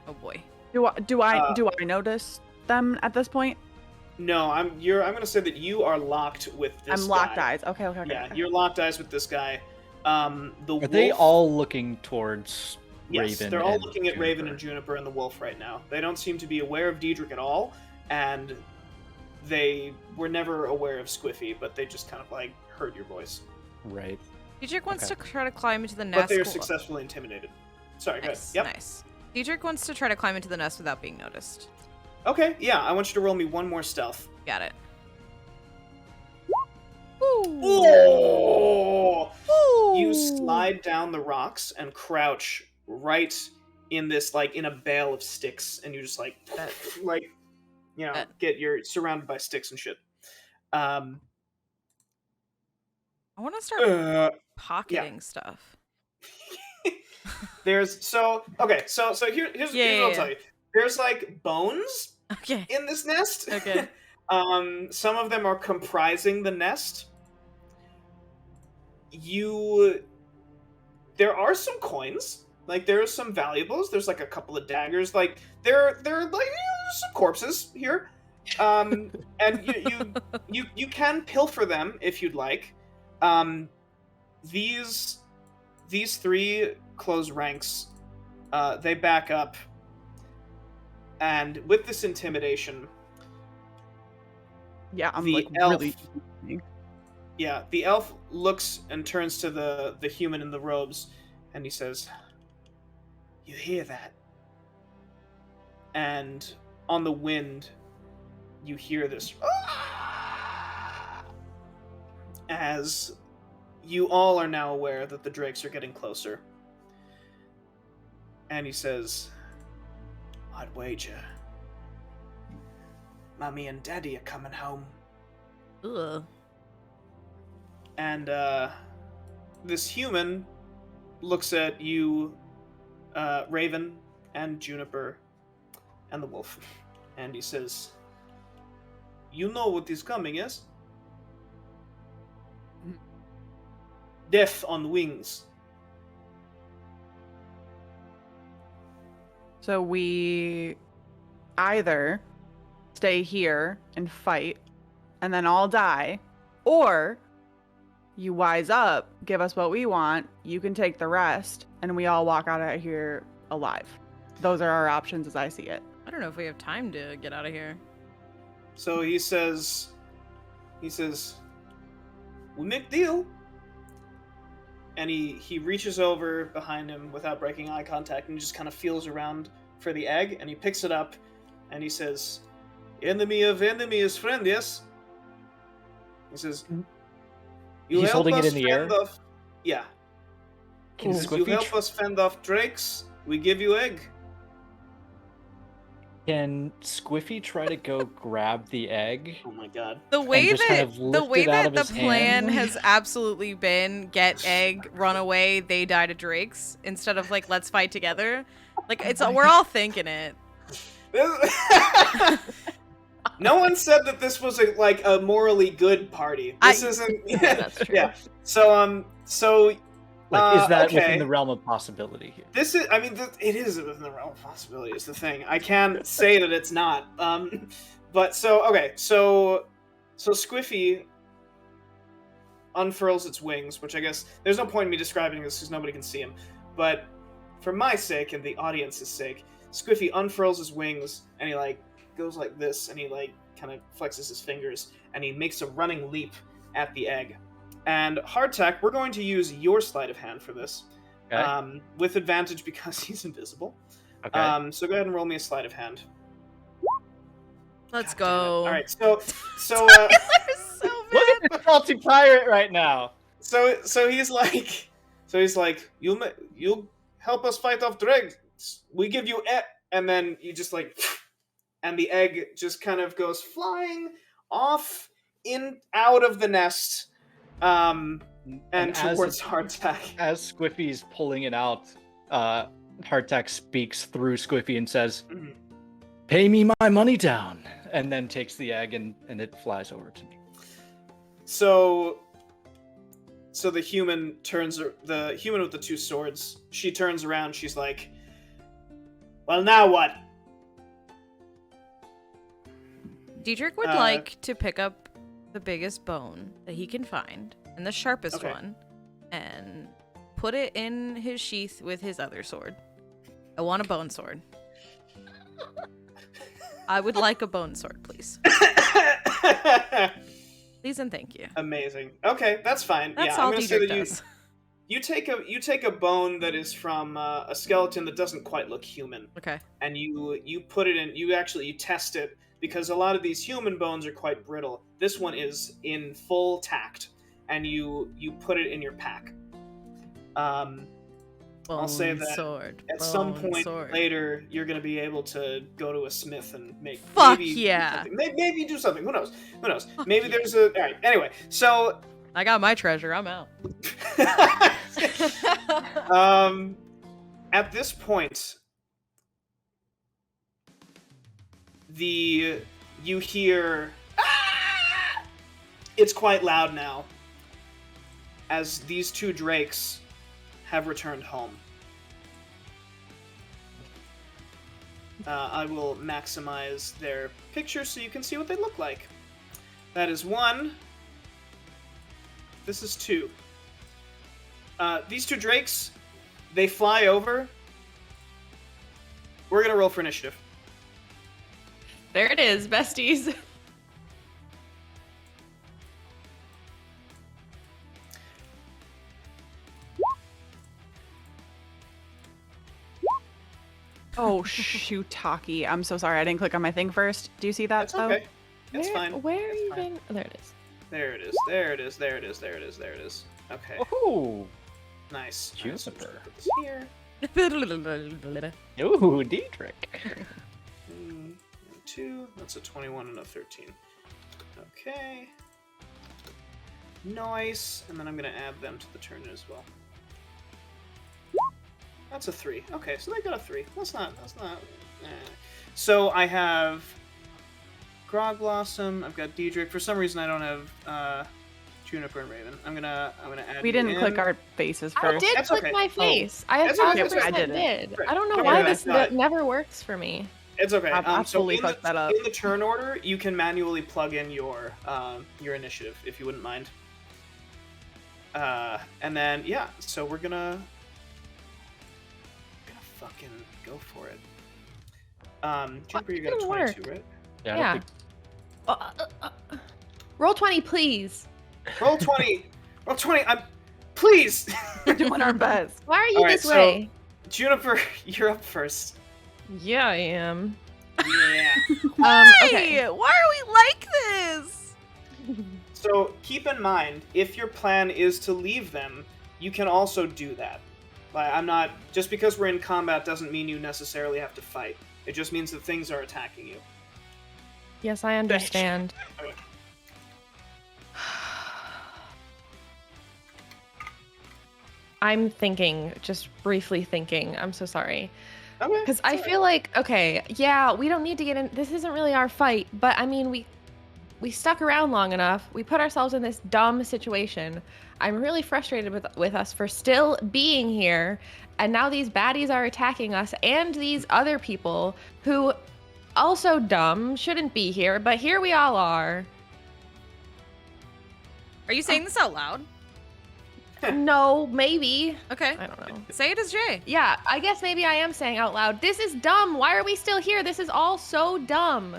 Oh boy. Do I notice them at this point? No, I'm gonna say that you are locked with this I'm locked guy. eyes. Okay. Yeah, Okay. you're locked eyes with this guy. The wolf, Are they all looking towards yes, Raven? they're all and looking at Raven Juniper? and Juniper and the wolf right now. They don't seem to be aware of Diedrich at all, and they were never aware of Squiffy, but they just kind of like heard your voice. Right. Diedrich wants Okay. to try to climb into the nest. But they are successfully intimidated. Sorry, go ahead. Nice. Yep. Nice. Diedrich wants to try to climb into the nest without being noticed. Okay, yeah, I want you to roll me one more stealth. Got it. Oh! You slide down the rocks and crouch right in this, like, in a bale of sticks, and you just, like, you're surrounded by sticks and shit. I want to start pocketing stuff. Here's what I'll tell you. There's, like, bones Okay. in this nest. Okay. Some of them are comprising the nest. There are some coins. Like, there are some valuables. There's, like, a couple of daggers. Like, there are like, some corpses here. And you can pilfer them if you'd like. These three close ranks. They back up. And with this intimidation, Yeah, I'm the like elf, really. yeah, the elf looks and turns to the human in the robes, and he says, "You hear that?" And on the wind, you hear this as you all are now aware that the drakes are getting closer. And he says, I'd wager Mommy and Daddy are coming home. Ugh. And this human looks at you, Raven, and Juniper, and the wolf. And he says, you know what is coming, yes? Death on wings. So we either stay here and fight and then all die, or you wise up, give us what we want, you can take the rest, and we all walk out of here alive. Those are our options as I see it. I don't know if we have time to get out of here. So he says, we make deal. And he reaches over behind him without breaking eye contact and just kind of feels around for the egg, and he picks it up, and he says, enemy of enemy is friend, yes? He says, you He's help holding it us in the air? fend off... Yeah. Can He says, you Squiffy help us fend off drakes, we give you egg. Can Squiffy try to go grab the egg? Oh my god. The way just kind of the lift way it out that of the his plan hand? has absolutely been get egg, run away, they die to drakes instead of like let's fight together. Like it's we're all thinking it. No one said that this was a morally good party. This isn't. Yeah, that's true. Yeah. So Is that okay. within the realm of possibility here? This is. I mean, it is within the realm of possibility. Is the thing. I can't say that it's not. But so okay. So Squiffy unfurls its wings, which I guess there's no point in me describing this because nobody can see him. But for my sake and the audience's sake, Squiffy unfurls his wings and he goes like this, and he kind of flexes his fingers, and he makes a running leap at the egg. And Hardtack, we're going to use your sleight of hand for this, Okay. with advantage because he's invisible. Okay. So go ahead and roll me a sleight of hand. Let's God damn it. go. All right, so So Look bad. at the salty pirate right now. so he's like, you'll help us fight off dregs. We give you egg, and then you just and the egg just kind of goes flying off out of the nest, and towards Hardtack. As Squiffy's pulling it out, Hardtack speaks through Squiffy and says, Mhm. "Pay me my money down," and then takes the egg and it flies over to me. So the human with the two swords, she turns around, she's like, well, now what? Dietrich would like to pick up the biggest bone that he can find and the sharpest Okay. one and put it in his sheath with his other sword. I want a bone sword. I would like a bone sword, please. Please and thank you. Amazing. Okay, that's fine. That's yeah, all I'm gonna say Dietrich that does. you take a bone that is from a skeleton that doesn't quite look human, Okay. and you put it in. You test it because a lot of these human bones are quite brittle. This one is in full tact, and you put it in your pack. I'll say Bone that sword. at some bone point sword. later, you're going to be able to go to a smith and make. Fuck maybe yeah. Do something. Maybe do something. Who knows? Who knows? Fuck Maybe yeah. there's a. All right. Anyway, so. I got my treasure. I'm out. At this point, you hear. "Ah!" It's quite loud now, as these two drakes have returned home. I will maximize their pictures so you can see what they look like. That is one. This is two. These two drakes, they fly over. We're gonna roll for initiative. There it is, besties. Oh, shootaki. I'm so sorry. I didn't click on my thing first. Do you see that, That's though? okay. It's Where, fine. Where It's even? Oh, there it is. There it is. There it is. There it is. There it is. There it is. Okay. Oh, Nice. Juniper. Put this here. ooh, Diedrich. 2. That's a 21 and a 13. Okay. Nice. And then I'm gonna add them to the turn as well. That's a 3. Okay, so they got a 3. That's not. So I have Grog Blossom. I've got Diedrich. For some reason, I don't have Juniper and Raven. I'm gonna add. We you didn't in. click our faces I first. did That's click okay. my face. I That's okay, 1,000% that's okay. did. Right. I don't know Okay, why that's this not- never works for me. It's okay. I So fully fucked that up. in the turn order, you can manually plug in your initiative if you wouldn't mind. And then yeah, so we're gonna fucking go for it. Juniper, you got a didn't 22, work? right? Yeah. I Yeah. don't think- Roll 20, please. Roll 20. Roll 20. Please. We're doing our best. Why are you All right, this so- way? Juniper, you're up first. Yeah, I am. Yeah. Okay. Why are we like this? So keep in mind, if your plan is to leave them, you can also do that. Like, I'm not just because we're in combat doesn't mean you necessarily have to fight. It just means that things are attacking you. Yes, I understand. Okay. I'm thinking, just briefly thinking. I'm so sorry. Okay. Because I feel like, okay, yeah, we don't need to get in. This isn't really our fight, but I mean, we stuck around long enough. We put ourselves in this dumb situation. I'm really frustrated with us for still being here, and now these baddies are attacking us and these other people who also dumb shouldn't be here, but here we all are. Are you saying this out loud? No, maybe. Okay. I don't know. Say it as Jay. Yeah, I guess maybe I am saying out loud, this is dumb. Why are we still here? This is all so dumb.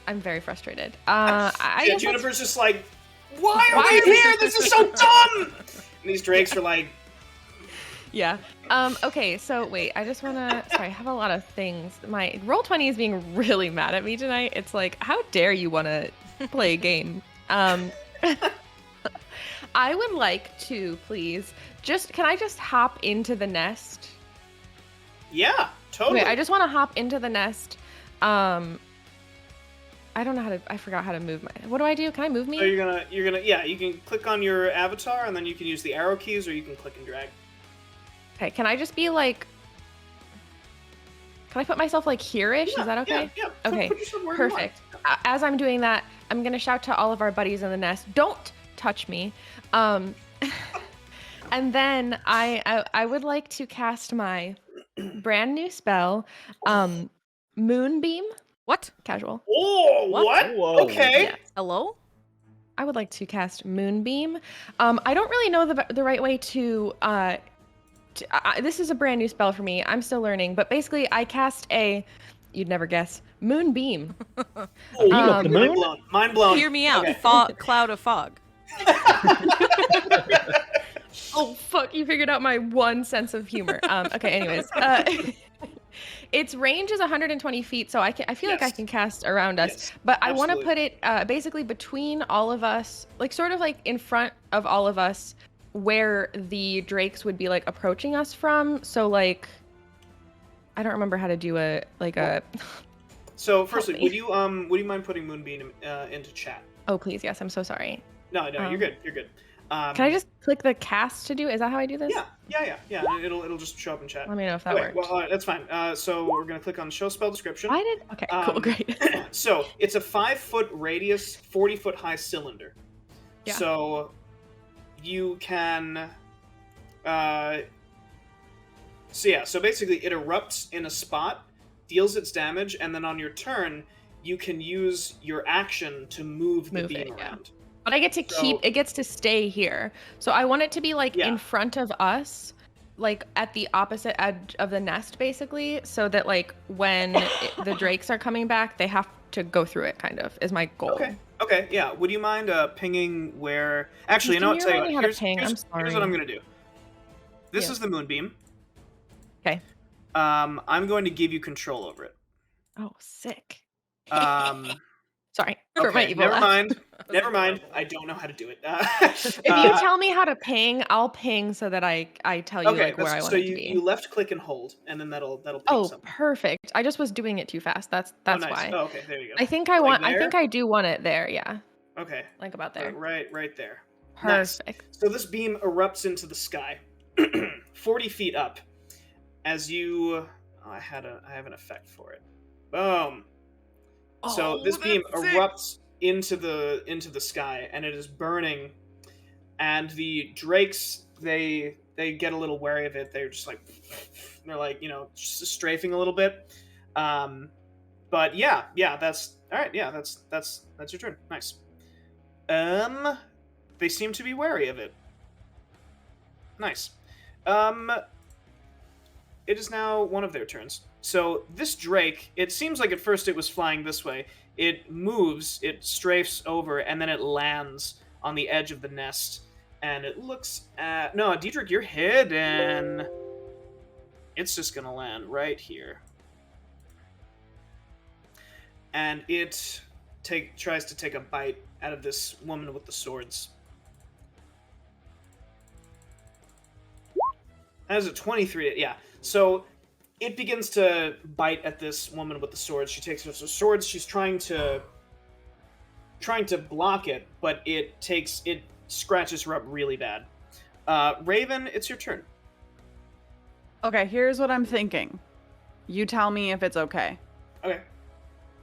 I'm very frustrated. I Yeah, guess that's- Juniper's just like, why are we here? This is so dumb! And these drakes are like, Yeah. Okay, so wait, I just wanna sorry, I have a lot of things. My Roll20 is being really mad at me tonight. It's like, how dare you wanna play a game? I would like to, please, can I just hop into the nest? yeah, totally. Wait, I just wanna hop into the nest. I don't know how to, I forgot how to move what do I do? Can I move me? So you're gonna, yeah, you can click on your avatar and then you can use the arrow keys or you can click and drag. Okay, can I just be like, can I put myself like here-ish? Is that okay? Yeah. Okay, Put yourself wherever you want. perfect. As I'm doing that, I'm gonna shout to all of our buddies in the nest, don't touch me. And then I would like to cast my brand new spell, Moonbeam. What? Casual. Oh, what? Whoa. Okay. Yeah. Hello? I would like to cast Moonbeam. I don't really know the right way to. This is a brand new spell for me. I'm still learning, but basically, I cast you'd never guess, Moonbeam. Oh, Beam of the mind moon? blown. Mind blown. Hear me out. Okay. Cloud of fog. Oh fuck! You figured out my one sense of humor. Okay. Anyways, its range is 120 feet, so I feel like I Yes. can cast around us. Yes, But I want to absolutely. put it basically between all of us, like sort of like in front of all of us, where the drakes would be like approaching us from. So like, I don't remember how to do a. So, firstly, Help me. would you mind putting Moonbeam into chat? Oh please, yes. I'm so sorry. No, you're Um, good. You're good. Can I just click the cast to do? Is that how I do this? Yeah. It'll just show up in chat. Let me know if that Okay, worked. well, that's fine. So we're gonna click on show spell description. I did. Okay. Cool. Great. So it's a 5-foot radius, 40-foot high cylinder. Yeah. So you can. So basically, it erupts in a spot, deals its damage, and then on your turn, you can use your action to move the Move beam it, yeah. around. But I get to keep. It gets to stay here. So I want it to be like Yeah. in front of us, like at the opposite edge of the nest, basically, so that like when the drakes are coming back, they have to go through it. Kind of is my goal. Okay, yeah. Would you mind pinging where? Actually, you know what? Can you Tell you remind me what. how to ping? I'm Here's what sorry. I'm gonna do. This Yeah. is the moonbeam. Okay. I'm going to give you control over it. Oh, sick. So Sorry for my Okay, evil never laugh. mind. That was Never mind. adorable. I don't know how to do it. If you tell me how to ping, I'll ping so that I tell you okay, like where I want so it to you, be. you left click and hold, and then that'll ping Oh, something. perfect. I just was doing it too fast. That's Oh, nice. why. Oh, okay, there you go. I think I Like want. I there? think I do want it there. Yeah, Okay, like about there. right there. Perfect. Nice. So this beam erupts into the sky, 40 feet up, as you. Oh, I have an effect for it. Boom. So this beam that's sick. erupts into the sky, and it is burning. And the drakes, they get a little wary of it. They're just like, they're like, just strafing a little bit. But yeah, that's all right. Yeah, that's your turn. Nice. They seem to be wary of it. Nice. It is now one of their turns. So this drake, it seems like at first it was flying this way. It moves, it strafes over, and then it lands on the edge of the nest. And it looks at... No, Diedrich, you're hidden. It's just gonna land right here. And it tries to take a bite out of this woman with the swords. That is a 23. Yeah. So it begins to bite at this woman with the swords. She takes her swords. She's trying to block it, but it scratches her up really bad. Raven, it's your turn. Okay, here's what I'm thinking. You tell me if it's okay. Okay.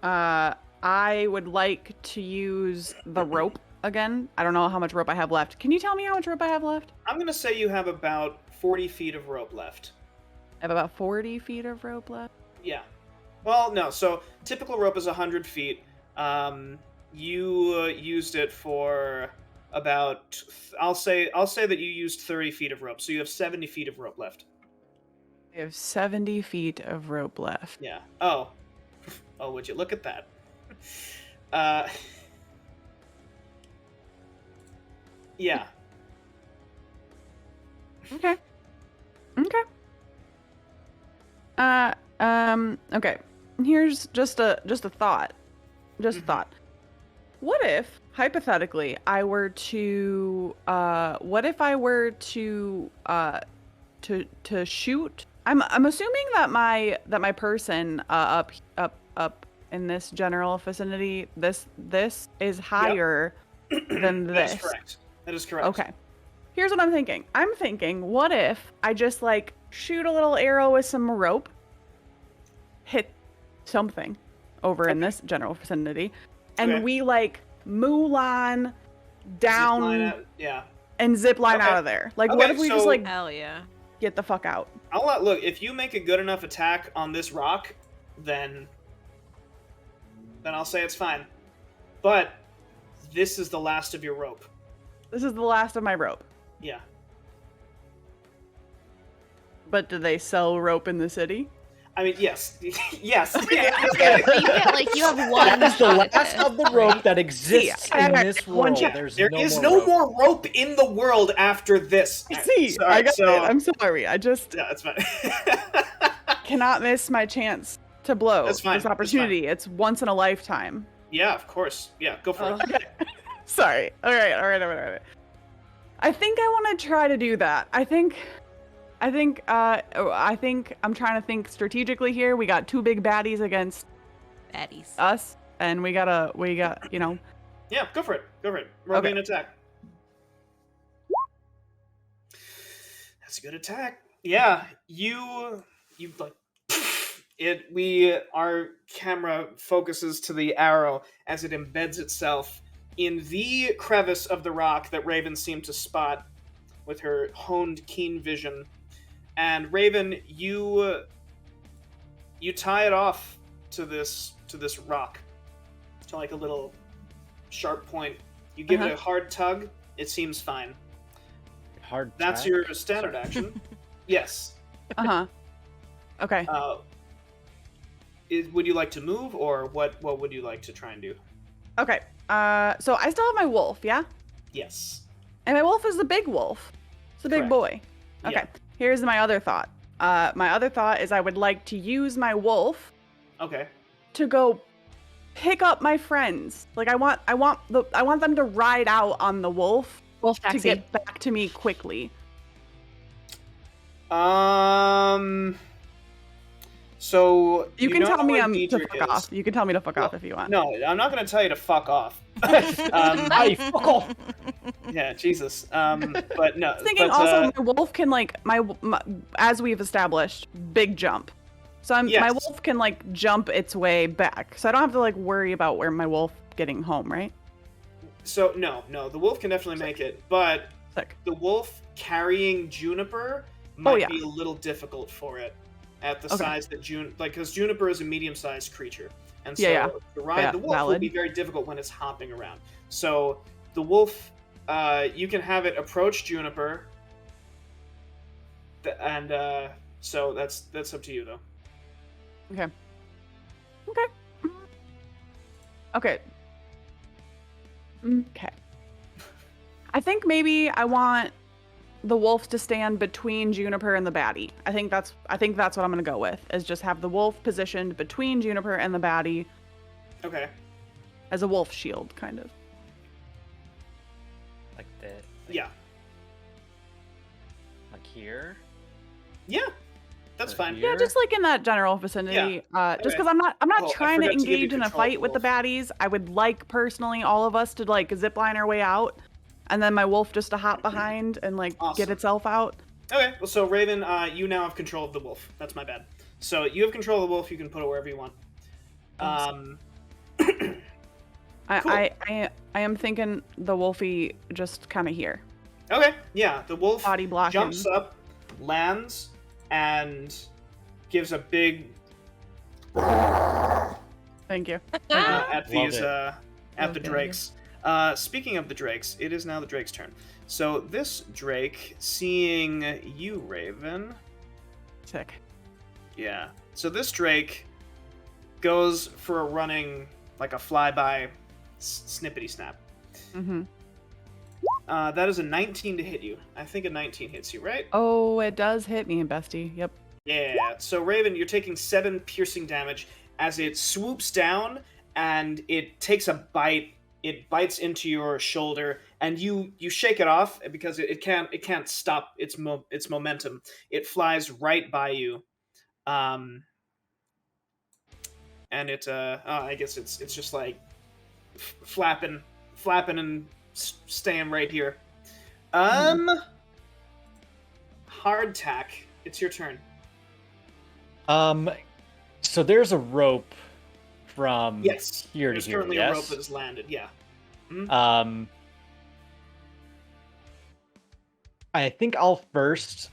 I would like to use the rope again. I don't know how much rope I have left. Can you tell me how much rope I have left? I'm gonna say you have about 40 feet of rope left. I have about 40 feet of rope left. Yeah. Well, no. So typical rope is 100 feet. You used it for about. I'll say that you used 30 feet of rope. So you have 70 feet of rope left. I have 70 feet of rope left. Yeah. Oh. Oh, would you look at that? Yeah. Okay. Okay. Here's just a thought. Just a thought. What if, hypothetically, I were to shoot? I'm assuming that my person up in this general vicinity, this is higher than this. That is correct. That is correct. Okay. Here's what I'm thinking. I'm thinking, what if I just shoot a little arrow with some rope, hit something over in this general vicinity, and we Mulan down and zip line out of there. What if we just Hell yeah. get the fuck out? Look, if you make a good enough attack on this rock, then I'll say it's fine. But this is the last of your rope. This is the last of my rope. Yeah. But do they sell rope in the city? I mean, yes. Yes. You get you have one. That is the shot at last this, of the right? rope that exists in this world. There is no more rope in the world after this. See, I got it. I'm sorry. I just Yeah, it's fine. cannot miss my chance to blow That's fine. this opportunity. It's once in a lifetime. Yeah, of course. Yeah, go for it. Okay. Sorry. All right. I think I want to try to do that. I think I'm trying to think strategically here. We got two big baddies against Baddies. us, and we got. Yeah, go for it. Roll me an attack. That's a good attack. Yeah, you our camera focuses to the arrow as it embeds itself in the crevice of the rock that Raven seemed to spot with her honed, keen vision. And Raven, you tie it off to this rock, to a little sharp point. You give it a hard tug. It seems fine. Hard. That's your standard action. Yes. Okay. Would you like to move, or what would you like to try and do? Okay. So I still have my wolf, yeah? Yes. And my wolf is the big wolf. It's a big Correct. boy. Okay. Yeah. Here's my other thought. My other thought is I would like to use my wolf Okay. to go pick up my friends. Like I want them to ride out on the wolf Wolf to taxi. get back to me quickly. So You can tell me where to Diedrich fuck is. off. You can tell me to fuck No, off if you want. No, I'm not gonna tell you to fuck off. Hey, fuck off. Yeah, Jesus. But no. I was thinking but, also my wolf can like my as we've established, big jump. So my Yes. wolf can like jump its way back. So I don't have to like worry about where my wolf getting home, right? So no, the wolf can definitely make it, but Sick. the wolf carrying Juniper might yeah. be a little difficult for it at the Okay. size that because Juniper is a medium-sized creature, and so Yeah. to ride the wolf will Valid. be very difficult when it's hopping around. So the wolf, you can have it approach Juniper, and so that's up to you though. Okay. Okay. Okay. Okay. I think maybe I want the wolf to stand between Juniper and the baddie. I think that's what I'm gonna go with. Is just have the wolf positioned between Juniper and the baddie Okay. as a wolf shield, kind of. Like that. Yeah. Like here. Yeah. That's Or fine. here? Yeah, just like in that general vicinity. Just Okay. because I'm not Oh, I trying to forgot to give you engage in a control of fight the with the wolf. baddies. I would like personally all of us to like zip line our way out, and then my wolf just to hop behind and like Awesome. get itself out. Okay, well, so Raven, you now have control of the wolf. That's my bad. So you have control of the wolf. You can put it wherever you want. Awesome. Cool. I am thinking the wolfie just kind of here, Okay, yeah, the wolf body blocking. jumps up, lands, and gives a big Thank you. at these it. at the Okay. drakes. Speaking of the drakes, it is now the drake's turn. So this drake, seeing you, Raven, Sick. yeah. So this drake goes for a running, like a flyby, snippety snap. Mm-hmm. That is a 19 to hit you. I think a 19 hits you, right? Oh, it does hit me, bestie. Yep. Yeah. So Raven, you're taking 7 piercing damage as it swoops down and it takes a bite. It bites into your shoulder, and you shake it off because it can't stop its momentum. It flies right by you, and it I guess it's just like flapping and staying right here. Hardtack, it's your turn. So there's a rope from Yes, here there's to here. currently Yes. a rope that has landed. Yeah. I think I'll first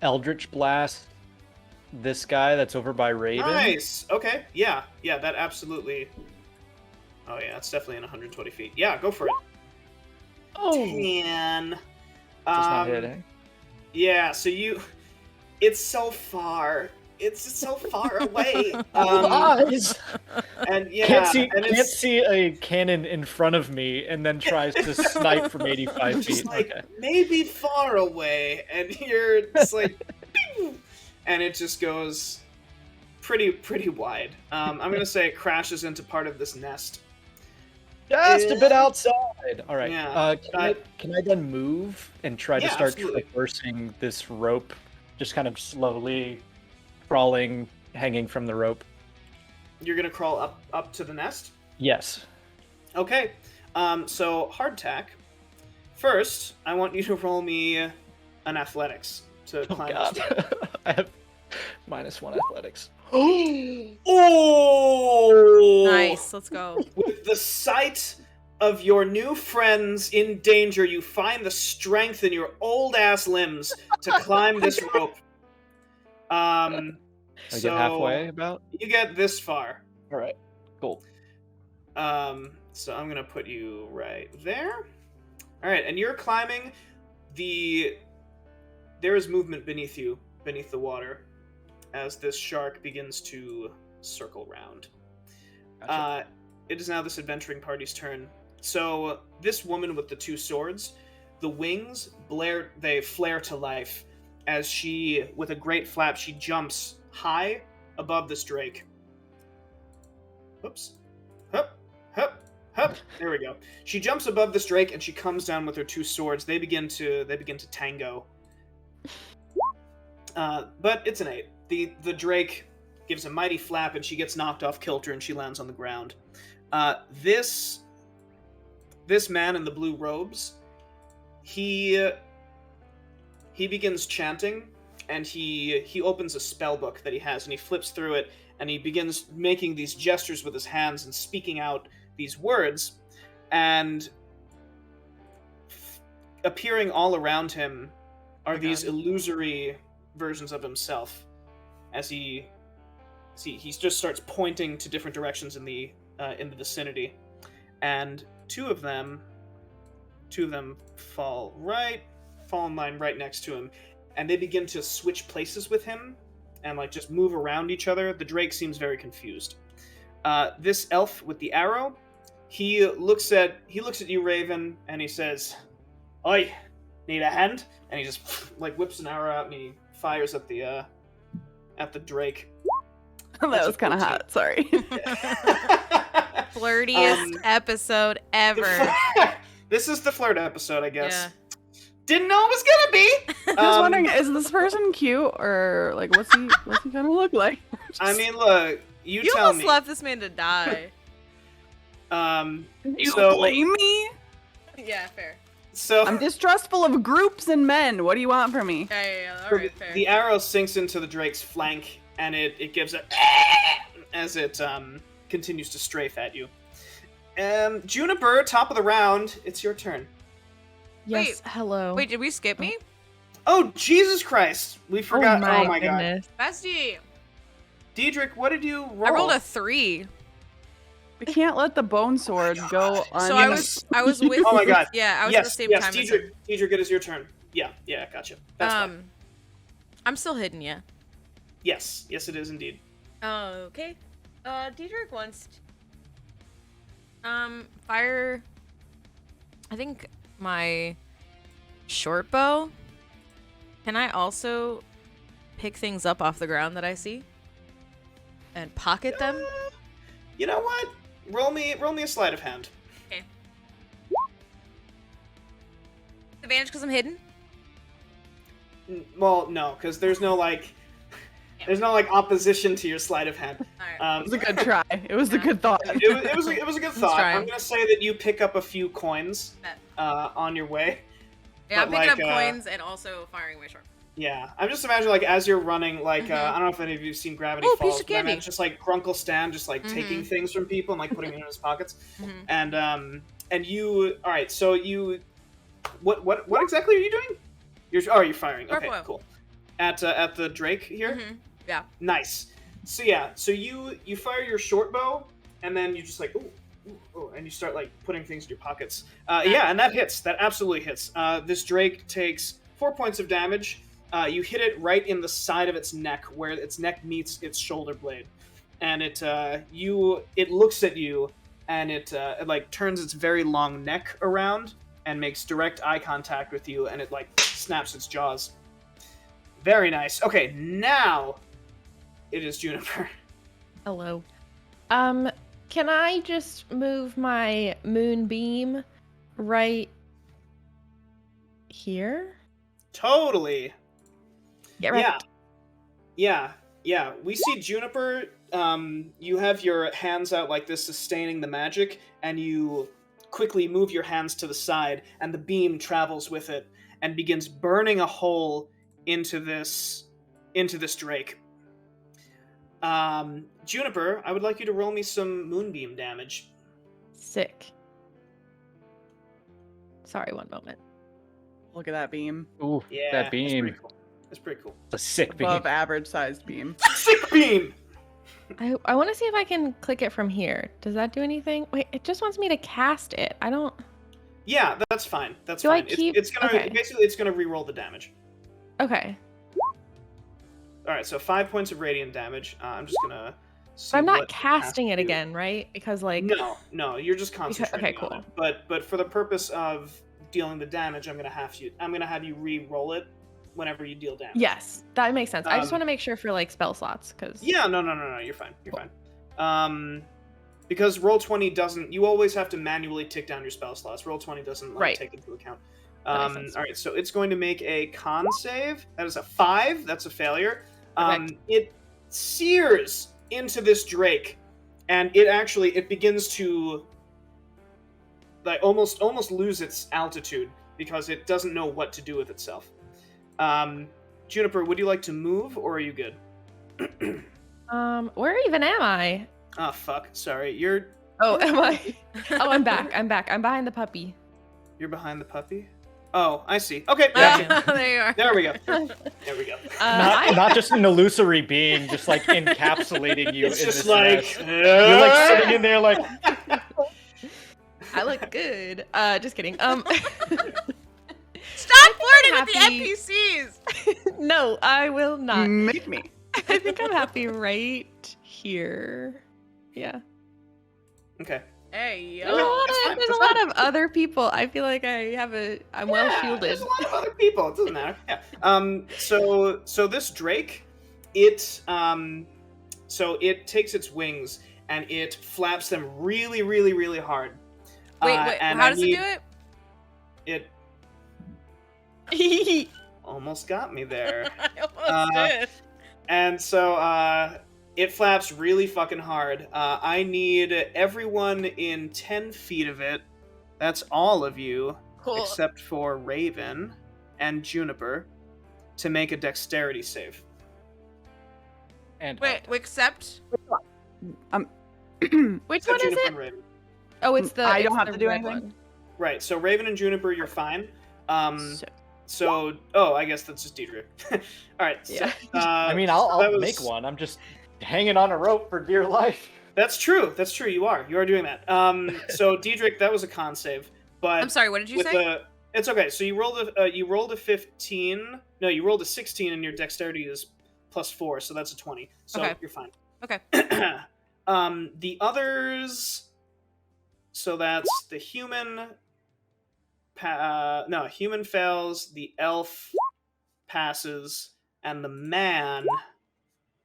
Eldritch Blast this guy that's over by Raven. Nice. Okay. Yeah. Yeah. That absolutely. Oh yeah, it's definitely in 120 feet. Yeah, go for it. Oh, 10. just not hitting. Yeah. So it's so far. It's so far away. Eyes. And yeah, Can't and it's see a cannon in front of me, and then tries to snipe from 85 just feet. like Okay. maybe far away, and you're just like, pew! And it just goes pretty wide. I'm gonna say it crashes into part of this nest. Just a bit outside. All right. Yeah, Can I then move and try to Yeah, start absolutely. traversing this rope, just kind of slowly crawling, hanging from the rope? You're gonna crawl up to the nest. Yes. Okay. So hardtack. First, I want you to roll me an athletics to Oh climb. God. this. I have -1 athletics. Oh! Nice. Let's go. With the sight of your new friends in danger, you find the strength in your old ass limbs to climb this rope. I So get halfway about. you get this far. All right. Cool. So I'm gonna put you right there. All right, and you're climbing. There is movement beneath you, beneath the water, as this shark begins to circle round. Gotcha. It is now this adventuring party's turn. So this woman with the 2 swords, the wings flare to life as she, with a great flap, she jumps high above this drake. Oops. Hup, hup, hup. There we go. She jumps above this drake and she comes down with her two swords. They begin to tango. But it's an 8. The drake gives a mighty flap and she gets knocked off kilter and she lands on the ground. This man in the blue robes, he begins chanting, and he opens a spell book that he has, and he flips through it, and he begins making these gestures with his hands and speaking out these words, and appearing all around him are these illusory versions of himself, as he just starts pointing to different directions in the vicinity, and two of them fall in line right next to him, and they begin to switch places with him and like just move around each other. The drake seems very confused. This elf with the arrow, he looks at you, Raven, and he says, "Oi, need a hand?" And he just like whips an arrow out and he fires at the drake. That was kind of hot. Sorry. Flirtiest episode ever. This is the flirt episode, I guess. Yeah. Didn't know it was gonna be. I was wondering, is this person cute or like what's he gonna look like? I mean, look, you tell almost me. left this man to die. You so- blame me? Yeah, fair. So I'm distrustful of groups and men. What do you want from me? Yeah, alright, fair. the arrow sinks into the drake's flank, and it gives a as it continues to strafe at you. Juniper, top of the round, it's your turn. Yes, Wait, hello. Wait, did we skip me? Oh, Jesus Christ! We forgot. Oh my god. goodness. Bestie! Diedrich, what did you roll? I rolled a 3. We can't let the bone sword go on. So I was with Oh my god. Yeah, I was yes, at the same yes, time as Diedrich, him. Diedrich, it is your turn. Yeah, gotcha. That's fine. I'm still hidden, yeah. Yes, it is indeed. Okay. Diedrich wants fire, I think, my short bow. Can I also pick things up off the ground that I see and pocket them? You know what? Roll me a sleight of hand. Okay. Advantage because I'm hidden? Well, no, because there's no opposition to your sleight of hand. Alright. It was a good try. It was a good thought. It was a good thought. trying. I'm gonna say that you pick up a few coins on your way. Yeah, I'm but, picking like, up coins and also firing my short. Yeah, I'm just imagining like as you're running, like I don't know if any of you've seen Gravity Ooh, Falls, piece of but I meant candy. just like Grunkle Stan, just like taking things from people and like putting them in his pockets, and you. All right, so you, what exactly are you doing? You're firing. Okay, Purple. cool. At the Drake here. Yeah. Nice. So yeah, so you fire your short bow, and then you just like ooh, and you start like putting things in your pockets. Yeah, and that hits. That absolutely hits. This Drake takes 4 points of damage. You hit it right in the side of its neck, where its neck meets its shoulder blade, and it looks at you, and it like turns its very long neck around and makes direct eye contact with you, and it like snaps its jaws. Very nice. Okay, now it is Juniper. Hello. Can I just move my moonbeam right here? Totally. Get ready. Yeah. We see Juniper. You have your hands out like this, sustaining the magic, and you quickly move your hands to the side, and the beam travels with it and begins burning a hole into this Drake. Juniper, I would like you to roll me some moonbeam damage. Sick. Sorry, one moment. Look at that beam. Ooh, Yeah, that beam. That's pretty cool. A sick beam. Above average sized beam. Sick beam. I want to see if I can click it from here. Does that do anything? Wait, it just wants me to cast it. I don't... Yeah, that's fine. That's Do I fine. keep- It's gonna okay. basically it's gonna re-roll the damage. Okay. All right, so 5 points of radiant damage. I'm just gonna. See But I'm not what casting it do. again, right? Because, like... No, you're just concentrating okay, cool. on it. But for the purpose of dealing the damage, I'm gonna have you re-roll it whenever you deal damage. Yes, that makes sense. I just Um, want to make sure for, like, spell slots, because... Yeah, no, you're fine. You're fine. because Roll20 doesn't. You always have to manually tick down your spell slots. Roll20 doesn't Right. take into account. That makes sense. All right, so it's going to make a con save. That is a 5. That's a failure. It sears into this drake, and it begins to like almost lose its altitude because it doesn't know what to do with itself. Juniper, would you like to move, or are you good? Where even am I? Oh fuck! Sorry, you're Oh, am I? Oh, I'm back. I'm back. I'm behind the puppy. behind the puppy. Oh, I see. Okay, gotcha. There you are. There we go. There we go. Not just an illusory being, just like encapsulating you. It's in just this like mess. You're like sitting in there like. I look good. Just kidding. Stop flirting with the happy. NPCs. No, I will not. Make me. I think I'm happy right here. Yeah. Okay. Hey, There's a yo. lot, that's fine, there's that's a lot of other people. I feel like I'm well shielded. There's a lot of other people. It doesn't matter. Yeah. So this drake, it takes its wings and it flaps them really, really, really hard. Wait, and how I does it need- do it? It almost got me there. I almost did. And so it flaps really fucking hard. I need everyone in 10 feet of it. That's all of you, Cool. except for Raven and Juniper, to make a dexterity save. And Wait, except? Which Except one is Juniper it? and Raven. Oh, it's the. I don't it's have the to do red anything? one. Right, so Raven and Juniper, you're fine. So- I guess that's just Diedrich. Alright, so, Yeah. I mean, that I'll was- make one. I'm just hanging on a rope for dear life. That's true, you are doing that. So Diedrich, that was a con save, but I'm sorry, what did you with say? it's okay, so you rolled a 15, no, you rolled a 16 and your dexterity is +4, so that's a 20, so Okay. you're fine. Okay. The others, so that's the human, human fails, the elf passes, and the man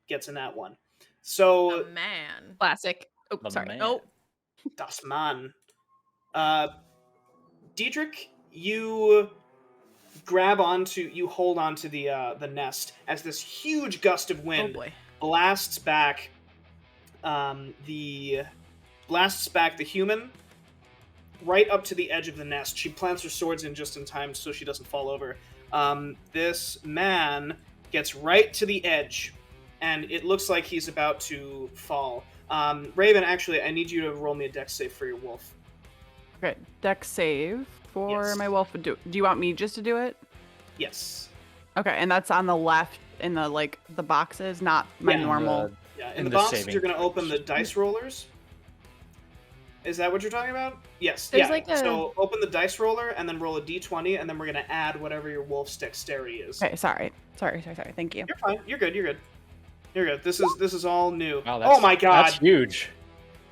gets a nat 1. So, The man. Classic. Oh, The sorry. man. Oh, das Mann. Diedrich, you hold onto the nest as this huge gust of oh wind boy. blasts back the human right up to the edge of the nest. She plants her swords in just in time so she doesn't fall over. This man gets right to the edge, and it looks like he's about to fall. Raven, actually, I need you to roll me a dex save for your wolf. Okay, dex save for Yes. my wolf. Do you want me just to do it? Yes. Okay, and that's on the left in the boxes, not my Yeah. normal. Yeah, in In the the box, saving you're going to open the throws. dice rollers. Is that what you're talking about? Yes. There's yeah. like a- So open the dice roller and then roll a d20, and then we're going to add whatever your wolf's dexterity is. Okay, sorry. Thank you. You're fine. You're good. You're good. This is all new. Wow, oh my god. That's huge.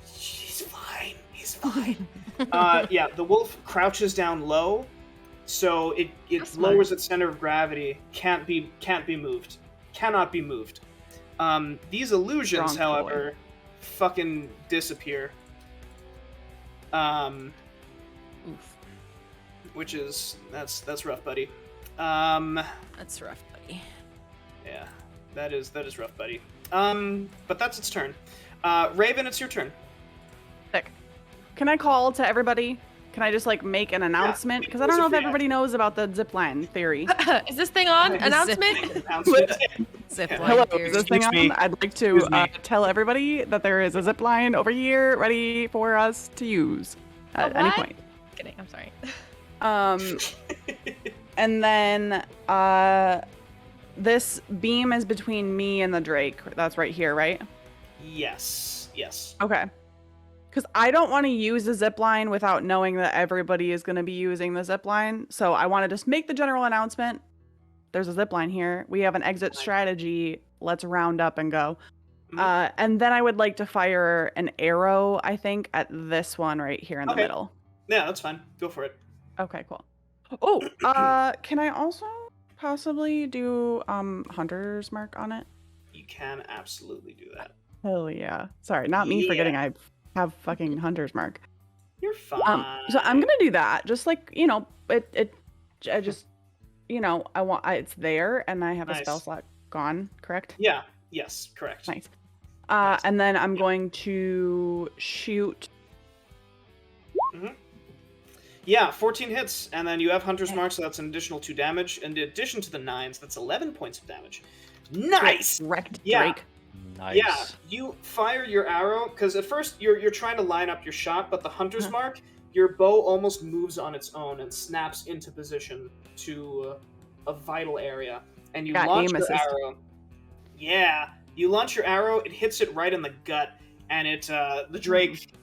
He's fine. He's fine. Yeah, the wolf crouches down low, so it smart. lowers its center of gravity. Cannot be moved. These illusions, Strong however, fucking disappear. Oof. Which is that's rough, buddy. That's rough, buddy. Yeah, that is rough, buddy. But that's its turn. Raven, it's your turn. Sick. Can I call to everybody? Can I just make an announcement? Because I don't know if everybody knows about the zipline theory. Is this thing on? Zip- Announcement? Announcement. Zip Yeah. line Hello, theory. is this thing Excuse me. on? I'd like Excuse to me. tell everybody that there is a zip line over here ready for us to use at any what? point. Kidding. I'm sorry. And then this beam is between me and the Drake. That's right here, right? Yes. Okay. Because I don't want to use the zip line without knowing that everybody is going to be using the zip line. So I want to just make the general announcement. There's a zip line here. We have an exit strategy. Let's round up and go. Mhm. And then I would like to fire an arrow, I think, at this one right here in the Okay. middle. Yeah, that's fine. Go for it. Okay, cool. Oh, can I also possibly do Hunter's Mark on it? You can absolutely do that. Hell yeah. Sorry, not me forgetting Yeah. I have fucking Hunter's Mark. You're fine. So I'm gonna do that. Just like, you know, I just, you know, it's there, and I have a spell slot gone, correct? Yeah. Yes, correct. Nice. And then I'm going to shoot. Yeah, 14 hits, and then you have Hunter's Mark, so that's an additional 2 damage. In addition to the 9s, that's 11 points of damage. Nice! Wrecked Yeah. Drake. Nice. Yeah, you fire your arrow, because at first you're trying to line up your shot, but the Hunter's Mark, your bow almost moves on its own and snaps into position to a vital area. And you launch your arrow. Yeah, you launch your arrow, it hits it right in the gut, and the Drake,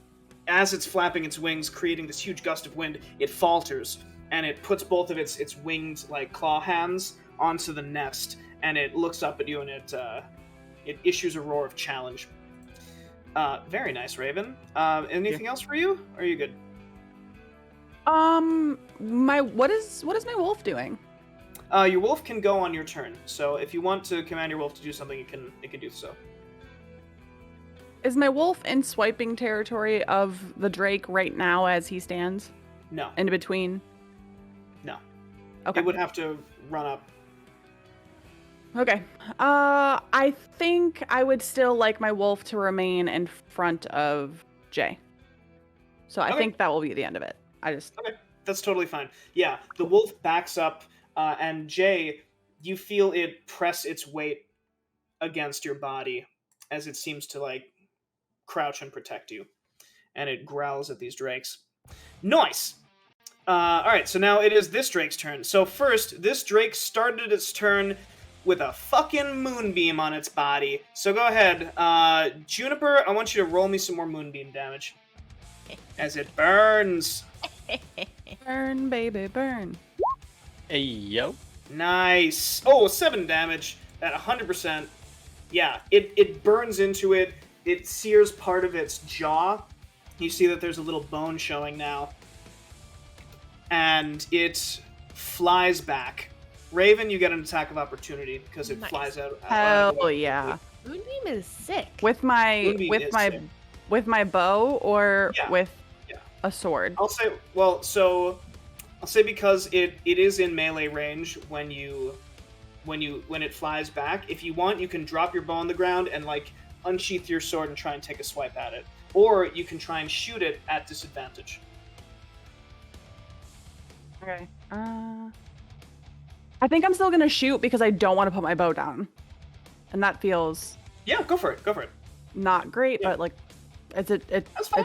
as it's flapping its wings, creating this huge gust of wind, it falters, and it puts both of its winged, like, claw hands onto the nest, and it looks up at you, and it issues a roar of challenge. Very nice, Raven. Anything else for you? Or are you good? What is my wolf doing? Your wolf can go on your turn, so if you want to command your wolf to do something, it can do so. Is my wolf in swiping territory of the Drake right now as he stands? No. In between? No. Okay. It would have to run up. Okay. I think I would still like my wolf to remain in front of Jay. So I think that will be the end of it. Okay. That's totally fine. Yeah, the wolf backs up, and Jay, you feel it press its weight against your body as it seems to, like, crouch and protect you. And it growls at these drakes. Nice! Alright, so now it is this drake's turn. So first, this drake started its turn with a fucking moonbeam on its body. So go ahead. Juniper, I want you to roll me some more moonbeam damage. As it burns. Burn, baby, burn. Hey, yo. Nice. Oh, 7 damage at 100%. Yeah, it burns into it. It sears part of its jaw. You see that there's a little bone showing now. And it flies back. Raven, you get an attack of opportunity because it flies out. Hell yeah. Moonbeam is sick. With my bow or with a sword? I'll say because it is in melee range when it flies back. If you want, you can drop your bow on the ground and, like, unsheath your sword and try and take a swipe at it. Or you can try and shoot it at disadvantage. Okay. I think I'm still gonna shoot because I don't want to put my bow down. And that feels... Yeah, go for it. Go for it. Not great, but, like, it's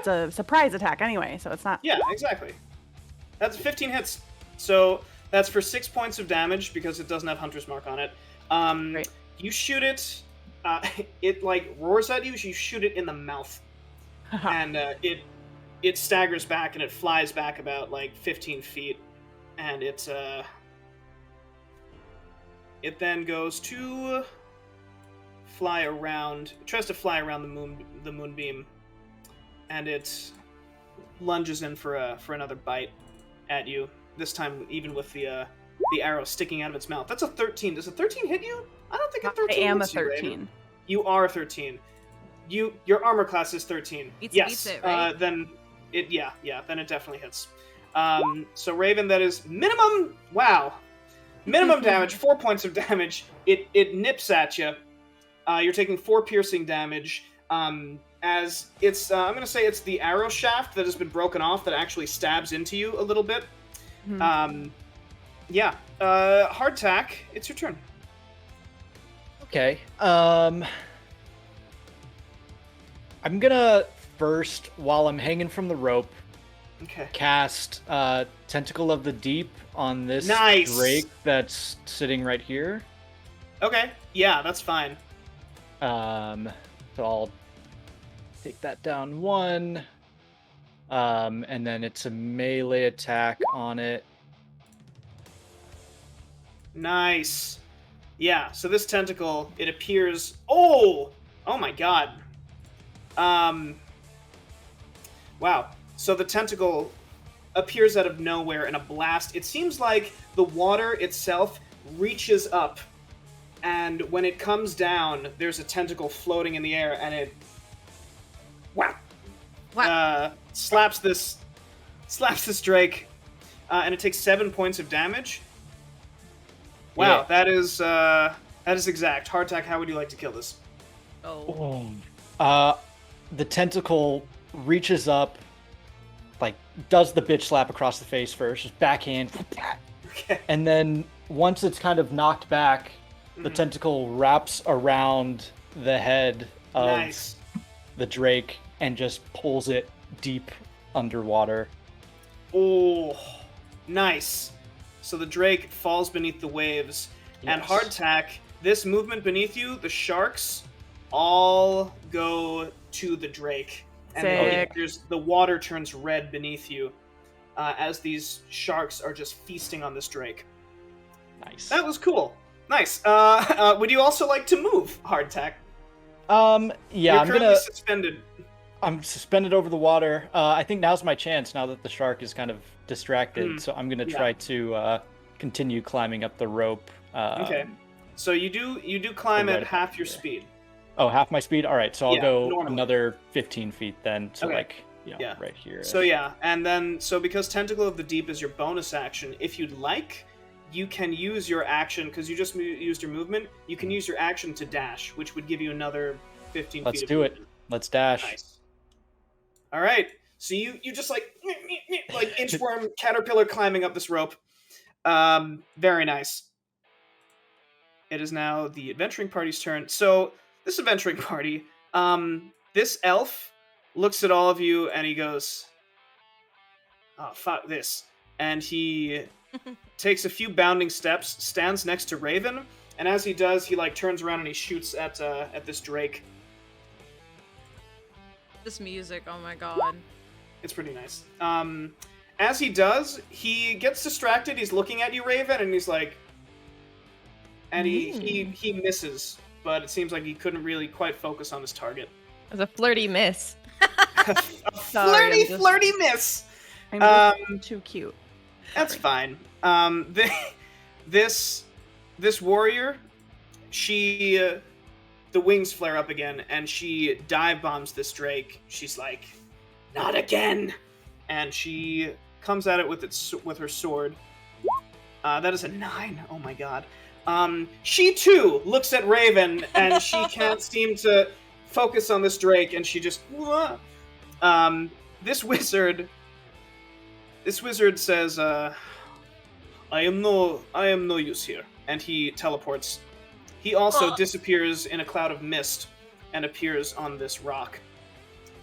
a surprise attack anyway, so it's not... Yeah, exactly. That's 15 hits. So that's for 6 points of damage because it doesn't have Hunter's Mark on it. Great. You shoot it, it, like, roars at you, so you shoot it in the mouth. And it staggers back and it flies back about, like, 15 feet. And it then goes to fly around, tries to fly around the moonbeam, and it lunges in for another bite at you. This time, even with the arrow sticking out of its mouth. That's a 13. Does a 13 hit you? I don't think a 13. I am a hits you, 13. Raven. You are a 13. Your armor class is 13. Beats it, right? Then it then it definitely hits. So Raven, that is minimum. Wow. Minimum damage, 4 points of damage. It nips at you. You're taking 4 piercing damage. As it's, I'm gonna say it's the arrow shaft that has been broken off that actually stabs into you a little bit. Hardtack, it's your turn. Okay. I'm gonna first, while I'm hanging from the rope, cast Tentacle of the Deep on this drake that's sitting right here. Okay, yeah, that's fine. So I'll take that down 1. And then it's a melee attack on it. Nice. Yeah, so this tentacle, it appears... Oh my god. Wow. So the tentacle appears out of nowhere in a blast. It seems like the water itself reaches up, and when it comes down, there's a tentacle floating in the air, and it slaps this drake, and it takes 7 points of damage. Wow, Yeah. that is exact. Hardtack, how would you like to kill this? Oh. The tentacle reaches up, like does the bitch slap across the face first, just backhand, Okay. and then once it's kind of knocked back, the tentacle wraps around the head of Nice. the drake and just pulls it deep underwater. Oh, nice. So the drake falls beneath the waves, and Yes. Hardtack, this movement beneath you, the sharks all go to the drake. And Sick. the water turns red beneath you as these sharks are just feasting on this drake. Nice. That was cool. Nice. Would you also like to move, Hardtack? Yeah, You're I'm currently gonna. suspended. I'm suspended over the water. I think now's my chance. Now that the shark is kind of distracted, so I'm gonna try to continue climbing up the rope. Okay. So you do climb right at about half your here. speed. Oh, half my speed. All right, so I'll Yeah, go normally. another 15 feet then. So Okay. yeah, right here. So yeah, and then because Tentacle of the Deep is your bonus action, if you'd like, you can use your action because you just used your movement. You can use your action to dash, which would give you another 15 Let's feet. Of do it. movement. Let's dash. Nice. All right. So you just like inchworm caterpillar climbing up this rope. Very nice. It is now the adventuring party's turn. So this adventuring party, this elf looks at all of you and he goes, "Oh, fuck this!" And he takes a few bounding steps, stands next to Raven, and as he does, he like turns around and he shoots at this drake. This music, oh my god. It's pretty nice. As he does, he gets distracted. He's looking at you, Raven, and he's like, and he misses, but it seems like he couldn't really quite focus on his target. It was a flirty miss. Sorry, flirty miss. I'm just too cute. That's fine. This warrior, she the wings flare up again, and she dive bombs this drake. She's like, "Not again!" And she comes at it with her sword. That is a 9. Oh my god. She too looks at Raven, and she can't seem to focus on this drake, and she just. This wizard says, "I am no use here," and he teleports. He also disappears in a cloud of mist and appears on this rock.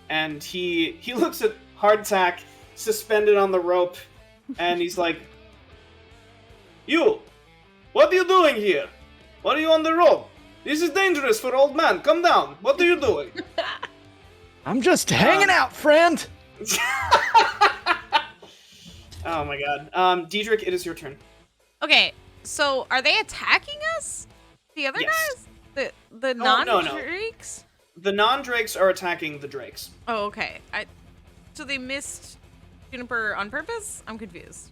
And he looks at Hardtack suspended on the rope, and he's like, "You, what are you doing here? What are you on the rope? This is dangerous for old man. Come down. What are you doing?" I'm just hanging out, friend. Oh my god. Diedrich, it is your turn. Okay, so are they attacking us? The other Yes. guys? The No, no. non-drakes? The non-drakes are attacking the drakes. Oh, okay. So they missed Juniper on purpose? I'm confused.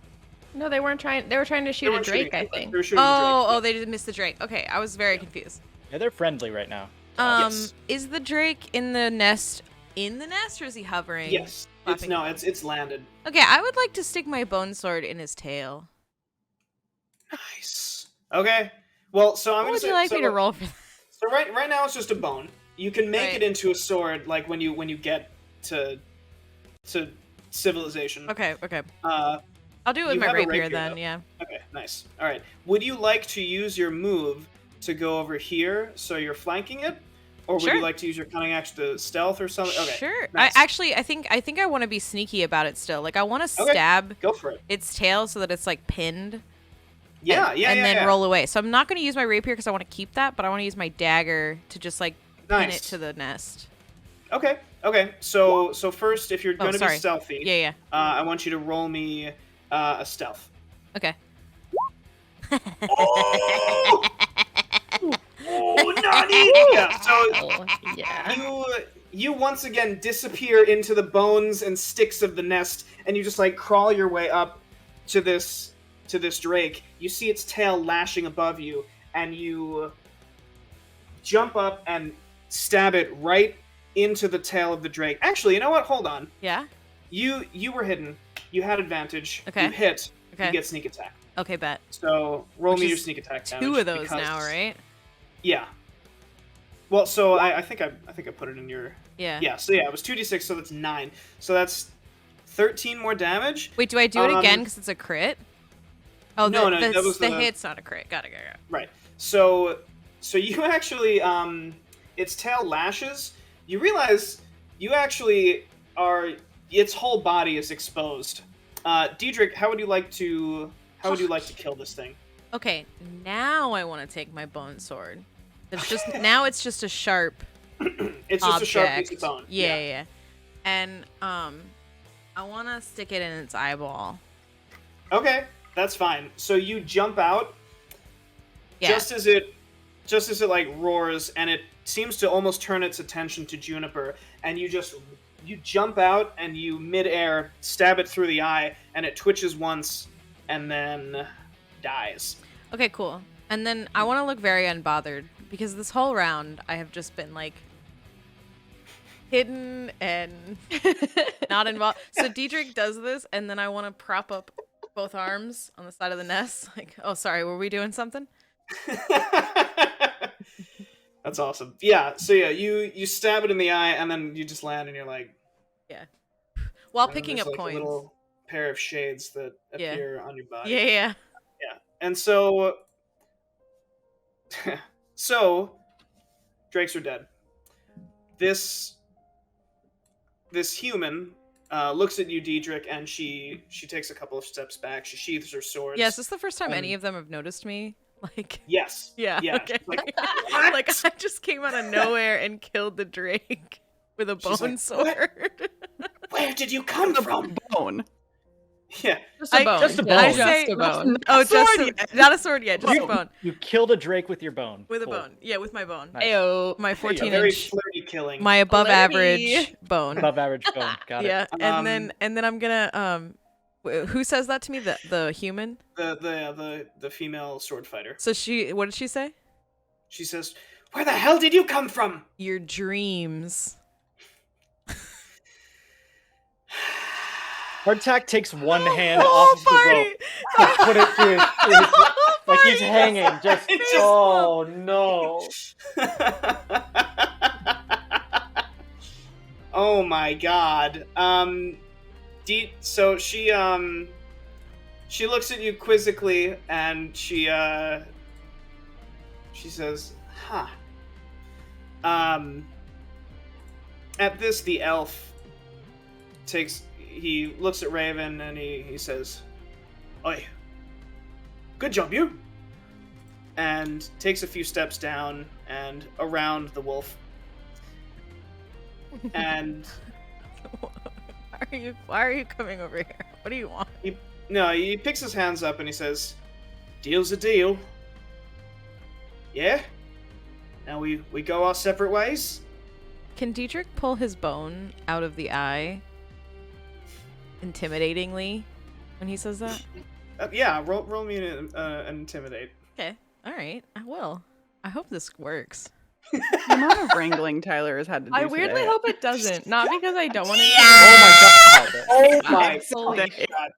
No, they weren't trying. They were trying to They shoot a weren't drake, shooting I it, but think. they were shooting the drake. Oh, they did miss the drake. Okay, I was very confused. Yeah, they're friendly right now. Yes. Is the drake in the nest, or is he hovering? Yes. Flapping? It's landed. Okay, I would like to stick my bone sword in his tail. Nice. Okay. Well, so I'm What gonna would say, you like me to roll for that? So right now it's just a bone. You can make Right. it into a sword, like when you get to civilization. Okay. Uh, I'll do it with You my have a rapier rapier, then, though. yeah. okay, nice. All right. Would you like to use your move to go over here so you're flanking it, or would Sure. you like to use your cunning action to stealth or something? Okay. Sure. nice. I think I want to be sneaky about it still. Like I want to Okay. stab Go for it. its tail so that it's like pinned. Yeah, and, yeah, and yeah, then yeah. roll away. So I'm not going to use my rapier because I want to keep that, but I want to use my dagger to just like pin it Nice. to the nest. Okay. So first, if you're Oh, going to be sorry. stealthy, Yeah. I want you to roll me a stealth. Okay. Oh! Oh, Nani! Yeah, so Oh, yeah. you once again disappear into the bones and sticks of the nest, and you just like crawl your way up to this drake. You see its tail lashing above you, and you jump up and stab it right into the tail of the drake. Actually, you know what? Hold on. Yeah. You were hidden. You had advantage. Okay. You hit. Okay. You get sneak attack. Okay, bet. So roll Which me your is sneak attack damage. 2 of those because- now, right? Yeah. Well, so I think I put it in your. Yeah. Yeah. So yeah, it was 2d6, so that's 9. So that's 13 more damage. Wait, do I do it again because it's a crit? Oh, No, the, no, that was the the- hit's not a crit. Got it. Right. So you actually its tail lashes. You realize you actually are. Its whole body is exposed. Diedrich, how would you like to kill this thing? Okay, now I want to take my bone sword. It's just now it's just a sharp It's just object. a sharp piece of bone. Yeah. And I want to stick it in its eyeball. Okay, that's fine. So you jump out Yeah. just as it like roars, and it seems to almost turn its attention to Juniper, and you jump out and you midair stab it through the eye, and it twitches once and then dies. Okay, cool. And then I want to look very unbothered because this whole round I have just been like hidden and not involved. So Diedrich does this, and then I want to prop up both arms on the side of the nest. Like, oh, sorry, were we doing something? That's awesome. Yeah. So yeah, you stab it in the eye, and then you just land, and you're like, While and then picking there's, up like, coins. a little pair of shades that Yeah. appear on your body. Yeah. Yeah. And so so drakes are dead. This human looks at you, Diedrich, and she takes a couple of steps back. She sheathes her sword. Yeah, is this the first time any Um, of them have noticed me? Like, Yes. yeah. Yeah. Okay. She's like, "What?" Like I just came out of nowhere and killed the drake with a She's bone like, sword. Where did you come from? Bone. Yeah. Just a I- bone. just a bone. I Just say- a bone. Oh, Sword just not a sword yet, just a bone. You killed a drake with your bone. With a Cool. bone. Yeah, with my bone. Nice. Ayo. My A 14 very inch, flirty killing. my above Flirty. average bone. Above average bone. Got it. Yeah, Um, and then I'm gonna who says that to me? The human. the female sword fighter. So what did she say? She says, "Where the hell did you come from?" Your dreams. Hardtack takes one hand off of the rope, put it through his like he's hanging. Just It's just- oh no. Oh my god. So she looks at you quizzically, and she says, "Huh." At this, the elf he looks at Raven and he says, "Oi, good job, you," and takes a few steps down and around the wolf. And Why are you coming over here? What do you want? he picks his hands up and he says, "Deal's a deal. Yeah? Now we go our separate ways?" Can Diedrich pull his bone out of the eye intimidatingly when he says that? Yeah, roll me an intimidate. Okay. All right. I will. I hope this works. The amount of wrangling Tyler has had to do I weirdly today. hope it doesn't. Not because I don't want to. Oh my god. Oh my Holy god.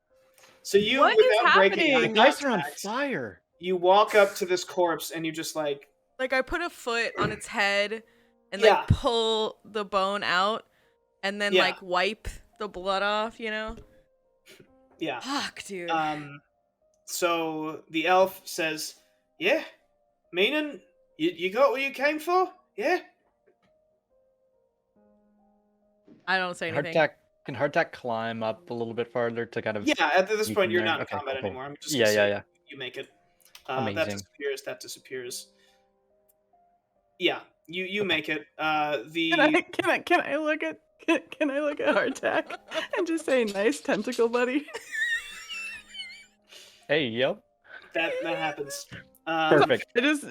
So you, What is without breaking happening? eye The guys are on contact, fire. you walk up to this corpse and you just like, Like I put a foot on its head and Yeah. like pull the bone out and then Yeah. like wipe the blood off, you know? yeah. Fuck, dude. So the elf says, "Yeah, meaning you got what you came for? Yeah." I don't say anything. Can Hardtack climb up a little bit farther to kind of Yeah. At this You point, can you're there. not in Okay, combat cool. anymore. I'm just Yeah, gonna say yeah. You make it. That Amazing. disappears. That disappears. Yeah, you make it. Can I look at Hardtack and just say nice tentacle buddy? Hey, yep. that happens. Perfect. It is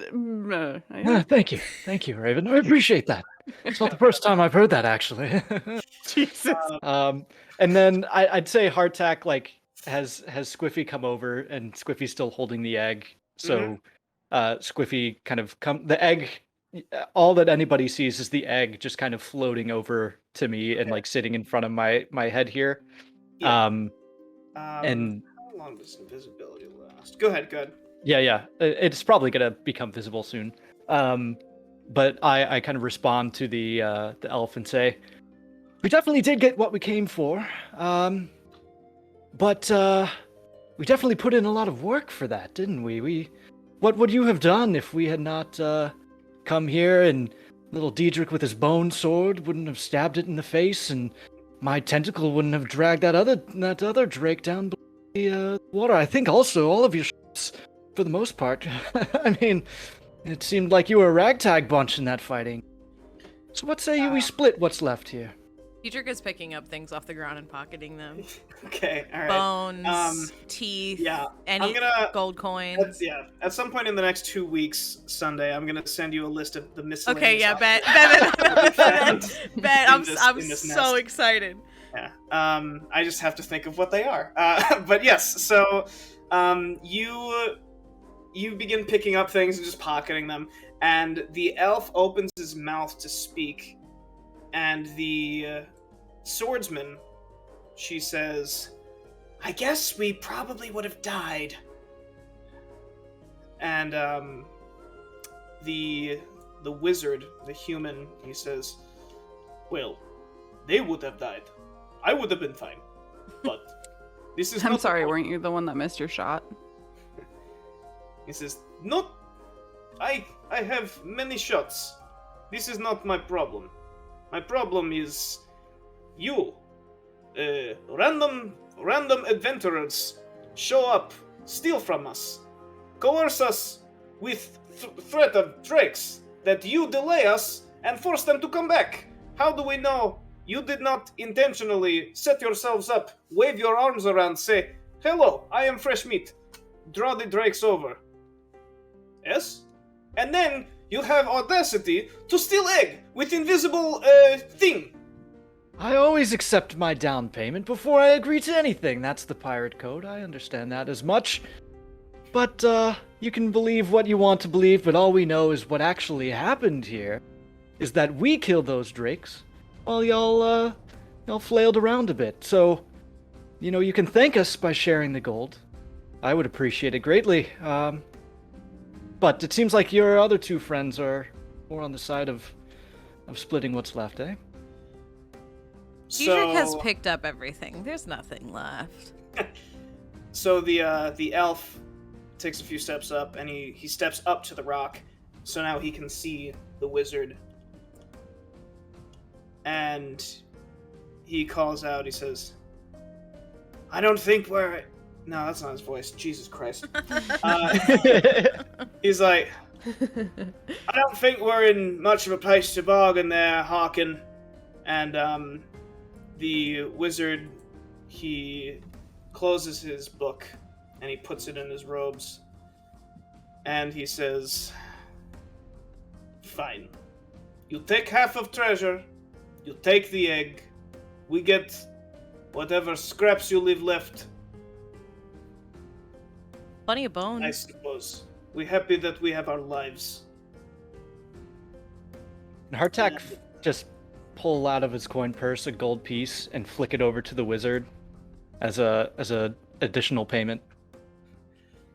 Thank you, Raven. I appreciate that. It's not the first time I've heard that, actually. Jesus. And then I'd say Hardtack has Squiffy come over, and Squiffy's still holding the egg. So Squiffy kind of the egg all that anybody sees is the egg just kind of floating over to me and Okay. like sitting in front of my head here. Yeah. And How long does invisibility last? Go ahead. yeah, it's probably gonna become visible soon. But I kind of respond to the elf and say, "We definitely did get what we came for. But we definitely put in a lot of work for that, didn't we? What would you have done if we had not come here and little Diedrich with his bone sword wouldn't have stabbed it in the face, and my tentacle wouldn't have dragged that other drake down the water? I think also all of your shots, for the most part. I mean, it seemed like you were a ragtag bunch in that fighting. So what say you we split what's left here?" Dietrich is picking up things off the ground and pocketing them. Okay, all right. Bones, teeth, Yeah, any gold coins. At some point in the next 2 weeks, Sunday, I'm gonna send you a list of the miscellaneous. Okay, yeah, bet. I'm so excited. Yeah. I just have to think of what they are. But yes, so you begin picking up things and just pocketing them, and the elf opens his mouth to speak, and the swordsman, she says, "I guess we probably would have died." And the wizard, the human, he says, "Well, they would have died. I would have been fine. But this is I'm not the sorry, point." weren't you the one that missed your shot? He says, "Not I have many shots. This is not my problem. My problem is you. Random adventurers show up, steal from us, coerce us with threat of drakes, that you delay us and force them to come back. How do we know you did not intentionally set yourselves up, wave your arms around, say, 'Hello, I am fresh meat,' draw the drakes over? Yes? And then you have audacity to steal egg with invisible thing." "I always accept my down payment before I agree to anything. That's the pirate code. I understand that as much. But you can believe what you want to believe, but all we know is what actually happened here is that we killed those drakes while y'all flailed around a bit. So, you can thank us by sharing the gold. I would appreciate it greatly. But it seems like your other two friends are more on the side of splitting what's left, eh?" Dietrich has picked up everything. There's nothing left. So the elf takes a few steps up, and he steps up to the rock, so now he can see the wizard. And he calls out, he says, "I don't think we're..." No, that's not his voice. Jesus Christ. He's like, "I don't think we're in much of a place to bargain there, Harkin." And the wizard, he closes his book and he puts it in his robes. And he says, "Fine. You take half of treasure. You take the egg. We get whatever scraps you leave left. Plenty of bones. I suppose. We're happy that we have our lives." And Hartak just pull out of his coin purse a gold piece and flick it over to the wizard as a additional payment.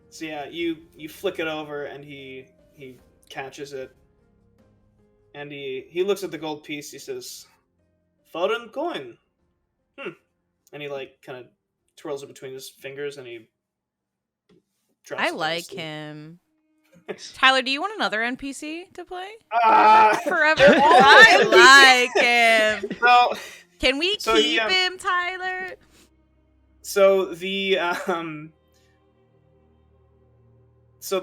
So yeah, you flick it over, and he catches it, and he looks at the gold piece. He says, "Foreign coin. And he kind of twirls it between his fingers, and he drops I it like sleeve. him. Tyler, do you want another NPC to play? Forever. I like him. So, Can we So keep he, him, Tyler? so the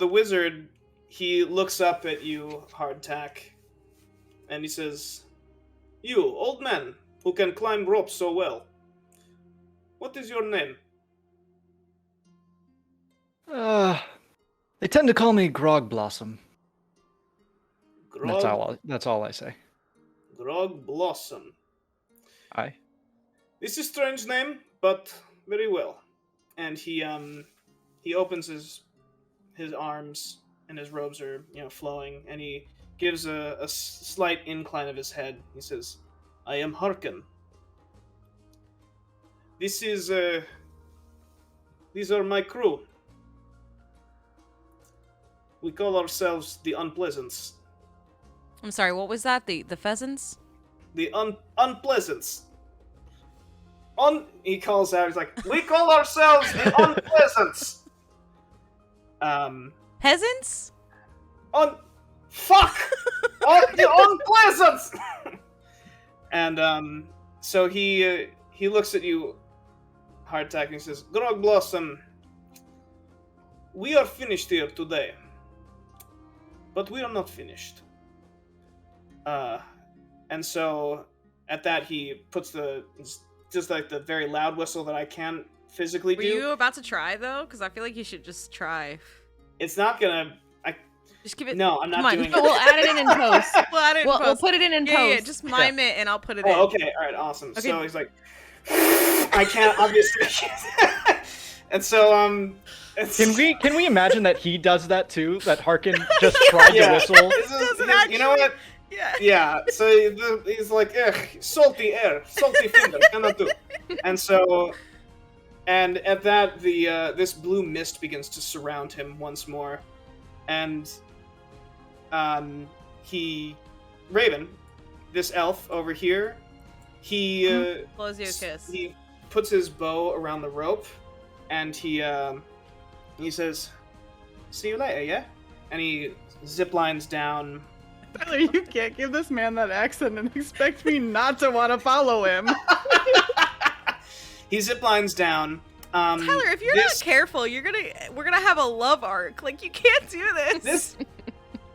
wizard, he looks up at you, Hardtack, and he says, "You, old man, who can climb ropes so well. What is your name?" They tend to call me Grog Blossom. Grog, That's all I say. Grog Blossom. Aye. This is a strange name, but very well. And he opens his arms, and his robes are flowing, and he gives a slight incline of his head. He says, I am Harkin. This is, these are my crew. We call ourselves the Unpleasants. I'm sorry, what was that? The pheasants? The Unpleasants. He calls out, he's like, we call ourselves the Unpleasants. Peasants? Fuck! The Unpleasants! And, so he looks at you, Hardtack, and he says, Grog Blossom, we are finished here today. But we are not finished. And so, at that, he puts just like the very loud whistle that I can't physically do. Were you about to try, though? Because I feel like you should just try. It's not gonna... Just give it... No, I'm not doing it. We'll add it in post. We'll add it in post. We'll put it in post. Yeah, just mime it and I'll put it in. Oh, okay, alright, awesome. Okay. So he's like... I can't, obviously. And so, Can we imagine that he does that too? That Harkin just tried to whistle? You know what? Yeah. Yeah, so he's like, salty air, salty finger, cannot do. And so, and at that, this blue mist begins to surround him once more. And, Raven, this elf over here, he, Blows you a kiss. he puts his bow around the rope, and he says, see you later, yeah? And he ziplines down. Tyler, you can't give this man that accent and expect me not to want to follow him. He ziplines down. Tyler, if you're not careful, we're gonna have a love arc. Like, you can't do this.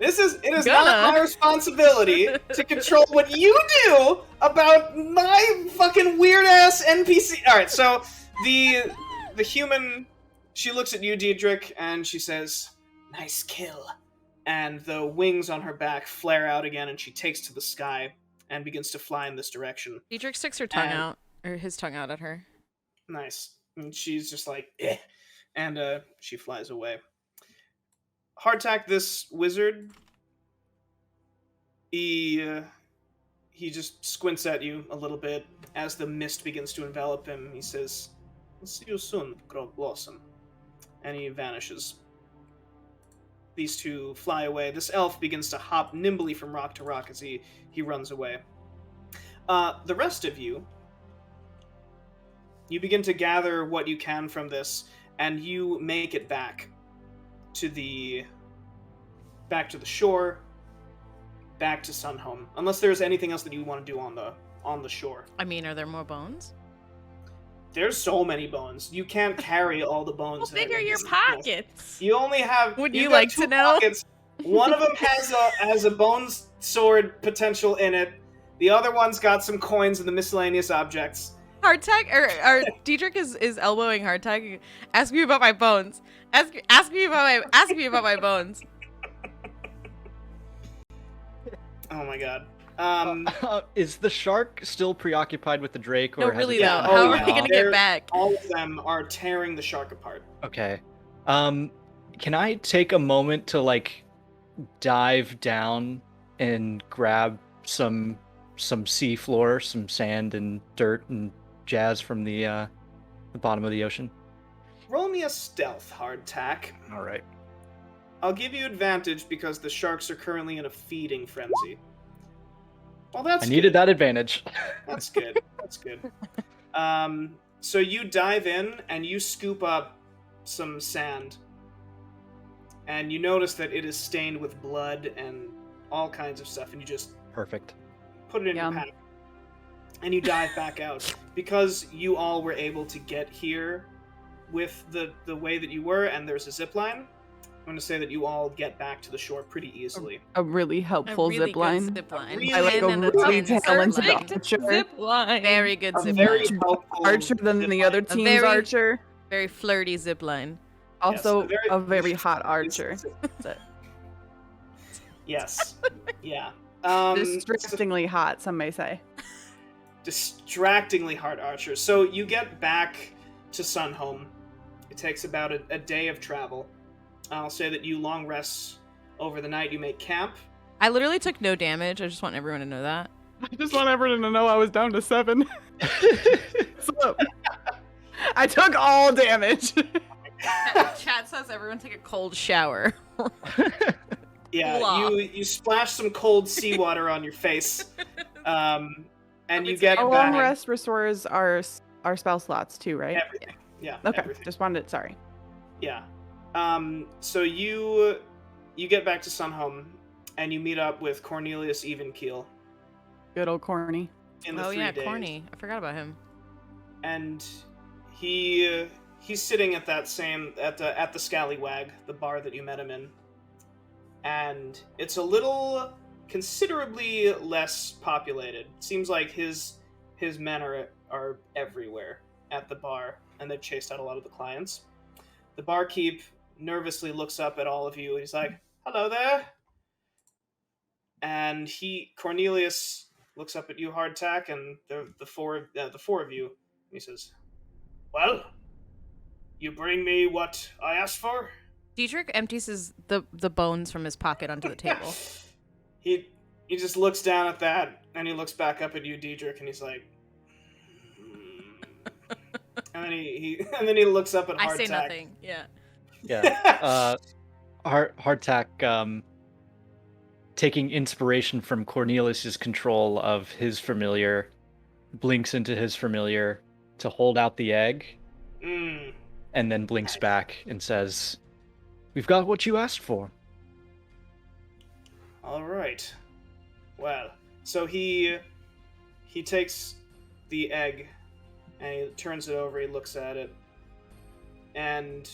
It is not my responsibility to control what you do about my fucking weird ass NPC. All right, so the human, she looks at you, Diedrich, and she says, "Nice kill." And the wings on her back flare out again, and she takes to the sky and begins to fly in this direction. Diedrich sticks her tongue out, or his tongue out at her. Nice. And she's just like, eh. And she flies away. Hardtack, this wizard, he just squints at you a little bit as the mist begins to envelop him. He says, "I'll see you soon, Grog Blossom." And he vanishes. These two fly away. This elf begins to hop nimbly from rock to rock as he runs away. The rest of you begin to gather what you can from this, and you make it back to the shore, back to Sunhome. Unless there's anything else that you want to do on the shore. I mean, are there more bones? There's so many bones. You can't carry all the bones. How big are your pockets? You only have. Would you got like two to know? Pockets. One of them has a bones sword potential in it. The other one's got some coins and the miscellaneous objects. Hardtack, or Diedrich is elbowing Hardtack. Ask me about my bones. Ask me about my bones. Oh my god. Is the shark still preoccupied with the drake? Or No, has really it though. Yeah, How oh, are yeah. we gonna get back? All of them are tearing the shark apart. Okay. Can I take a moment to like dive down and grab some sea floor, some sand and dirt and jazz from the bottom of the ocean? Roll me a stealth, Hardtack. All right. I'll give you advantage because the sharks are currently in a feeding frenzy. Well, that's I needed that advantage. That's good. That's good. So you dive in and you scoop up some sand, and you notice that it is stained with blood and all kinds of stuff, and you just Perfect. put it in your pack, and you dive back out. Because you all were able to get here with the way that you were, and there's a zip line, I'm going to say that you all get back to the shore pretty easily. A really helpful zip line. Really I like a really talented archer. Zip line. Very good A zip very line. helpful Archer than zip the line. other A team's very- archer. Very flirty zip line. Also, Yes, a very hot archer. Yes. Yeah. Distractingly hot, some may say. Distractingly hard archer. So you get back to Sunhome. It takes about a day of travel. I'll say that you long rests over the night. You make camp. I literally took no damage. I just want everyone to know that. I just want everyone to know I was down to 7. So, I took all damage. Chat says everyone take a cold shower. Yeah, Blah. you splash some cold seawater on your face, and you get A back long rest restores our spell slots too, right? everything. Yeah. Okay, Everything. just wanted. Sorry. Yeah. So you get back to Sunhome, and you meet up with Cornelius Evenkeel Good old corny. in the Oh 3 yeah, days. corny. I forgot about him. And he's sitting at that same at the Scallywag, the bar that you met him in. And it's a little considerably less populated. Seems like his men are everywhere at the bar, and they've chased out a lot of the clients. The barkeep nervously looks up at all of you. He's like, "Hello there." And Cornelius looks up at you, Hardtack, and the four of you. And he says, "Well, you bring me what I asked for?" Dietrich empties the bones from his pocket onto the table. He just looks down at that, and he looks back up at you, Diedrich, and he's like, and then he looks up at Hardtack. I say nothing. Yeah. Yeah. Hardtack, taking inspiration from Cornelius's control of his familiar, blinks into his familiar to hold out the egg, and then blinks back and says, "We've got what you asked for." All right. Well, so he takes the egg and he turns it over. He looks at it, and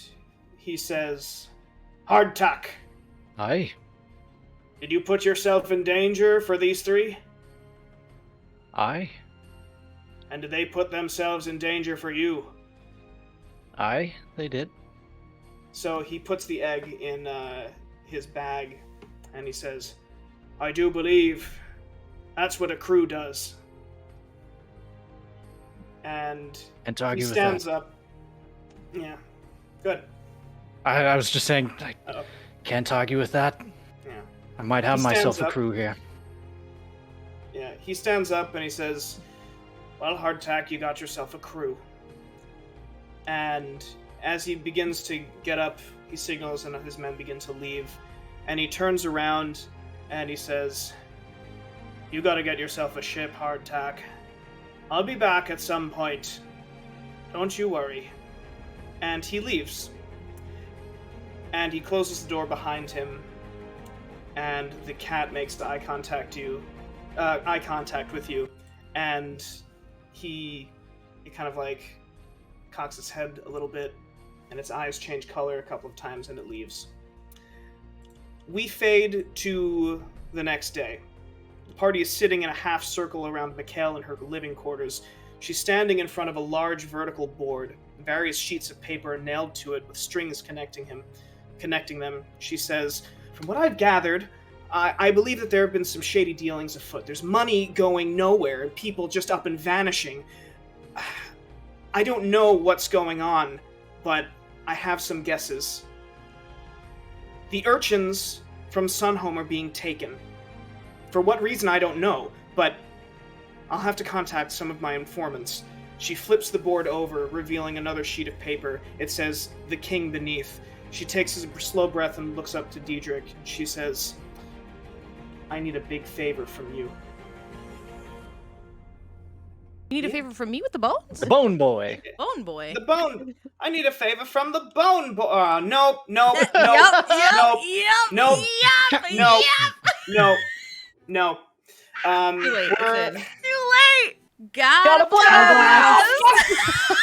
he says, "Hardtack, Aye. did you put yourself in danger for these 3? Aye. And did they put themselves in danger for you?" Aye, they did. So he puts the egg in his bag, and he says, "I do believe that's what a crew does." And Can't he argue with stands that. up. Yeah, good. I was just saying, I Uh-oh. can't argue with that. Yeah. I might have He myself stands a up. crew here. Yeah, he stands up and he says, "Well, Hardtack, you got yourself a crew." And as he begins to get up, he signals and his men begin to leave. And he turns around and he says, "You gotta get yourself a ship, Hardtack. I'll be back at some point. Don't you worry." And he leaves. And he closes the door behind him. And the cat makes eye contact with you. And he kind of like cocks its head a little bit, and its eyes change color a couple of times, and it leaves. We fade to the next day. The party is sitting in a half circle around Mikhail in her living quarters. She's standing in front of a large vertical board. Various sheets of paper are nailed to it with strings connecting them. She says, "From what I've gathered, I believe that there have been some shady dealings afoot. There's money going nowhere, and people just up and vanishing. I don't know what's going on, but I have some guesses. The urchins from Sunhome are being taken. For what reason, I don't know, but I'll have to contact some of my informants." She flips the board over, revealing another sheet of paper. It says, "The King" beneath. She takes a slow breath and looks up to Diedrich. She says, "I need a big favor from you." You need a favor from me with the bones? The Bone Boy. Bone boy. The bone. I need a favor from the bone boy. Nope. Nope. Yep, Nope. yep, Nope. yep, Nope. yep, Nope. yep. No. No. Too late. we're- It's in. Too late. God Gotta blast. bless.